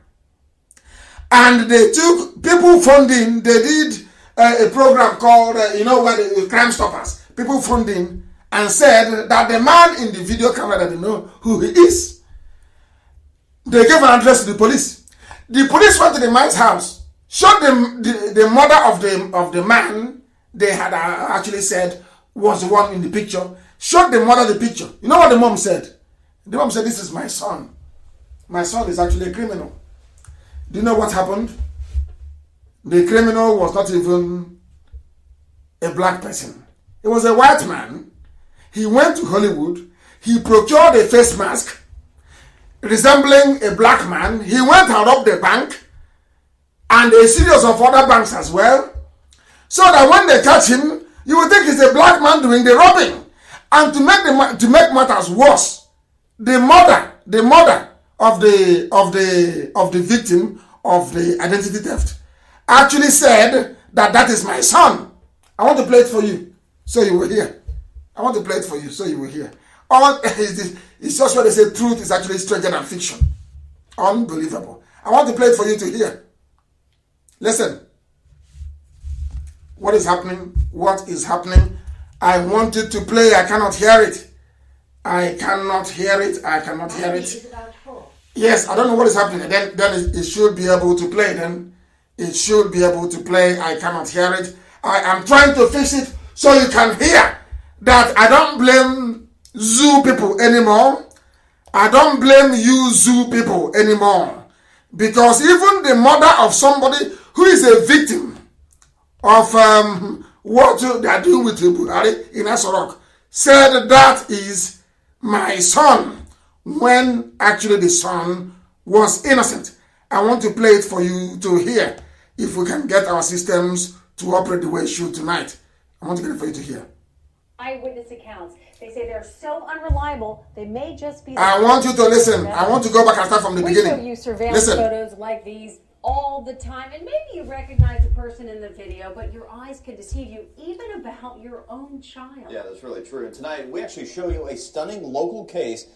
And they took people funding. They did a program called, where the Crime Stoppers. People funding and said that the man in the video camera, that they know who he is. They gave an address to the police. The police went to the man's house, showed them the mother of the man they had actually said was the one in the picture, showed the mother the picture. You know what the mom said? The mom said, "This is my son. My son is actually a criminal." Do you know what happened? The criminal was not even a black person. It was a white man. He went to Hollywood. He procured a face mask resembling a black man. He went and robbed the bank and a series of other banks as well. So that when they catch him, you will think it's a black man doing the robbing. And to make matters worse, the mother of the victim of the identity theft actually said that is my son. I want to play it for you so you will hear. I want to play it for you so you will hear. It's just what they say, truth is actually stranger than fiction. Unbelievable. I want to play it for you to hear. Listen. What is happening? What is happening? I wanted to play. I cannot hear it. I cannot hear it. I cannot hear it. Yes, I don't know what is happening. Then it should be able to play. Then it should be able to play. I cannot hear it. I am trying to fix it so you can hear that I don't blame zoo people anymore. I don't blame you zoo people anymore. Because even the mother of somebody who is a victim of what they are doing with Buhari in Asorok said that is my son, when actually the son was innocent. I want to play it for you to hear if we can get our systems to operate the way it should tonight. I want to get it for you to hear. Eyewitness accounts. They say they're so unreliable, they may just be... I want you to listen. I want to go back and start from the beginning. We show you surveillance photos like these all the time, and maybe you recognize the person in the video, but your eyes can deceive you even about your own child. Yeah, that's really true. And tonight we actually show you a stunning local case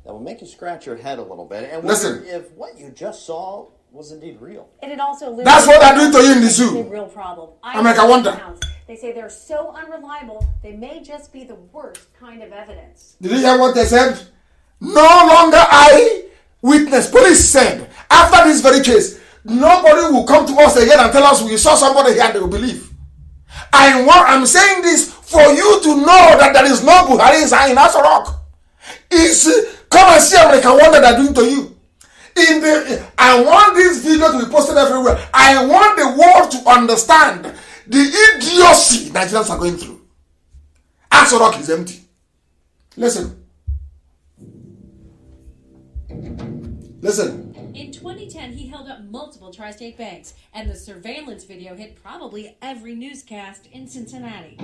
that will make you scratch your head a little bit and wonder if what you just saw was indeed real. And it also that's what they're doing to you in the zoo. A real problem. I wonder. They say they're so unreliable, they may just be the worst kind of evidence. Did you hear what they said? No longer eyewitness. Police said after this very case, nobody will come to us again and tell us we saw somebody here and they will believe. I'm saying this for you to know that there is no Buhari in Asorok. Come and see American wonder they're doing to you. I want this video to be posted everywhere. I want the world to understand the idiocy Nigerians are going through. Asorok is empty. Listen. In 2010, he held up multiple tri-state banks, and the surveillance video hit probably every newscast in Cincinnati.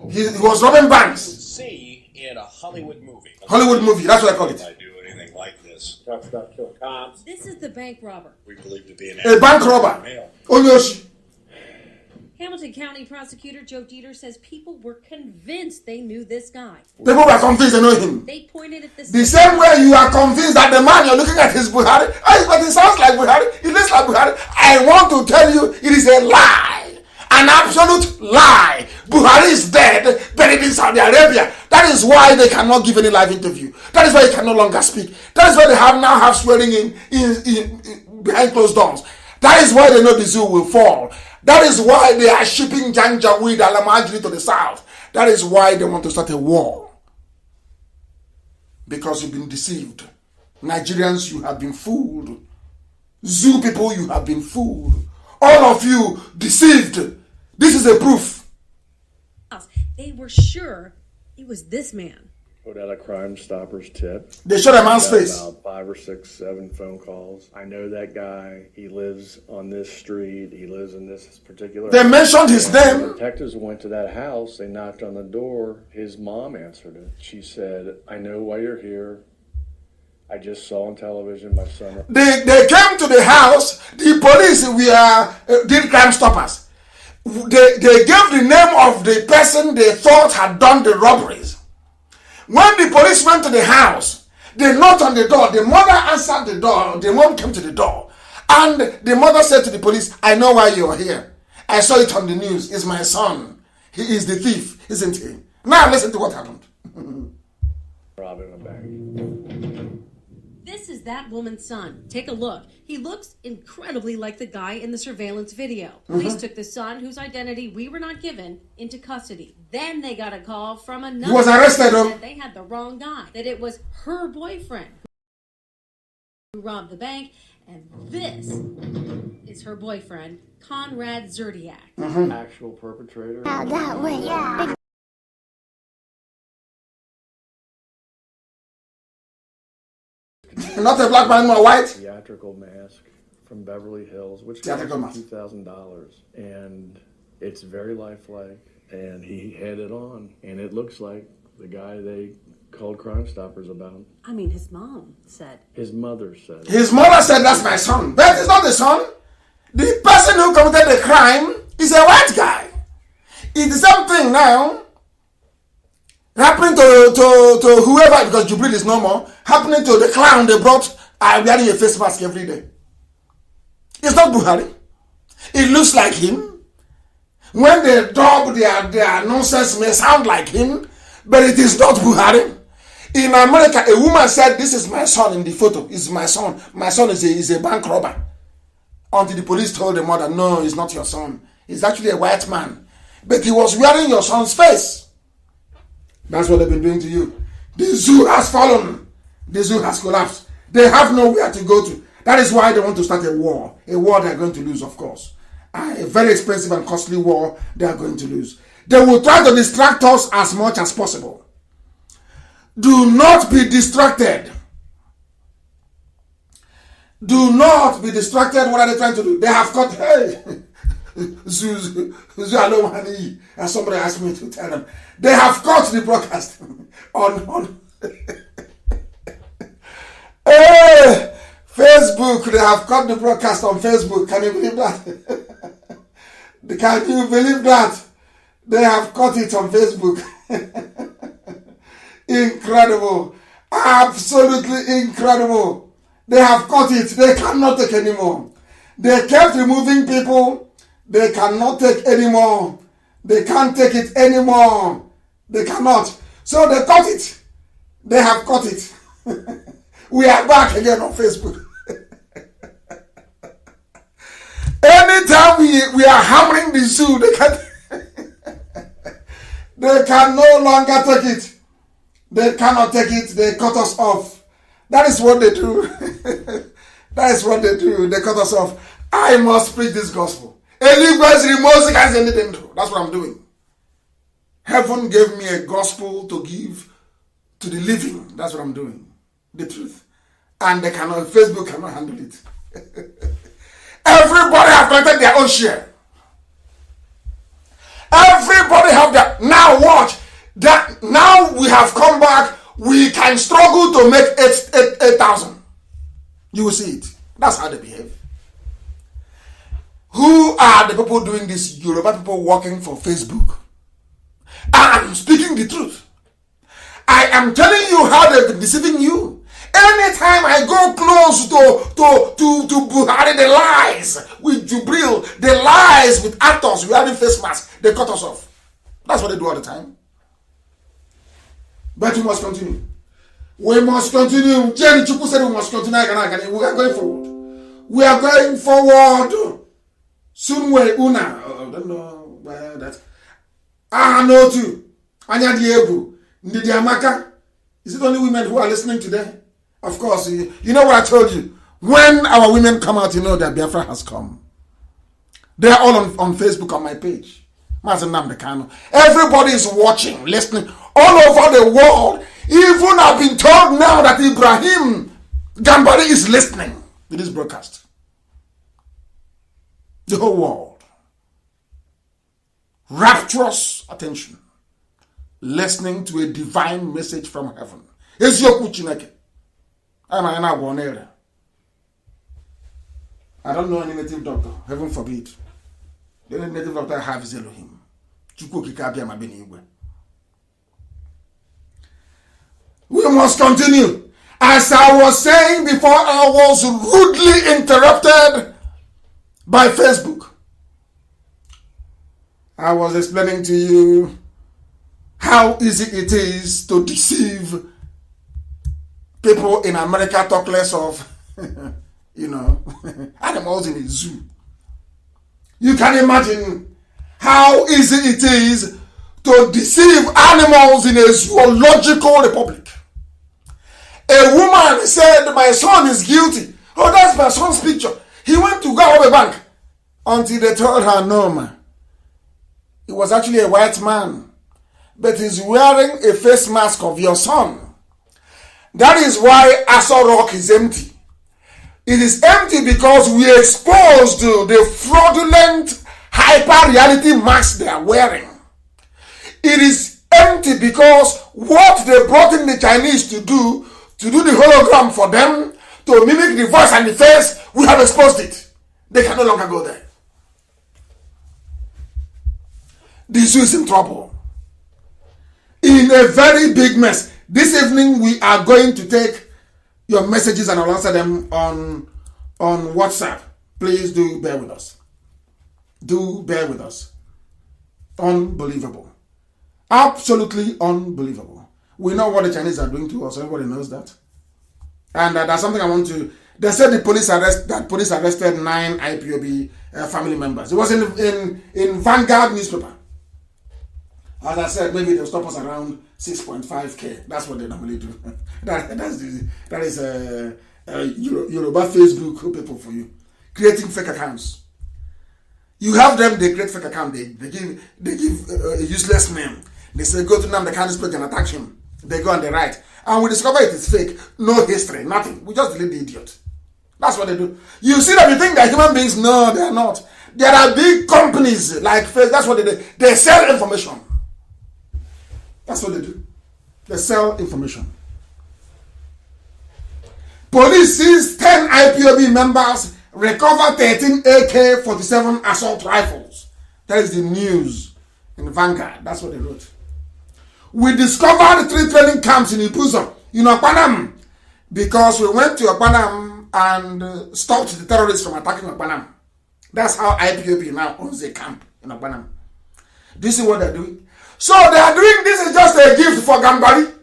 He was robbing banks. See in a Hollywood movie. Hollywood movie, that's what I call it. I do anything like this. Talks about killing cops. This is the bank robber. We believe to be a bank robber. Onyoshi. Hamilton County Prosecutor Joe Dieter says people were convinced they knew this guy. People were convinced they know him. They pointed at the same way you are convinced that the man you're looking at is Buhari. But it sounds like Buhari. It looks like Buhari. I want to tell you it is a lie. An absolute lie. Buhari is dead, buried in Saudi Arabia. That is why they cannot give any live interview. That is why he can no longer speak. That is why they now have swearing in behind closed doors. That is why they know the zoo will fall. That is why they are shipping Janjaweed Alamajiri to the south. That is why they want to start a war. Because you've been deceived. Nigerians, you have been fooled. Zoo people, you have been fooled. All of you deceived. This is a proof. They were sure it was this man. Put out a Crime Stoppers tip. They showed a man's face. About 5 or 6, 7 phone calls. I know that guy. He lives on this street. He lives in this particular. They mentioned his name. The detectives went to that house. They knocked on the door. His mom answered it. She said, "I know why you're here. I just saw on television my son." They came to the house. The police did Crime Stoppers. They gave the name of the person they thought had done the robberies. When the police went to the house, they knocked on the door. The mother answered the door. The mom came to the door. And the mother said to the police, "I know why you're here. I saw it on the news. It's my son. He is the thief, isn't he?" Now listen to what happened. Robbing a bank. This is that woman's son. Take a look. He looks incredibly like the guy in the surveillance video. Police took the son, whose identity we were not given, into custody. Then they got a call from another. He was arrested. That they had the wrong guy. That it was her boyfriend who robbed the bank. And this is her boyfriend, Conrad Zerdiak. Actual perpetrator. That way. Yeah. Not a black man, a white. Theatrical mask from Beverly Hills, which cost $2,000, and it's very lifelike. And he had it on, and it looks like the guy they called Crime Stoppers about. I mean, his mom said. His mother said. His mother said, "That's my son." But it's not the son. The person who committed the crime is a white guy. It's the same thing now. Happening to whoever, because Jubilee is no more, happening to the clown they brought, wearing a face mask every day. It's not Buhari. It looks like him. When they dub their nonsense may sound like him, but it is not Buhari. In America, a woman said, "This is my son in the photo. It's my son. My son is a bank robber." Until the police told the mother, "No, it's not your son. He's actually a white man. But he was wearing your son's face." That's what they've been doing to you. The zoo has fallen. The zoo has collapsed. They have nowhere to go to. That is why they want to start a war. A war they are going to lose, of course. A very expensive and costly war they are going to lose. They will try to distract us as much as possible. Do not be distracted. Do not be distracted. What are they trying to do? They have got, hey, Zoo, and somebody asked me to tell them. They have caught the broadcast on hey, Facebook. They have caught the broadcast on Facebook. Can you believe that? Can you believe that? They have caught it on Facebook. Incredible. Absolutely incredible. They have caught it. They cannot take anymore. They kept removing people. They cannot take anymore. They can't take it anymore. They cannot. So they caught it. They have caught it. We are back again on Facebook. Anytime we are hammering the zoo, they can no longer take it. They cannot take it. They cut us off. That is what they do. That is what they do. They cut us off. I must preach this gospel. That's what I'm doing. Heaven gave me a gospel to give to the living. That's what I'm doing. The truth. And they cannot, Facebook cannot handle it Everybody have collected their own share. Everybody have that. Now watch. That now we have come back. We can struggle to make 8,000. You will see it. That's how they behave. Who are the people doing this? Yoruba people working for Facebook. I'm speaking the truth. I am telling you how they've been deceiving you. Anytime I go close to Buhari, the lies with Jubril, the lies with actors wearing face masks, they cut us off. That's what they do all the time. But we must continue. We must continue. Jenny Chuku said we must continue. We are going forward. We are going forward. Soon we una. I don't know where that. No too. Anya Diego. Ndidi Amaka. Is it only women who are listening today? Of course. You know what I told you. When our women come out, you know that Biafra has come. They are all on Facebook on my page. Mazi Nnamdi Kanu. Everybody is watching, listening all over the world. Even I've been told now that Ibrahim Gambari is listening to this broadcast. The whole world. Rapturous attention. Listening to a divine message from heaven. I don't know any native doctor. Heaven forbid. The only native doctor I have is Elohim. We must continue. As I was saying before, I was rudely interrupted by Facebook. I was explaining to you how easy it is to deceive people in America. Talk less of, animals in a zoo. You can imagine how easy it is to deceive animals in a zoological republic. A woman said, my son is guilty. Oh, that's my son's picture. He went to go rob a bank. Until they told her, no, man. He was actually a white man. But he's wearing a face mask of your son. That is why Aso Rock is empty. It is empty because we exposed the fraudulent hyper-reality mask they are wearing. It is empty because what they brought in the Chinese to do the hologram for them, to mimic the voice and the face, we have exposed it. They can no longer go there. The zoo is in trouble. In a very big mess. This evening we are going to take your messages and I'll answer them on WhatsApp. Please do bear with us. Do bear with us. Unbelievable. Absolutely unbelievable. We know what the Chinese are doing to us. Everybody knows that. And that's something I want to... They said the police arrested 9 IPOB family members. It was in Vanguard newspaper. As I said, maybe they'll stop us around 6.5K. That's what they normally do. that is Yoruba Facebook people for you. Creating fake accounts. You have them, they create fake account. They give a useless name. They say, go to Nnamdi Kanu's page and attack him. They go and they write. And we discover it is fake. No history, nothing. We just delete the idiot. That's what they do. You see that you think they're human beings? No, they are not. There are big companies like Facebook. That's what they do. They sell information. That's what they do. They sell information. Police seized 10 IPOB members, recover 13 AK-47 assault rifles. That is the news in Vanguard. That's what they wrote. We discovered 3 training camps in Ipob, in Okpanam, because we went to Okpanam and stopped the terrorists from attacking Okpanam. That's how IPOB now owns a camp in Okpanam. Do you see what they're doing? So they are doing, this is just a gift for Gambari.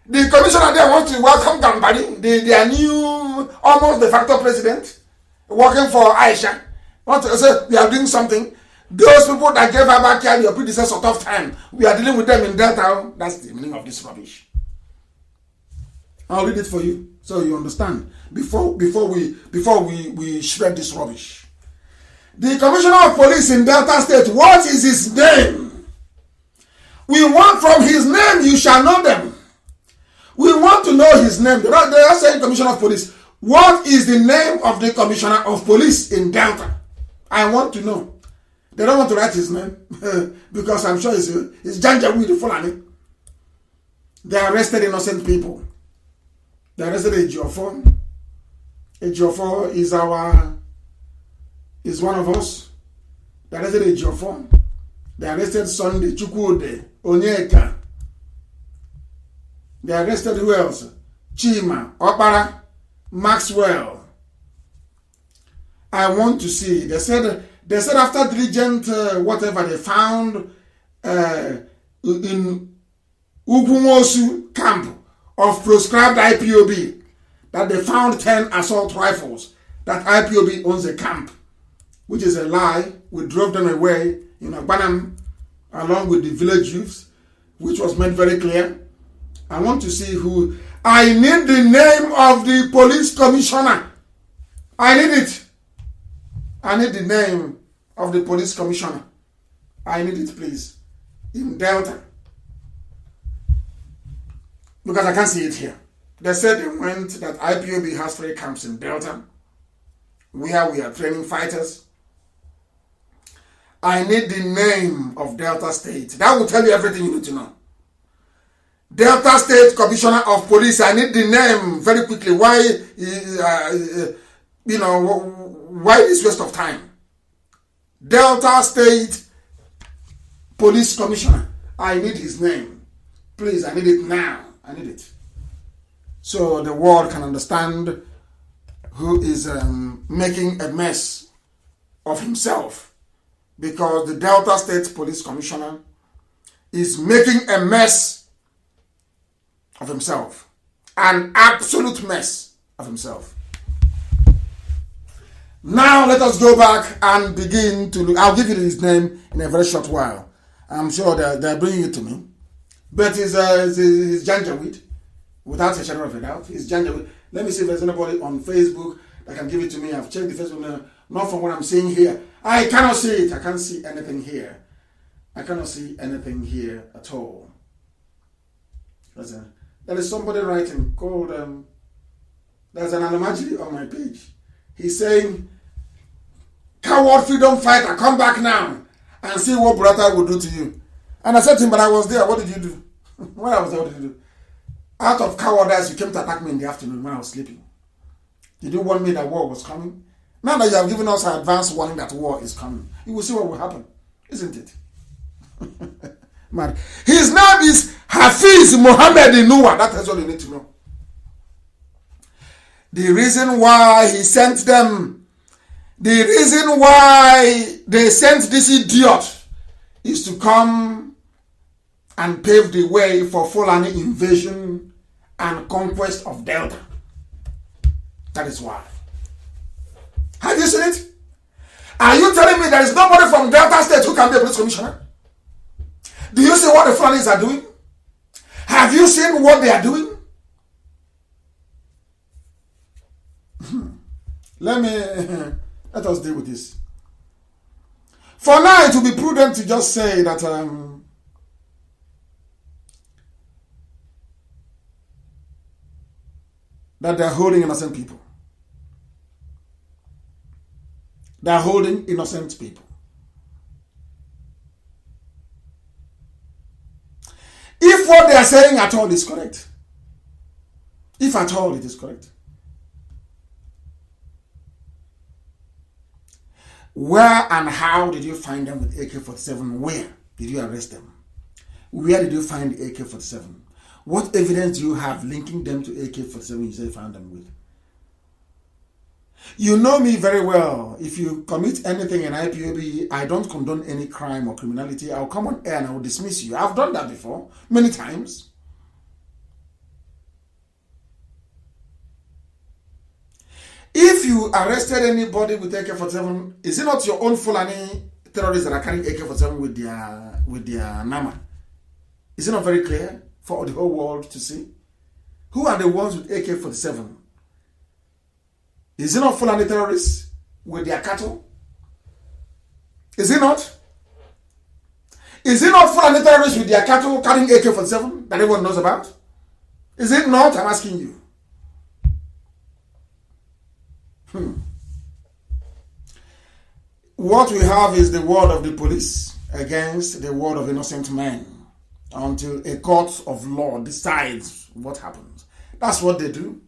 The commissioner there wants to welcome Gambari, their new, almost de facto president, working for Aisha. Want to say they are doing something. Those people that gave her back here your predecessor tough time, we are dealing with them in Delta. That's the meaning of this rubbish. I'll read it for you so you understand. Before we shred this rubbish. The Commissioner of Police in Delta State, what is his name? We want from his name, you shall know them. We want to know his name. They are saying Commissioner of Police. What is the name of the commissioner of police in Delta? I want to know. They don't want to write his name because I'm sure it's Janjaweed Fulani. They arrested innocent people. They arrested Ejiofor. Ejiofor is one of us. They arrested Ejiofor. They arrested Sunday Chukwude, Onyeka. They arrested who else? Chima, Opara, Maxwell. I want to see. They said after diligent whatever they found in Ugumosu camp of proscribed IPOB, that they found 10 assault rifles, that IPOB owns a camp, which is a lie. We drove them away in Agbanam along with the village youths, which was made very clear. I want to see who. I need the name of the police commissioner. I need it. I need the name of the police commissioner. I need it, please. In Delta. Because I can't see it here. They said they went that IPOB has 3 camps in Delta where we are training fighters. I need the name of Delta State. That will tell you everything you need to know. Delta State Commissioner of Police. I need the name very quickly. Why, why this waste of time? Delta State Police Commissioner. I need his name. Please, I need it now. I need it. So the world can understand who is making a mess of himself. Because the Delta State Police Commissioner is making a mess of himself. An absolute mess of himself. Now let us go back and begin to look. I'll give you his name in a very short while. I'm sure they're bringing it to me. But he's Janjaweed, without a shadow of a doubt. He's Janjaweed. Let me see if there's anybody on Facebook that can give it to me. I've checked the Facebook now, not from what I'm seeing here. I cannot see it. I can't see anything here. I cannot see anything here at all. There is somebody writing called, there's an Alamaji on my page. He's saying, coward freedom fighter, come back now and see what Brother will do to you. And I said to him, but I was there. What did you do? When I was there, what did you do? Out of cowardice, you came to attack me in the afternoon when I was sleeping. Did you warn me that war was coming? Now that you have given us an advance warning that war is coming, you will see what will happen. Isn't it? Man. His name is Hafiz Mohammed Inua. That is all you need to know. The reason why he sent them, the reason why they sent this idiot is to come and pave the way for Fulani invasion and conquest of Delta. That is why. Have you seen it? Are you telling me there is nobody from Delta State who can be a police commissioner? Do you see what the Fulanis are doing? Have you seen what they are doing? Let us deal with this. For now, it will be prudent to just say that that they're holding innocent people. They're holding innocent people. If what they are saying at all is correct, if at all it is correct, where and how did you find them with AK-47? Where did you arrest them? Where did you find the AK-47? What evidence do you have linking them to AK-47 you say you found them with? You know me very well. If you commit anything in IPOB, I don't condone any crime or criminality. I'll come on air and I will dismiss you. I've done that before, many times. If you arrested anybody with AK-47, is it not your own Fulani terrorists that are carrying AK-47 with their Nama? Is it not very clear for the whole world to see? Who are the ones with AK-47? Is it not Fulani terrorists with their cattle? Is it not? Is it not Fulani terrorists with their cattle carrying AK-47 that everyone knows about? Is it not? I'm asking you. What we have is the word of the police against the word of innocent men until a court of law decides what happens. That's what they do.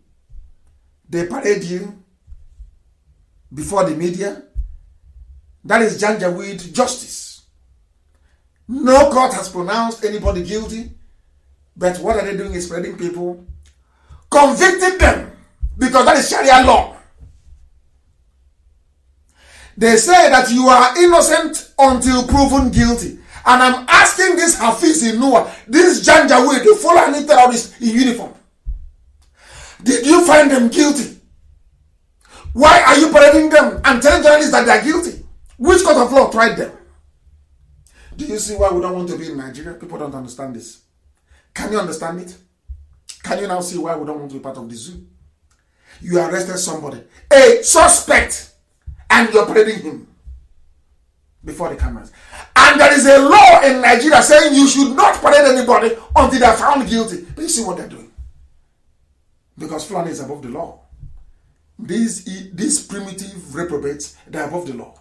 They parade you before the media. That is Janjaweed justice. No court has pronounced anybody guilty, but what are they doing is spreading people, convicting them, because that is Sharia law. They say that you are innocent until proven guilty. And I'm asking this Hafiz in Noah, this Janjaweed, the Fulani terrorists in uniform, did you find them guilty? Why are you parading them and telling journalists that they are guilty? Which court of law tried them? Do you see why we don't want to be in Nigeria? People don't understand this. Can you understand it? Can you now see why we don't want to be part of the zoo? You arrested somebody, a suspect, and you're parading him before the cameras. And there is a law in Nigeria saying you should not parade anybody until they are found guilty. But you see what they're doing? Because Fulani is above the law. These primitive reprobates, they're above the law.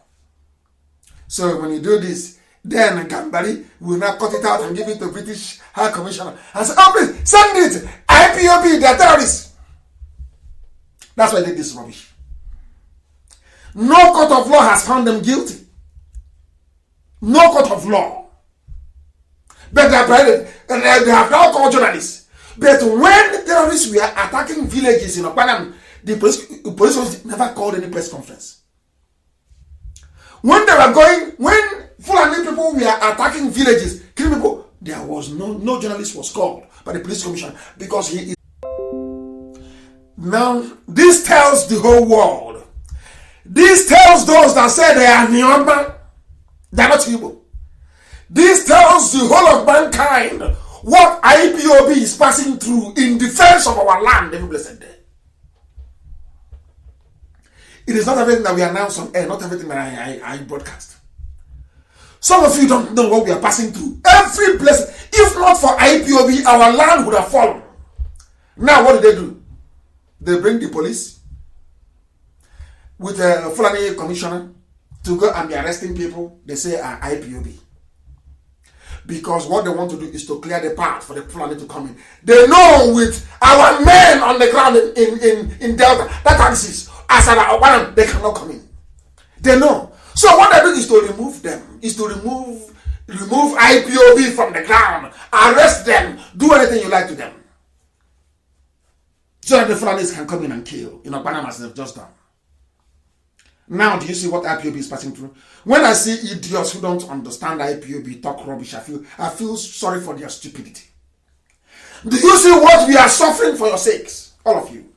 So when you do this, then Gambari will now cut it out and give it to British High Commissioner and say, oh please, send it. IPOB, they're terrorists. That's why they did this rubbish. No court of law has found them guilty. No court of law. But they have now called journalists. But when terrorists were attacking villages in Okpanam, the police never called any press conference. When Fulani people were attacking villages, killing people, there was no journalist was called by the police commissioner because he is. Now, this tells the whole world. This tells those that say they are Nyamba, they are not Igbo. This tells the whole of mankind what IPOB is passing through in defense of our land every blessed day. It is not everything that we announce on air, not everything that I broadcast. Some of you don't know what we are passing through. Every blessing, if not for IPOB, our land would have fallen. Now, what do? They bring the police with a Fulani commissioner to go and be arresting people they say are IPOB. Because what they want to do is to clear the path for the Fulani to come in. They know with our men on the ground in Delta, that axis, Asada, they cannot come in. They know. So what they do is to remove them, is to remove IPOB from the ground, arrest them, do anything you like to them. So that the Fulanis can come in and kill, Panama as they've just done. Now, do you see what IPOB is passing through? When I see idiots who don't understand IPOB talk rubbish, I feel sorry for their stupidity. Do you see what we are suffering for your sakes? All of you.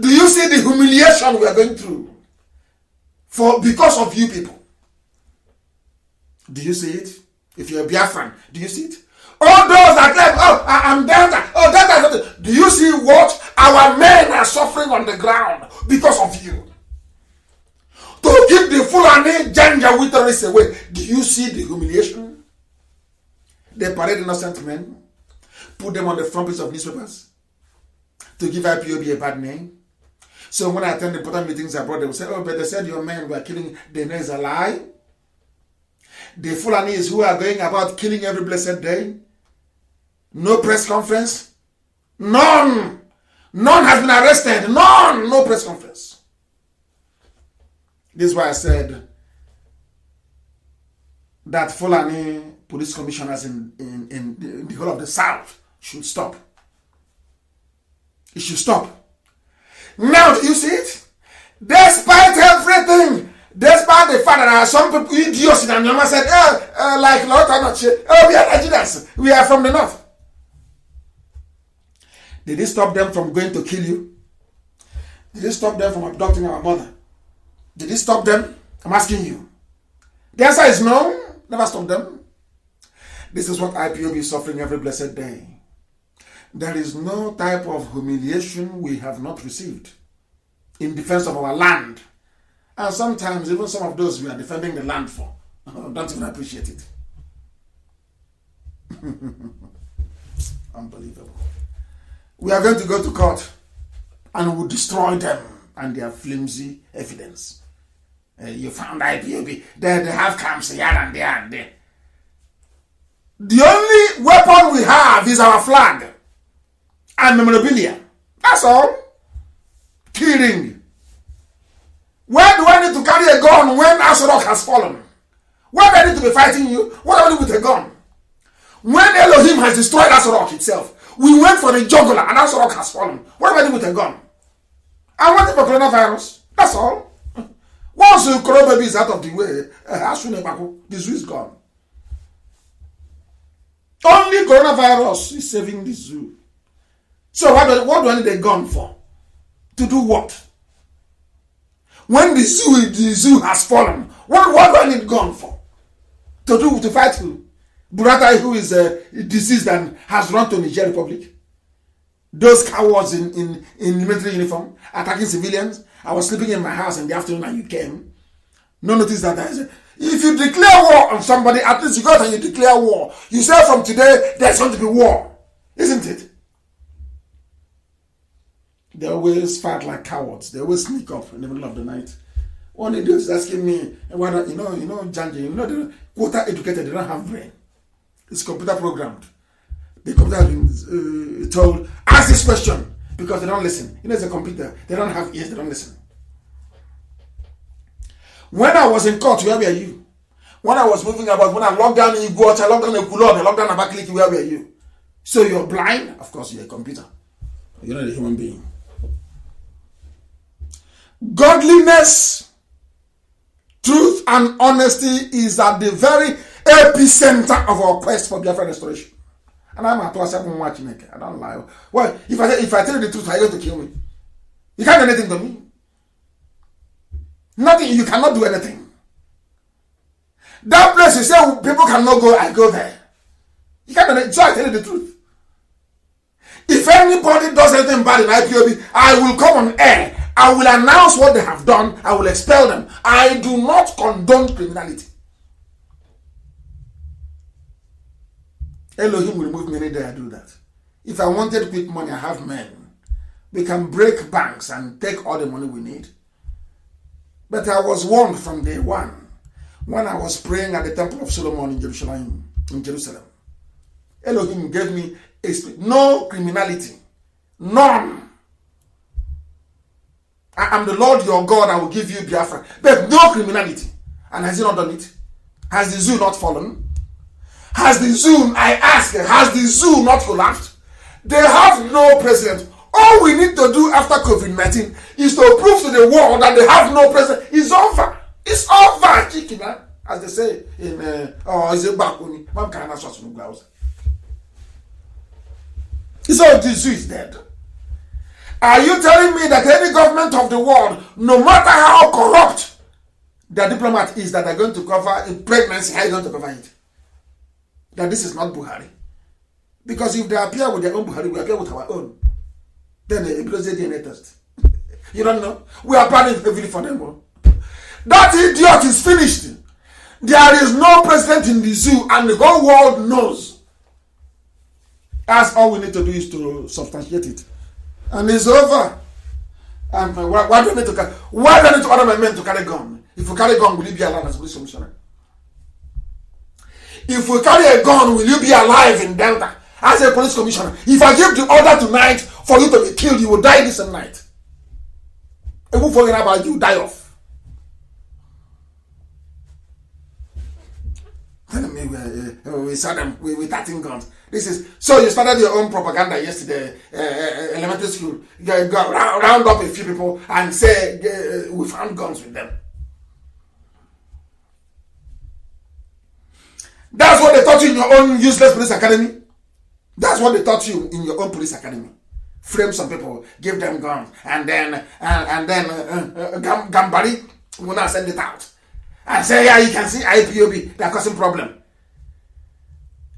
Do you see the humiliation we are going through because of you people? Do you see it? If you're a Biafran, do you see it? All those that claim, oh, I'm Delta, oh, Delta. Do you see what our men are suffering on the ground because of you? To keep the Fulani Janjaweed terrorists away. Do you see the humiliation? They parade innocent men, put them on the front page of newspapers to give IPOB a bad name. So when I attend important meetings abroad, they will say, oh, but they said your men were killing. They know it's a lie. The Fulanis who are going about killing every blessed day. No press conference. None. None has been arrested. None. No press conference. This is why I said that Fulani police commissioners in the whole of the South should stop. It should stop. Now, do you see it? Despite everything, despite the fact that there are some people, idiots in Anoma said, like Lotanoche, we are Nigerians, we are from the north. Did it stop them from going to kill you? Did it stop them from abducting our mother? Did it stop them? I'm asking you. The answer is no. Never stop them. This is what IPOB is suffering every blessed day. There is no type of humiliation we have not received in defense of our land. And sometimes even some of those we are defending the land for don't even appreciate it. Unbelievable. We are going to go to court and will destroy them and their flimsy evidence. You found IPOB. They have camps here and there and there. The only weapon we have is our flag and memorabilia. That's all. Killing. Where do I need to carry a gun when Asorok has fallen? Where do I need to be fighting you? What do I do with a gun? When Elohim has destroyed Asorok itself, we went for the jugular and Asorok has fallen. What do I do with a gun? I want for coronavirus. That's all. Once the corona baby is out of the way, the zoo is gone. Only coronavirus is saving the zoo. So what do I need a gun for? To do what? When the zoo has fallen, what do I need a gun for? To fight who? Buratai, who is deceased and has run to Niger Republic. Those cowards in military uniform attacking civilians. I was sleeping in my house in the afternoon and you came. No notice that I said, if you declare war on somebody, at least you go out and you declare war. You say from today, there's going to be war. Isn't it? They always fight like cowards. They always sneak up in the middle of the night. One day is asking me, whether, Janji, they're quota educated, they don't have brain. It's computer programmed. The computer has been told, ask this question, because they don't listen. It's a computer. They don't have ears, they don't listen. When I was in court, where were you? When I was moving about, when I locked down in Igbo, I locked down in Kulon, I locked down in Abakaliki, where were you? So you're blind? Of course, you're a computer. You're not a human being. Godliness, truth, and honesty is at the very epicenter of our quest for Biafra restoration. And I'm at watching it. I don't lie. Well, if I tell you the truth, are you going to kill me? You can't do anything to me. Nothing. You cannot do anything. That place you say people cannot go, I go there. You can't do anything. So I tell you the truth. If anybody does anything bad in IPOB, I will come on air. I will announce what they have done. I will expel them. I do not condone criminality. Elohim will remove me any day I do that. If I wanted quick money, I have men. We can break banks and take all the money we need. But I was warned from day one when I was praying at the Temple of Solomon in Jerusalem. Elohim gave me no criminality. None. I am the Lord your God, I will give you Biafra. But no criminality. And has he not done it? Has the zoo not fallen? Has the zoo, I ask, has the zoo not collapsed? They have no president. All we need to do after COVID-19 is to prove to the world that they have no president. It's over. It's over, chicken, as they say in, is it Bakuni? So the zoo is dead. Are you telling me that any government of the world, no matter how corrupt their diplomat is, that they're going to cover a pregnancy, how are you going to cover it? That this is not Buhari? Because if they appear with their own Buhari, we appear with our own. Then because they DNA test. You don't know? We are planning heavily for them. That idiot is finished. There is no president in the zoo and the whole world knows. That's all we need to do is to substantiate it. And it's over. And why do I need to carry? Why do I need to order my men to carry gun? If we carry gun, will you be alive as police commissioner? If we carry a gun, will you be alive in Delta as a police commissioner? If I give the order tonight for you to be killed, you will die this night. If we forget about you, die off. We saw them with 13 guns. This is so you started your own propaganda yesterday, elementary school. You go round up a few people and say we found guns with them. That's what they taught you in your own useless police academy. That's what they taught you in your own police academy. Frame some people, give them guns, and then Gambari will not send it out and say, yeah, you can see IPOB, they're causing problem.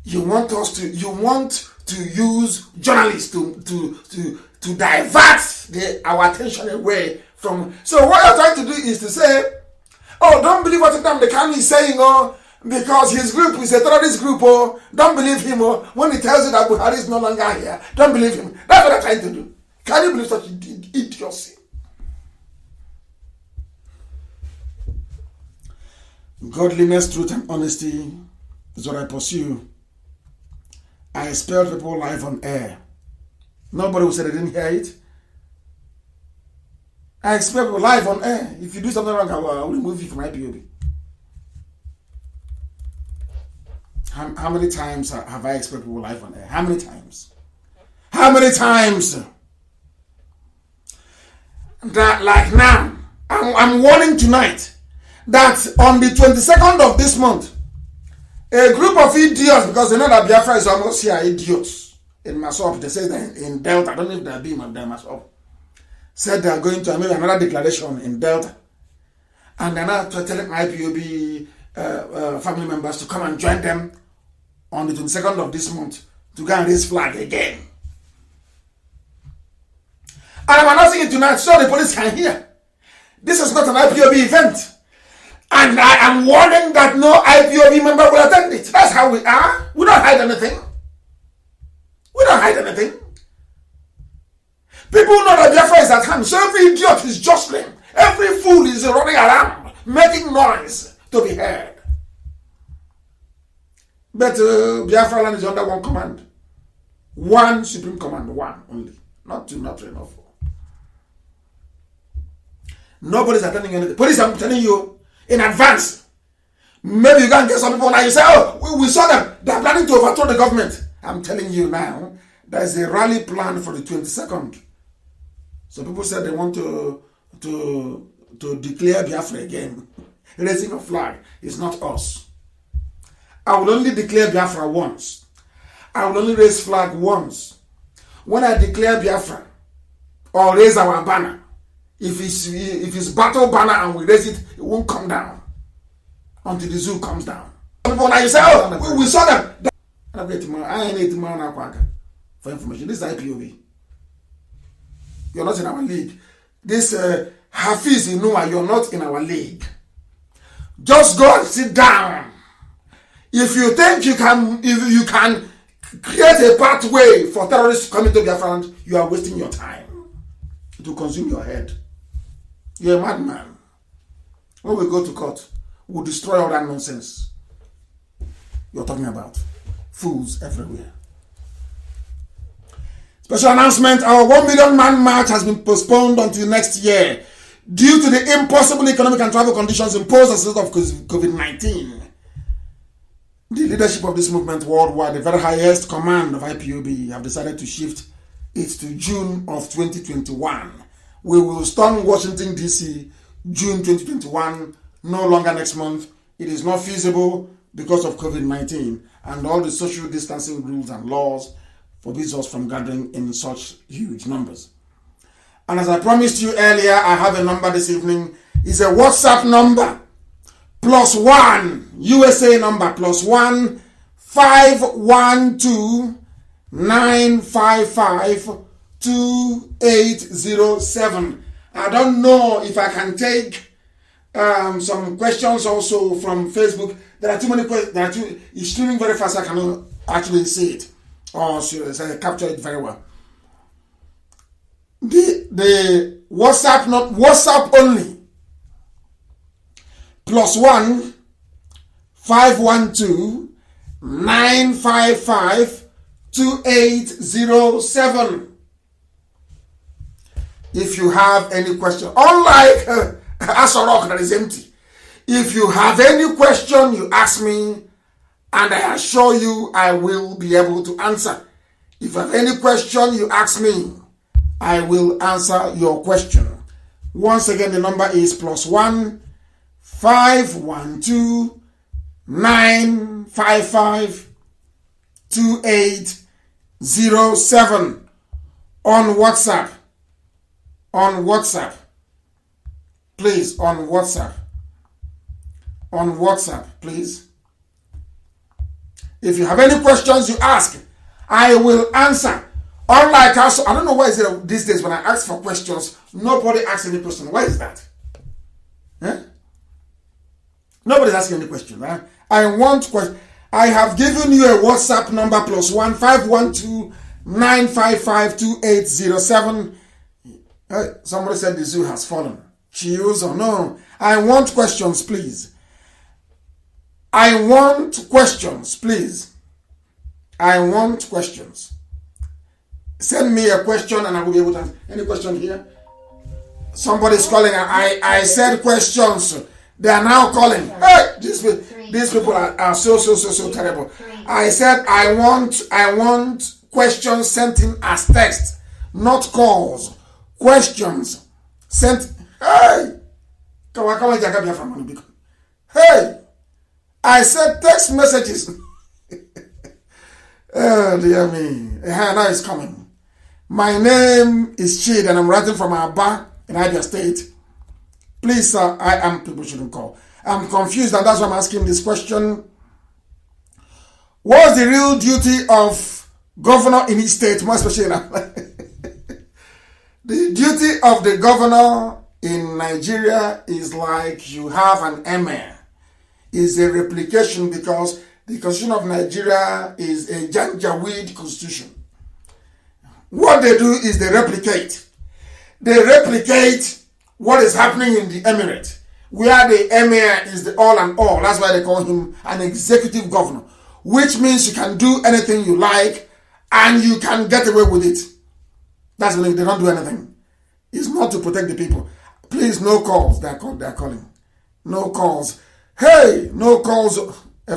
You want to use journalists to divert our attention away from. So what you're trying to do is to say, oh, don't believe what Nnamdi Kanu is saying, oh, because his group is a terrorist group, oh, don't believe him, oh, when he tells you that Buhari is no longer here, don't believe him. That's what they're trying to do. Can you believe such idiocy? Godliness, truth, and honesty is what I pursue. I expelled people live on air. Nobody will say they didn't hear it. I expel people live on air. If you do something wrong, I will remove you from IPOB. How many times have I expelled people live on air? How many times? How many times? That, like now, I'm warning tonight that on the 22nd of this month, a group of idiots, because they know that Biafra is almost here, idiots in Masop, they say that in Delta, I don't know if they're being on Masop, said they are going to make another declaration in Delta, and they're now telling IPOB family members to come and join them on the 22nd of this month to go and raise flag again. And I'm announcing it tonight so the police can hear. This is not an IPOB event. And I am warning that no IPOB member will attend it. That's how we are. We don't hide anything. We don't hide anything. People know that Biafra is at hand. So every idiot is jostling. Every fool is running around, making noise to be heard. But Biafra land is under one command. One supreme command. One only. Not two, not three, not four. Nobody's attending anything. Police, I'm telling you, in advance. Maybe you can get some people now. You say, oh, we saw them. They're planning to overthrow the government. I'm telling you now, there's a rally plan for the 22nd. So people said they want to declare Biafra again. Raising a flag is not us. I will only declare Biafra once. I will only raise flag once. When I declare Biafra or raise our banner, if it's battle banner and we raise it, it won't come down until the zoo comes down. People now you say, oh, we saw them. I ain't tomorrow for information. This is IPOB. You're not in our league. This Hafiz Inua, you're not in our league. Just go and sit down. If you think you can create a pathway for terrorists to come into Biafra land, you are wasting your time. It will consume your head. You're a madman. When we go to court, we'll destroy all that nonsense you're talking about. Fools everywhere. Special announcement, our 1 million man march has been postponed until next year due to the impossible economic and travel conditions imposed as a result of COVID-19. The leadership of this movement worldwide, the very highest command of IPOB, have decided to shift it to June of 2021. We will storm Washington, D.C. June 2021, no longer next month. It is not feasible because of COVID-19 and all the social distancing rules and laws forbids us from gathering in such huge numbers. And as I promised you earlier, I have a number this evening. It's a WhatsApp number. +1 USA number +1 512 955 2807. I don't know if I can take some questions also from Facebook. There are too many questions. It's streaming very fast. I cannot actually see it or capture it very well. The WhatsApp, not WhatsApp only. +1 512 955 2807. If you have any question, unlike Asorok that is empty, if you have any question, you ask me, and I assure you I will be able to answer. If you have any question, you ask me, I will answer your question. Once again, the number is +1 512 955 2807 on WhatsApp. On WhatsApp. Please, on WhatsApp. On WhatsApp, please. If you have any questions, you ask. I will answer. Unlike us, I don't know why is it these days when I ask for questions, nobody asks any question. Why is that? Nobody's asking any question. Right? I want questions. I have given you a WhatsApp number +1 512 9552807. Somebody said the zoo has fallen. Chiuso, no. I want questions, please. I want questions, please. I want questions. Send me a question and I will be able to answer. Any question here? Somebody's calling. I said questions. They are now calling. Hey, these people are so terrible. I said I want questions sent in as text, not calls. Questions sent. Hey, hey, I said text messages. Oh dear me. Now it's coming. My name is Chid and I'm writing from Aba in Abia State. Please, sir, people shouldn't call. I'm confused and that's why I'm asking this question. What's the real duty of governor in each state, more especially in the duty of the governor in Nigeria is like you have an emir. Is a replication because the constitution of Nigeria is a Janjaweed constitution. What they do is they replicate. They replicate what is happening in the emirate, where the emir is the all and all. That's why they call him an executive governor, which means you can do anything you like and you can get away with it. That's when they don't do anything. It's not to protect the people. Please, no calls. They're calling. No calls. Hey, no calls. No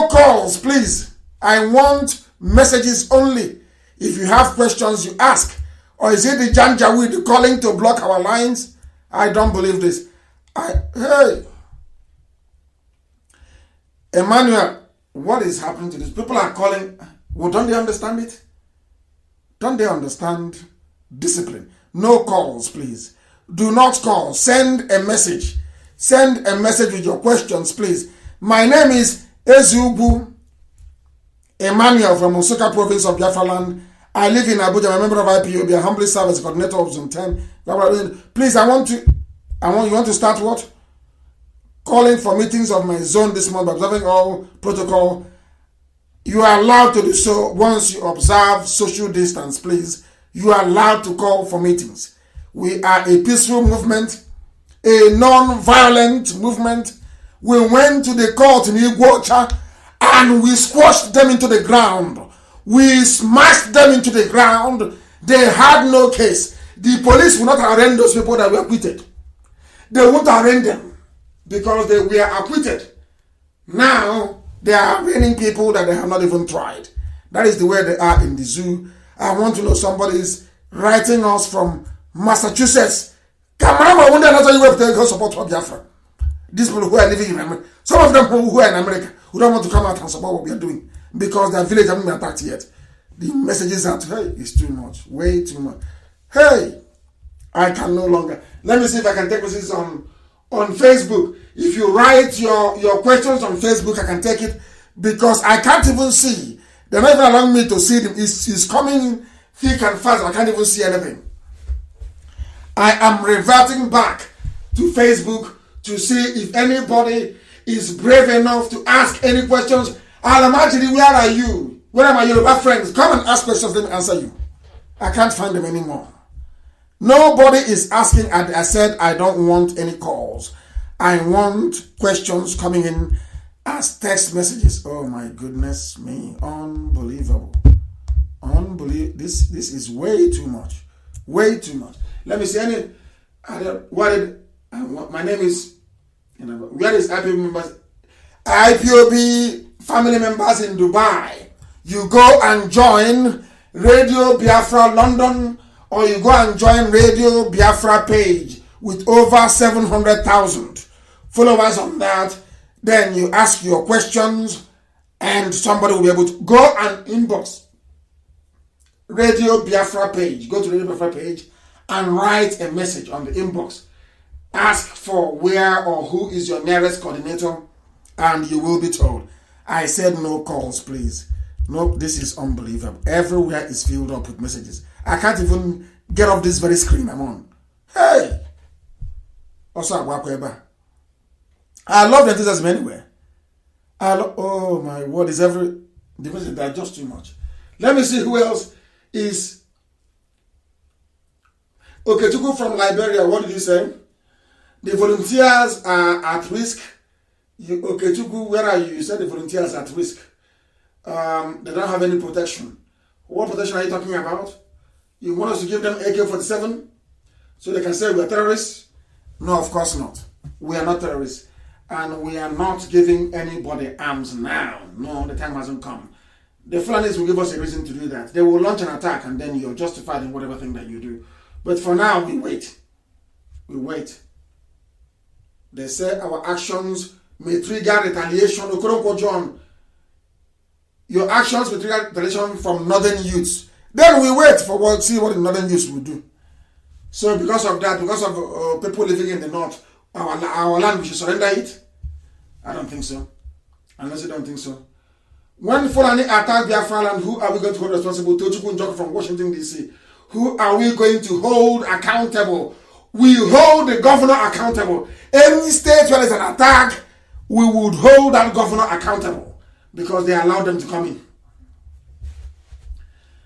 calls, please. I want messages only. If you have questions, you ask. Or is it the Janjaweed calling to block our lines? I don't believe this. Hey. Emmanuel, what is happening to this? People are calling. Well, don't they understand it? Don't they understand discipline? No calls, please. Do not call. Send a message. Send a message with your questions, please. My name is Ezubu Emmanuel from Osaka province of Biafra land. I live in Abuja. I'm a member of Ipob, a humbly service coordinator of Zone 10. Please, you want to start what? Calling for meetings of my zone this month, observing all protocol. You are allowed to do so once you observe social distance, please. You are allowed to call for meetings. We are a peaceful movement, a non-violent movement. We went to the court in Iguacha and we squashed them into the ground. We smashed them into the ground. They had no case. The police will not arraign those people that were acquitted. They won't arraign them because they were acquitted. Now, they are arraigning people that they have not even tried. That is the way they are in the zoo. I want to know somebody is writing us from Massachusetts. Kamarama, I wonder how you have to go support for Biafra. These people who are living in America, some of them who are in America, who don't want to come out and support what we are doing because their village haven't been attacked yet. The messages are, hey, it's too much, way too much. Hey, I can no longer. Let me see if I can take messages on Facebook. If you write your questions on Facebook, I can take it because I can't even see. They're not even allowing me to see them. It's coming thick and fast. I can't even see anything. I am reverting back to Facebook to see if anybody is brave enough to ask any questions. I'll imagine, where are you? Where are my Yoruba friends? Come and ask questions, let me answer you. I can't find them anymore. Nobody is asking. I said I don't want any calls. I want questions coming in as text messages. Oh my goodness me. Unbelievable. This is way too much. Way too much. Let me see my name is, where is IPOB members? IPOB family members in Dubai. You go and join Radio Biafra London, or you go and join Radio Biafra page with over 700,000 followers on that. Then you ask your questions and somebody will be able to go and inbox Radio Biafra page. Go to Radio Biafra page and write a message on the inbox. Ask for where or who is your nearest coordinator and you will be told. I said no calls, please. No, this is unbelievable. Everywhere is filled up with messages. I can't even get off this very screen I'm on. Hey! Also, I love the enthusiasm anywhere. Oh my word, is The message that just too much. Let me see who else is. Okay, Chuku from Liberia, what did you say? The volunteers are at risk. Okay, Chuku, where are you? You said the volunteers are at risk. They don't have any protection. What protection are you talking about? You want us to give them AK-47 so they can say we are terrorists? No, of course not. We are not terrorists. And we are not giving anybody arms now. No, the time hasn't come. The Fulanis will give us a reason to do that. They will launch an attack and then you're justified in whatever thing that you do. But for now, we wait. We wait. They say our actions may trigger retaliation. Okoronko John, your actions will trigger retaliation from northern youths. Then we wait for what, see what the northern youths will do. So because of that, because of people living in the north, our land, we should surrender it? I don't think so. Unless you don't think so. When Fulani attack Biafra land, who are we going to hold responsible? Tochukwu Njok from Washington, D.C. Who are we going to hold accountable? We hold the governor accountable. Any state where there's an attack, we would hold that governor accountable because they allowed them to come in.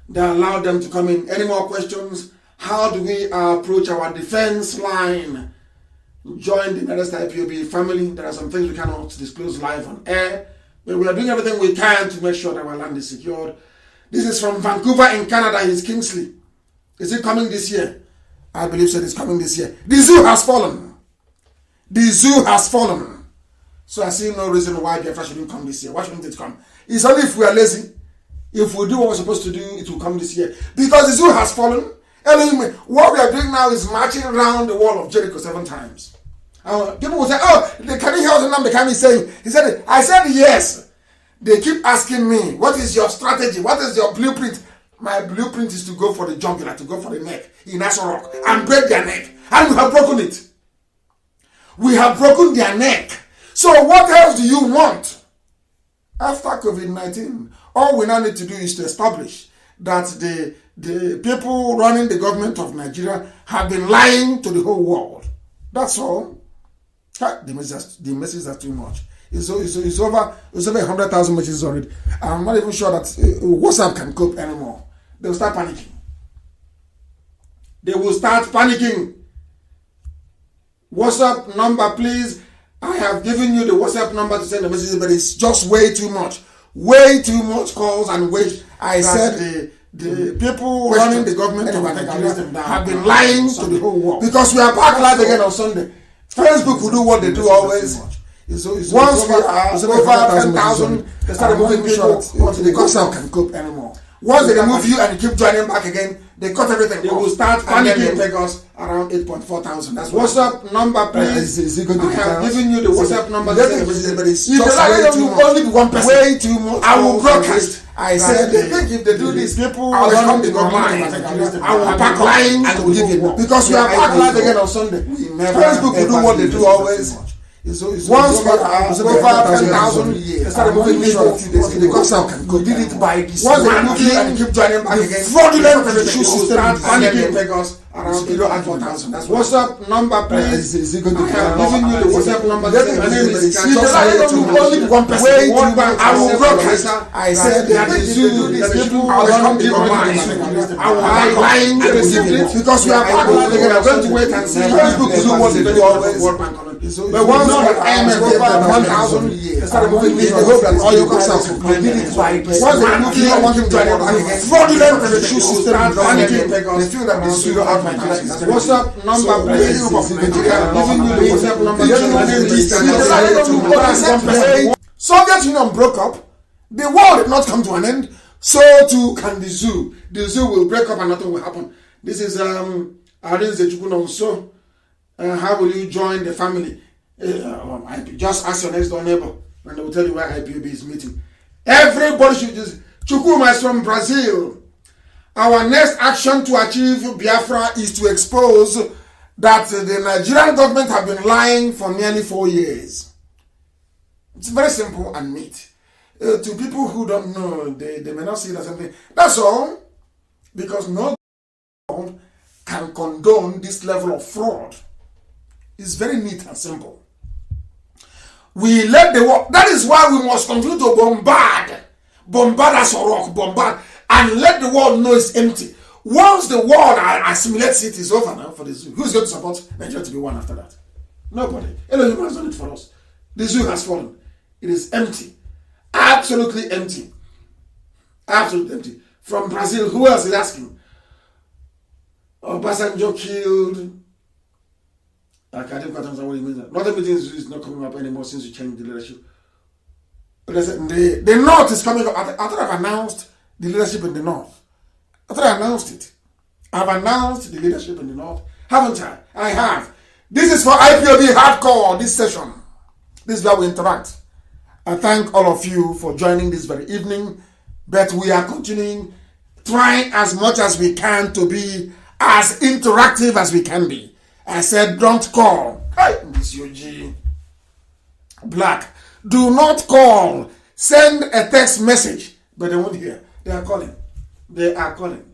They allowed them to come in. Any more questions? How do we approach our defense line? Join the nearest IPOB family. There are some things we cannot disclose live on air, but we are doing everything we can to make sure that our land is secured. This is from Vancouver in Canada. It's Kingsley. Is it coming this year? I believe so. It's coming this year. The zoo has fallen. The zoo has fallen. So I see no reason why Biafra shouldn't come this year. Why shouldn't it come? It's only if we are lazy. If we do what we're supposed to do, it will come this year. Because the zoo has fallen. What we are doing now is marching around the wall of Jericho 7 times. People will say, oh, can you hear what Nnamdi Kanu is saying? He said, I said yes. They keep asking me, what is your strategy? What is your blueprint? My blueprint is to go for the jugular, to go for the neck in Rock and break their neck. And we have broken it. We have broken their neck. So what else do you want? After COVID-19, all we now need to do is to establish that the people running the government of Nigeria have been lying to the whole world. That's all. The messages are too much. It's over 100,000 messages already. I'm not even sure that WhatsApp can cope anymore. They will start panicking. They will start panicking. WhatsApp number, please. I have given you the WhatsApp number to send the messages, but it's just way too much. Way too much calls and wait. I said the people running the government of Nigeria have been lying to the whole world. Because we are back live again on Sunday. Facebook will do what they do always. Once we are over 10,000, they start removing people until the WhatsApp can cope anymore. Once they remove you and you keep joining back again, they cut everything. They will start panicking. Take us around 8,400. That's WhatsApp number, please. I have given you the WhatsApp number. If you like only one person, way too much. I will broadcast. I said they think if they do this, people will come to go blind. I will back lying and will give it because we are back live again on Sunday. Facebook will do what they do always. Once we are over 10,000, they start removing people until the WhatsApp can go. We did it by this. Once they remove you and you keep joining back again, fraudulent registration system panicking take us around 4,000. That's WhatsApp number, please. I have given you the WhatsApp number. My name is Kanu. Only one person. I will broadcast. I said that the zoo, these people are come to your mind. I will be lying because we are back again. I'm going to wait and see. Facebook will do what they do always. But once I am over 1,000 years, they start removing me. They hope that all your WhatsApp will did it by once they remove you, I want him to join again. Fraudulent registration system panicking. They feel that the studio out my life. WhatsApp number, please. I'm giving you the WhatsApp number. Soviet Union broke up. The world did not come to an end. So too can the zoo. The zoo will break up and nothing will happen. This is so. How will you join the family? Just ask your next door neighbor and they will tell you where IPOB is meeting. Everybody should just. Chukuma is from Brazil. Our next action to achieve Biafra is to expose that the Nigerian government have been lying for nearly 4 years. It's very simple and neat. To people who don't know, they may not see it as something. That's all. Because no government can condone this level of fraud. It's very neat and simple. We let the war. That is why we must continue to bombard. bombard us or rock, bombard, and let the world know it's empty. Once the world assimilates it, it's over now for the zoo. Who's going to support Nigeria to be one after that? Nobody. Elohim has done it for us. The zoo has fallen. It is empty. Absolutely empty. Absolutely empty. From Brazil, who else is asking? Obasanjo killed. I can't quite understand what he means. Northern meetings is not coming up anymore since you changed the leadership. But the North is coming up. I thought I've announced the leadership in the North. I thought I announced it. I've announced the leadership in the North. Haven't I? I have. This is for IPOB Hardcore, this session. This is where we interact. I thank all of you for joining this very evening. But we are continuing, trying as much as we can to be as interactive as we can be. I said, don't call. Hey, Miss UG. Black. Do not call. Send a text message. But they won't hear. They are calling. They are calling.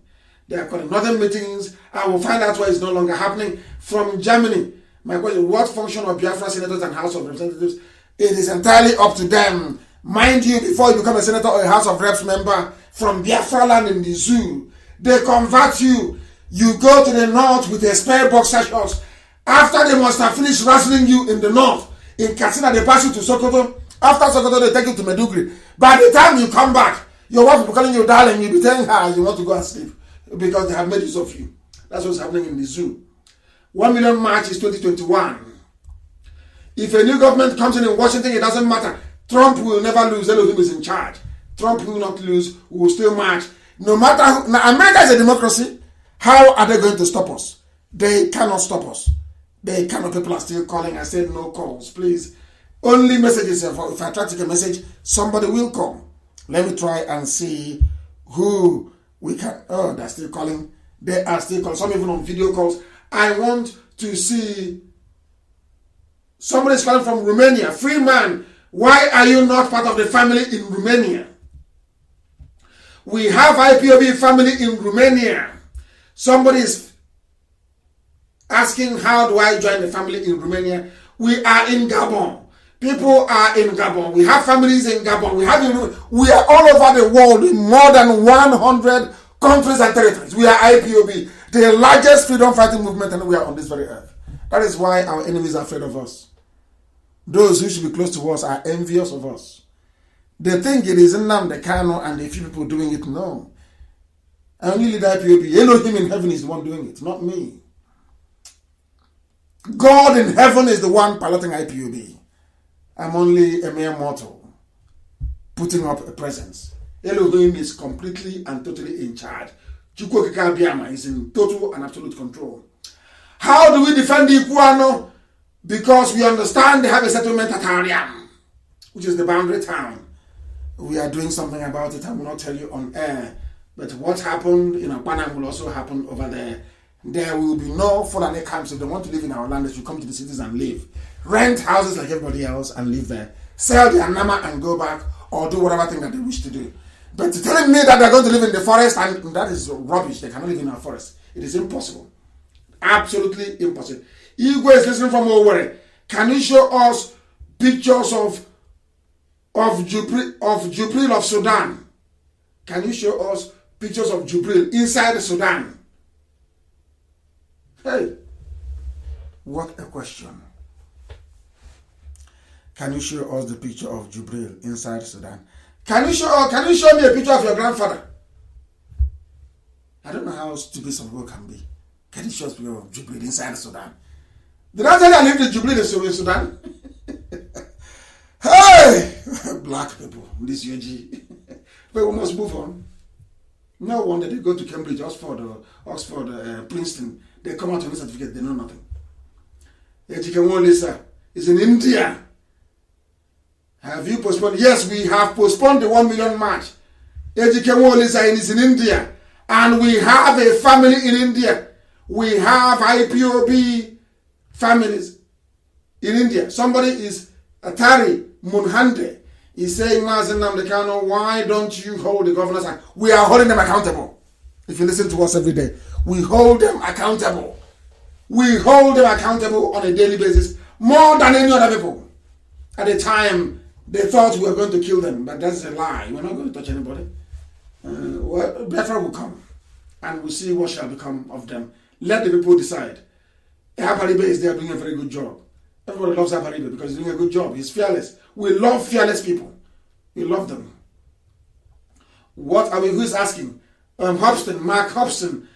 They are calling. Northern meetings. I will find out why it's no longer happening. From Germany. My question, what function of Biafra senators and House of Representatives? It is entirely up to them. Mind you, before you become a senator or a House of Reps member from Biafra land in the zoo, they convert you. You go to the north with a spare boxer shorts. After they must have finished wrestling you in the north, in Katsina, they pass you to Sokoto. After Sokoto, they take you to Medugri. By the time you come back, your wife will be calling you darling. You'll be telling her you want to go and sleep because they have made use of you. That's what's happening in the zoo. 1 million March is 2021. If a new government comes in Washington, it doesn't matter. Trump will never lose. Elohim is in charge. Trump will not lose. We will still march. No matter who. Now, America is a democracy. How are they going to stop us? They cannot stop us. They cannot. People are still calling. I said no calls, please. Only messages. If I try to take a message, somebody will call. Let me try and see who we can. Oh, they're still calling. They are still calling. Some even on video calls. I want to see. Somebody's calling from Romania. Free man. Why are you not part of the family in Romania? We have IPOB family in Romania. Somebody is asking, how do I join the family in Romania? We are in Gabon. People are in Gabon. We have families in Gabon. We are all over the world in more than 100 countries and territories. We are IPOB, the largest freedom fighting movement, and we are on this very earth. That is why our enemies are afraid of us. Those who should be close to us are envious of us. They think it is Nnamdi, Kanu, and a few people doing it. No. I only lead IPOB. Elohim in heaven is the one doing it, not me. God in heaven is the one piloting IPOB. I'm only a mere mortal, putting up a presence. Elohim is completely and totally in charge. Chukwu Okike Abiama is in total and absolute control. How do we defend the Iguano? Because we understand they have a settlement at Ariam, which is the boundary town. We are doing something about it. I will not tell you on air. But what happened in Akpanam will also happen over there. There will be no Fulani camps. If they want to live in our land, they should come to the cities and live. Rent houses like everybody else and live there. Sell their nama and go back, or do whatever thing that they wish to do. But telling me that they're going to live in the forest, and that is rubbish. They cannot live in our forest. It is impossible. Absolutely impossible. Igwe is listening from Owerri. Can you show us pictures of Jubril of Sudan? Can you show us pictures of Jubril inside Sudan? Hey, what a question. Can you show us the picture of Jubril inside Sudan? Can you show me a picture of your grandfather? I don't know how stupid some people can be. Can you show us a picture of Jubril inside Sudan? Did I tell you I lived in Jubril in Sudan? Hey! Black people, this UG. But we must move on. No wonder they go to Cambridge, Oxford, Princeton. They come out with a certificate, they know nothing. Ejikewo Lisa is in India. Have you postponed? Yes, we have postponed the 1 million march. Ejikewo Lisa is in India. And we have a family in India. We have IPOB families in India. Somebody is Atari Munhande. He's saying, Mazi Nnamdi Kanu, why don't you hold the governor's hand? We are holding them accountable. If you listen to us every day, we hold them accountable. We hold them accountable on a daily basis more than any other people. At the time They thought we were going to kill them, but that's a lie. We're not going to touch anybody. Well, Biafra will come, and we'll see what shall become of them. Let the people decide. Abaribe is there doing a very good job. Everybody loves Abaribe because he's doing a good job. He's fearless. We love fearless people. We love them. What are we? Who is asking? Mark Hobson.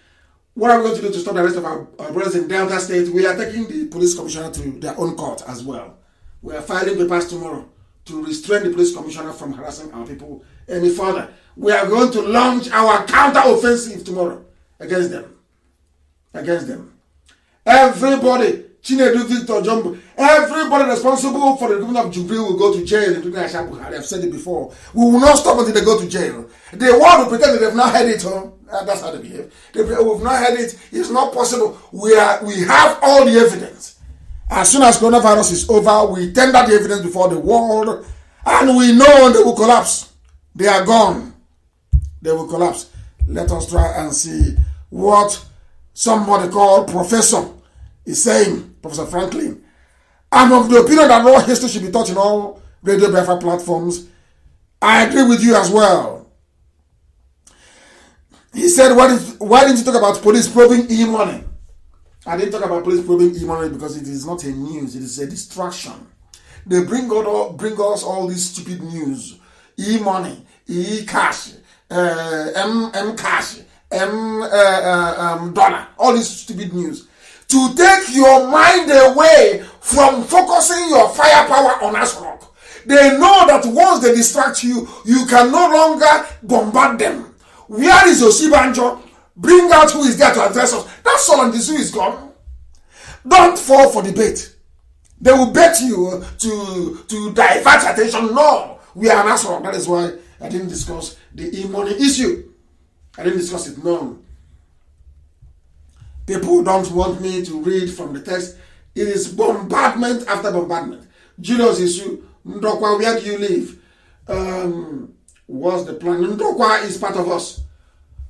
What are we going to do to stop the rest of our brothers in Delta State? We are taking the police commissioner to their own court as well. We are filing papers tomorrow to restrain the police commissioner from harassing our people any further. We are going to launch our counter-offensive tomorrow against them. Everybody, Chinedu, Victor, Jumbo, everybody responsible for the recruitment of Jubril will go to jail, including Aisha Buhari. I've said it before. We will not stop until they go to jail. They want to pretend that they've not heard it, huh? That's how they behave. We've not heard it. It's not possible. We have all the evidence. As soon as coronavirus is over, we tender the evidence before the world, and we know they will collapse. They are gone. They will collapse. Let us try and see what somebody called Professor is saying, Professor Franklin. I'm of the opinion that raw history should be taught in all Radio Biafra platforms. I agree with you as well. He said, why didn't you talk about police probing e-money? I didn't talk about police probing e-money because it is not a news, it is a distraction. They bring us all this stupid news. E-money, e-cash, M-cash, dollar, all this stupid news. To take your mind away from focusing your firepower on Asrock. They know that once they distract you, you can no longer bombard them. Where is Osibanjo? Bring out who is there to address us. That's all, and the zoo is gone. Don't fall for the bait. They will bet you to divert attention. No, we are an Asrock. That is why I didn't discuss the e-money issue. I didn't discuss it. No. People don't want me to read from the text. It is bombardment after bombardment. Julius issue. Ndokwa, where do you live? What's the plan? Ndokwa is part of us.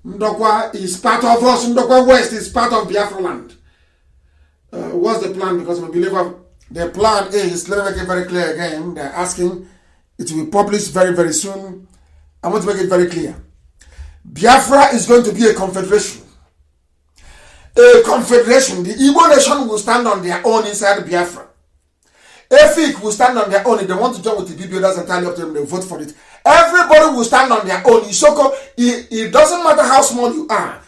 Ndokwa is part of us. Ndokwa West is part of Biafra land. What's the plan? Because I'm a believer. The plan is, let me make it very clear again. They're asking, it will be published very, very soon. I want to make it very clear. Biafra is going to be a confederation. A confederation. The Igbo nation will stand on their own inside Biafra. Efik will stand on their own. If they want to join with the BBO, that's entirely up to them. They vote for it. Everybody will stand on their own. Isoko, it doesn't matter how small you are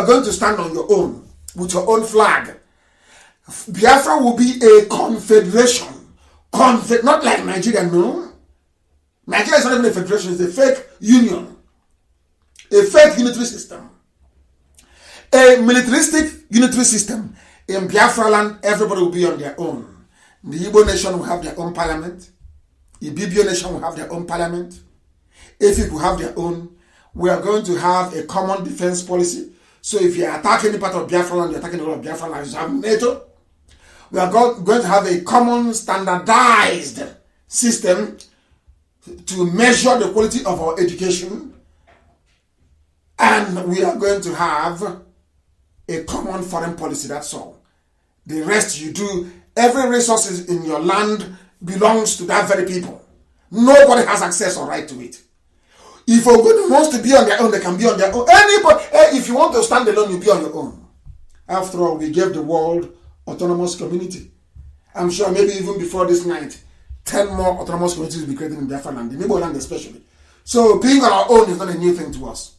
going to stand on your own with your own flag. Biafra will be a confederation. Not like Nigeria, no. Nigeria is not even a federation, it's a fake union. A fake unitary system. A militaristic unitary system. In Biafra land, everybody will be on their own. The Igbo nation will have their own parliament. The BBO nation will have their own parliament. Efik will have their own. We are going to have a common defense policy. So if you attack any part of Biafra land, you're attacking a lot of Biafra land. You have NATO. We are going to have a common standardized system to measure the quality of our education. And we are going to have a common foreign policy, that's all. The rest you do, every resource in your land belongs to that very people. Nobody has access or right to it. If Ogun wants to be on their own, they can be on their own. Anybody, if you want to stand alone, you be on your own. After all, we gave the world autonomous community. I'm sure maybe even before this night, 10 more autonomous communities will be created in Biafra land, in Igbo land especially. So being on our own is not a new thing to us.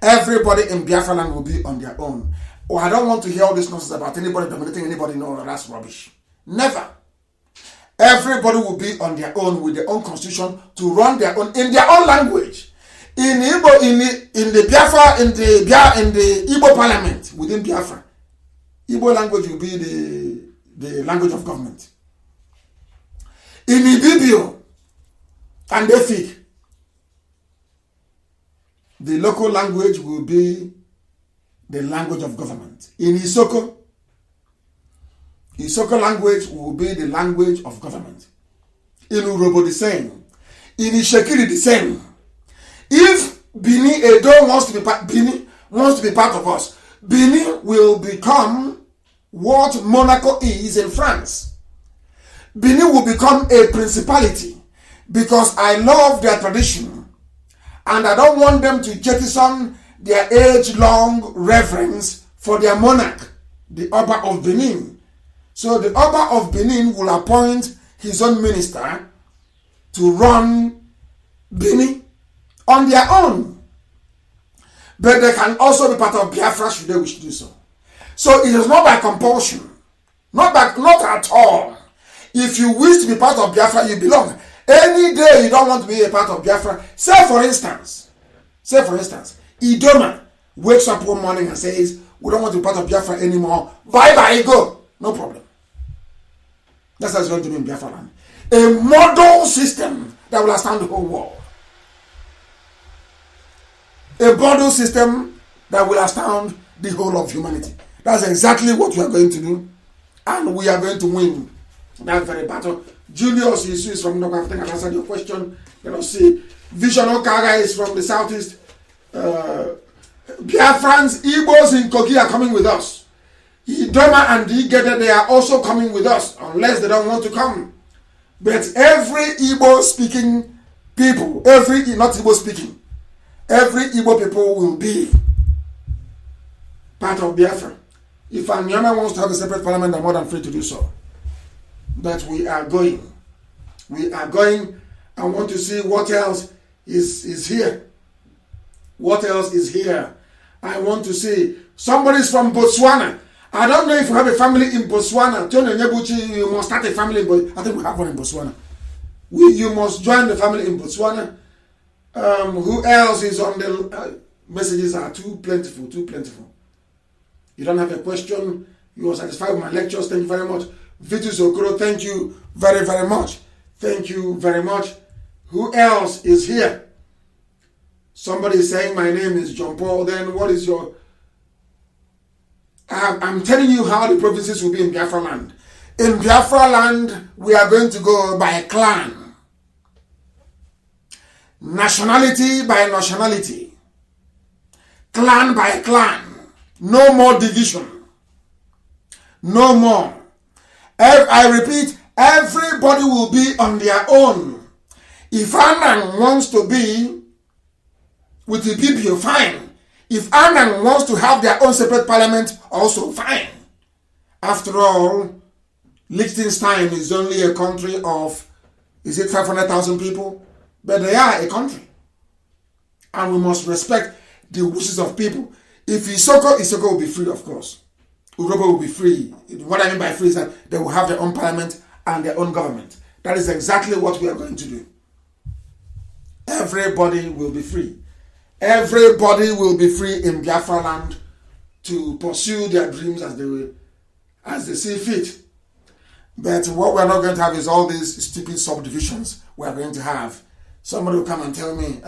Everybody in Biafra land will be on their own. Oh, I don't want to hear all this nonsense about anybody dominating anybody. No, that's rubbish. Never. Everybody will be on their own with their own constitution to run their own in their own language. In Igbo, in the Biafra, in the Igbo parliament within Biafra, Igbo language will be the language of government. In Ibibio and Efik, the local language will be the language of government. In Isoko language will be the language of government. In Urobo, the same. In Ishekiri, the same. If Bini Edo wants to be part of us, Bini will become what Monaco is in France. Bini will become a principality. because I love their tradition and I don't want them to jettison their age-long reverence for their monarch, the Oba of Benin. So the Oba of Benin will appoint his own minister to run Benin on their own. But they can also be part of Biafra should they wish to do so. So it is not by compulsion. Not at all. If you wish to be part of Biafra, you belong. Any day you don't want to be a part of Biafra, say for instance, Idoma wakes up one morning and says, we don't want to be part of Biafra anymore. Bye-bye, go. No problem. That's how it's going to be in Biafra land. A model system that will astound the whole world. A model system that will astound the whole of humanity. That's exactly what we are going to do. And we are going to win that very battle. Julius is from North Africa. I think I answered your question. Let us see. Vision Okaga is from the southeast. Biafrans, Igbos in Kogi are coming with us. Idoma and Igede, they are also coming with us, unless they don't want to come. But every Igbo speaking people, not Igbo speaking, every Igbo people will be part of Biafra. If Anyama wants to have a separate parliament, I'm more than free to do so. But we are going. We are going. I want to see what else is here. What else is here? I want to see. Somebody's from Botswana. I don't know if you have a family in Botswana. Tony Nyebuchi, you must start a family in Botswana. I think we have one in Botswana. You must join the family in Botswana. Who else is on the messages are too plentiful, too plentiful. You don't have a question. You are satisfied with my lectures. Thank you very much. Vitus Okoro, thank you very, very much. Thank you very much. Who else is here? Somebody is saying my name is John Paul. Then what is your... I'm telling you how the provinces will be in Biafra land. In Biafra land, we are going to go by clan. Nationality by nationality. Clan by clan. No more division. No more. I repeat, everybody will be on their own. If Anang wants to be with the PPO, fine. If Anang wants to have their own separate parliament, also fine. After all, Liechtenstein is only a country of, is it 500,000 people? But they are a country. And we must respect the wishes of people. If Isoko will be free, of course. Urobo will be free. What I mean by free is that they will have their own parliament and their own government. That is exactly what we are going to do. Everybody will be free. Everybody will be free in Biafra land to pursue their dreams as they see fit. But what we're not going to have is all these stupid subdivisions we are going to have. Somebody will come and tell me,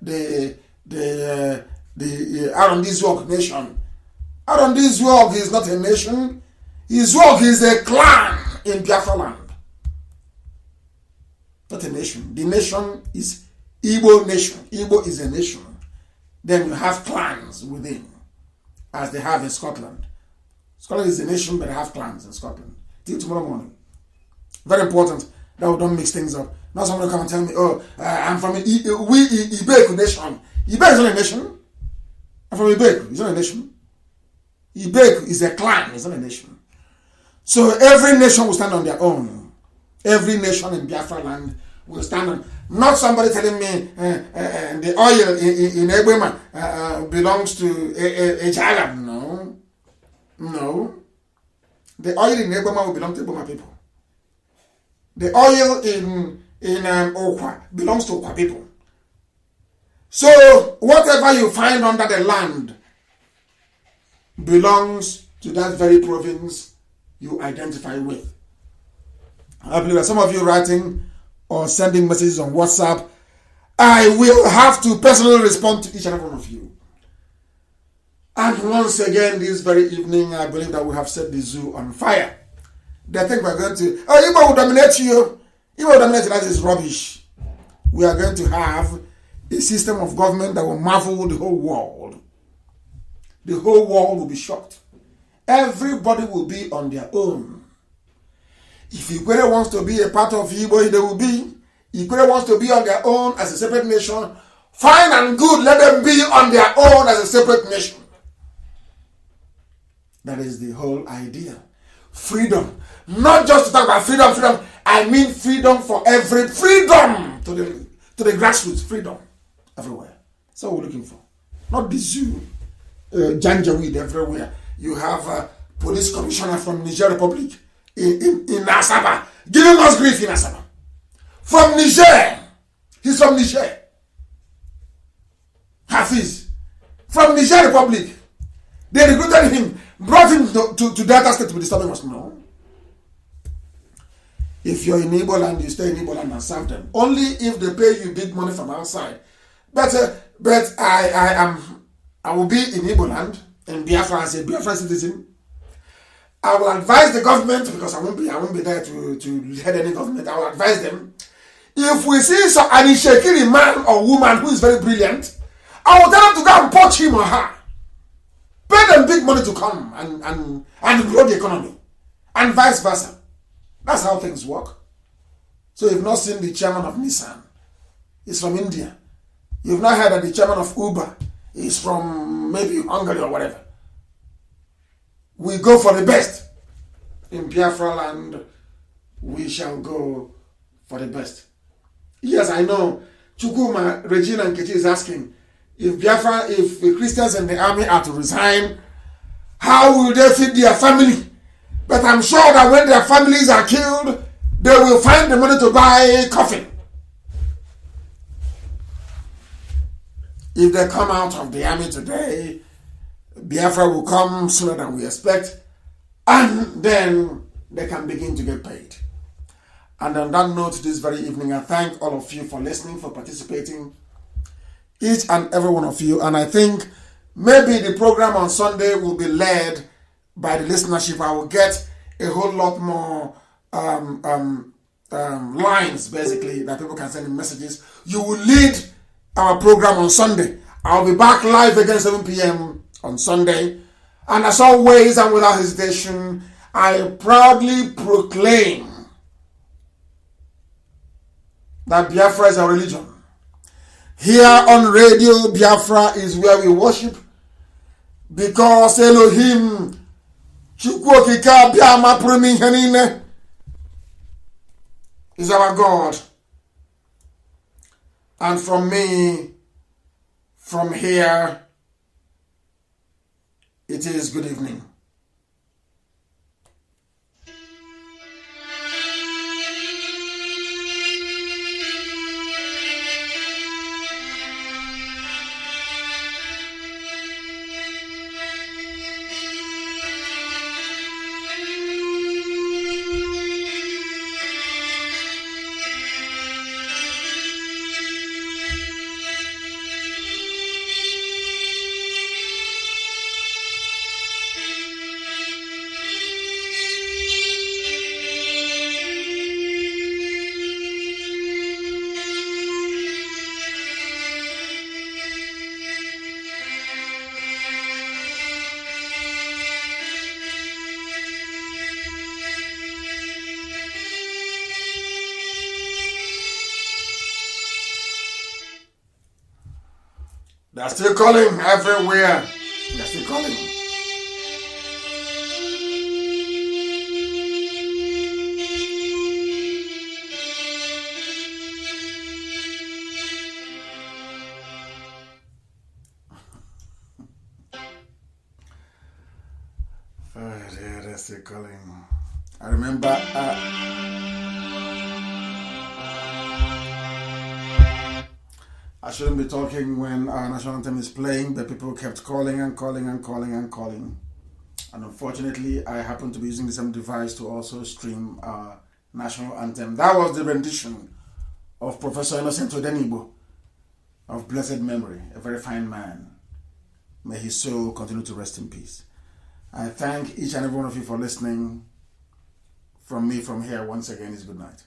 the Arondizwok nation. Arondizwok is not a nation. Izwok is a clan in Biafra land. Not a nation. The nation is Igbo nation. Igbo is a nation. Then you have clans within, as they have in Scotland. Scotland is a nation, but they have clans in Scotland. Till tomorrow morning. Very important that we don't mix things up. Now somebody come and tell me, I'm from Ibeku nation. Ibeku is not a nation. I'm from Ibeku. It's not a nation. Ibeku is a clan. It's not a nation. So every nation will stand on their own. Every nation in Biafra land will stand on. Not somebody telling me the oil in Ebema belongs to Ejalam. No. No. The oil in Ebema will belong to Ebema people. The oil in Okwa belongs to Okwa people. So whatever you find under the land belongs to that very province you identify with. I believe that some of you writing or sending messages on WhatsApp, I will have to personally respond to each and every one of you. And once again, this very evening, I believe that we have set the zoo on fire. They think we're going to, Igbo will dominate you. Igbo will dominate you. That is rubbish. We are going to have a system of government that will marvel the whole world. The whole world will be shocked. Everybody will be on their own. If Ikwere wants to be a part of Igbo, they will be. Ikwere wants to be on their own as a separate nation. Fine and good, let them be on their own as a separate nation. That is the whole idea. Freedom. Not just to talk about freedom. I mean freedom for every freedom to the grassroots. Freedom everywhere. That's what we're looking for. Not the zoo. Janjaweed everywhere. You have a police commissioner from Niger Republic in Asaba giving us grief in Asaba. From Niger. He's from Niger. Hafiz. From Niger Republic. They recruited him, brought him to Delta State to be disturbing us. No. If you're in Igbo land, you stay in Igbo land and serve them. Only if they pay you big money from outside. But I will be in Igbo land, in Biafra as a Biafra citizen. I will advise the government, because I won't be there to head any government. I will advise them. If we see an Ishekiri man or woman who is very brilliant, I will tell them to go and poach him or her. Pay them big money to come and grow the economy. And vice versa. That's how things work. So you've not seen the chairman of Nissan. He's from India. You've not heard that the chairman of Uber is from maybe Hungary or whatever. We go for the best. In Biafra land, we shall go for the best. Yes, I know. Chukuma, Regina and Kechi is asking, if the Christians in the army are to resign, how will they feed their family? But I'm sure that when their families are killed, they will find the money to buy a coffin. If they come out of the army today, Biafra will come sooner than we expect, and then they can begin to get paid. And on that note, this very evening, I thank all of you for listening, for participating, each and every one of you. And I think maybe the program on Sunday will be led by the listenership. I will get a whole lot more lines, basically, that people can send in messages. You will lead our program on Sunday. I'll be back live again 7 p.m. on Sunday. And as always, and without hesitation, I proudly proclaim that Biafra is our religion. Here on Radio Biafra is where we worship, because Elohim Chukwokika Biama Prumi Henine is our God. And from me, from here, it is good evening. They're still calling everywhere. They're still calling. Oh dear, they're still calling. I remember I shouldn't be talking when our national anthem is playing, but people kept calling and calling and calling and calling. And unfortunately, I happened to be using the same device to also stream our national anthem. That was the rendition of Professor Innocent Odenibo of blessed memory, a very fine man. May his soul continue to rest in peace. I thank each and every one of you for listening. From me, from here, once again, is good night.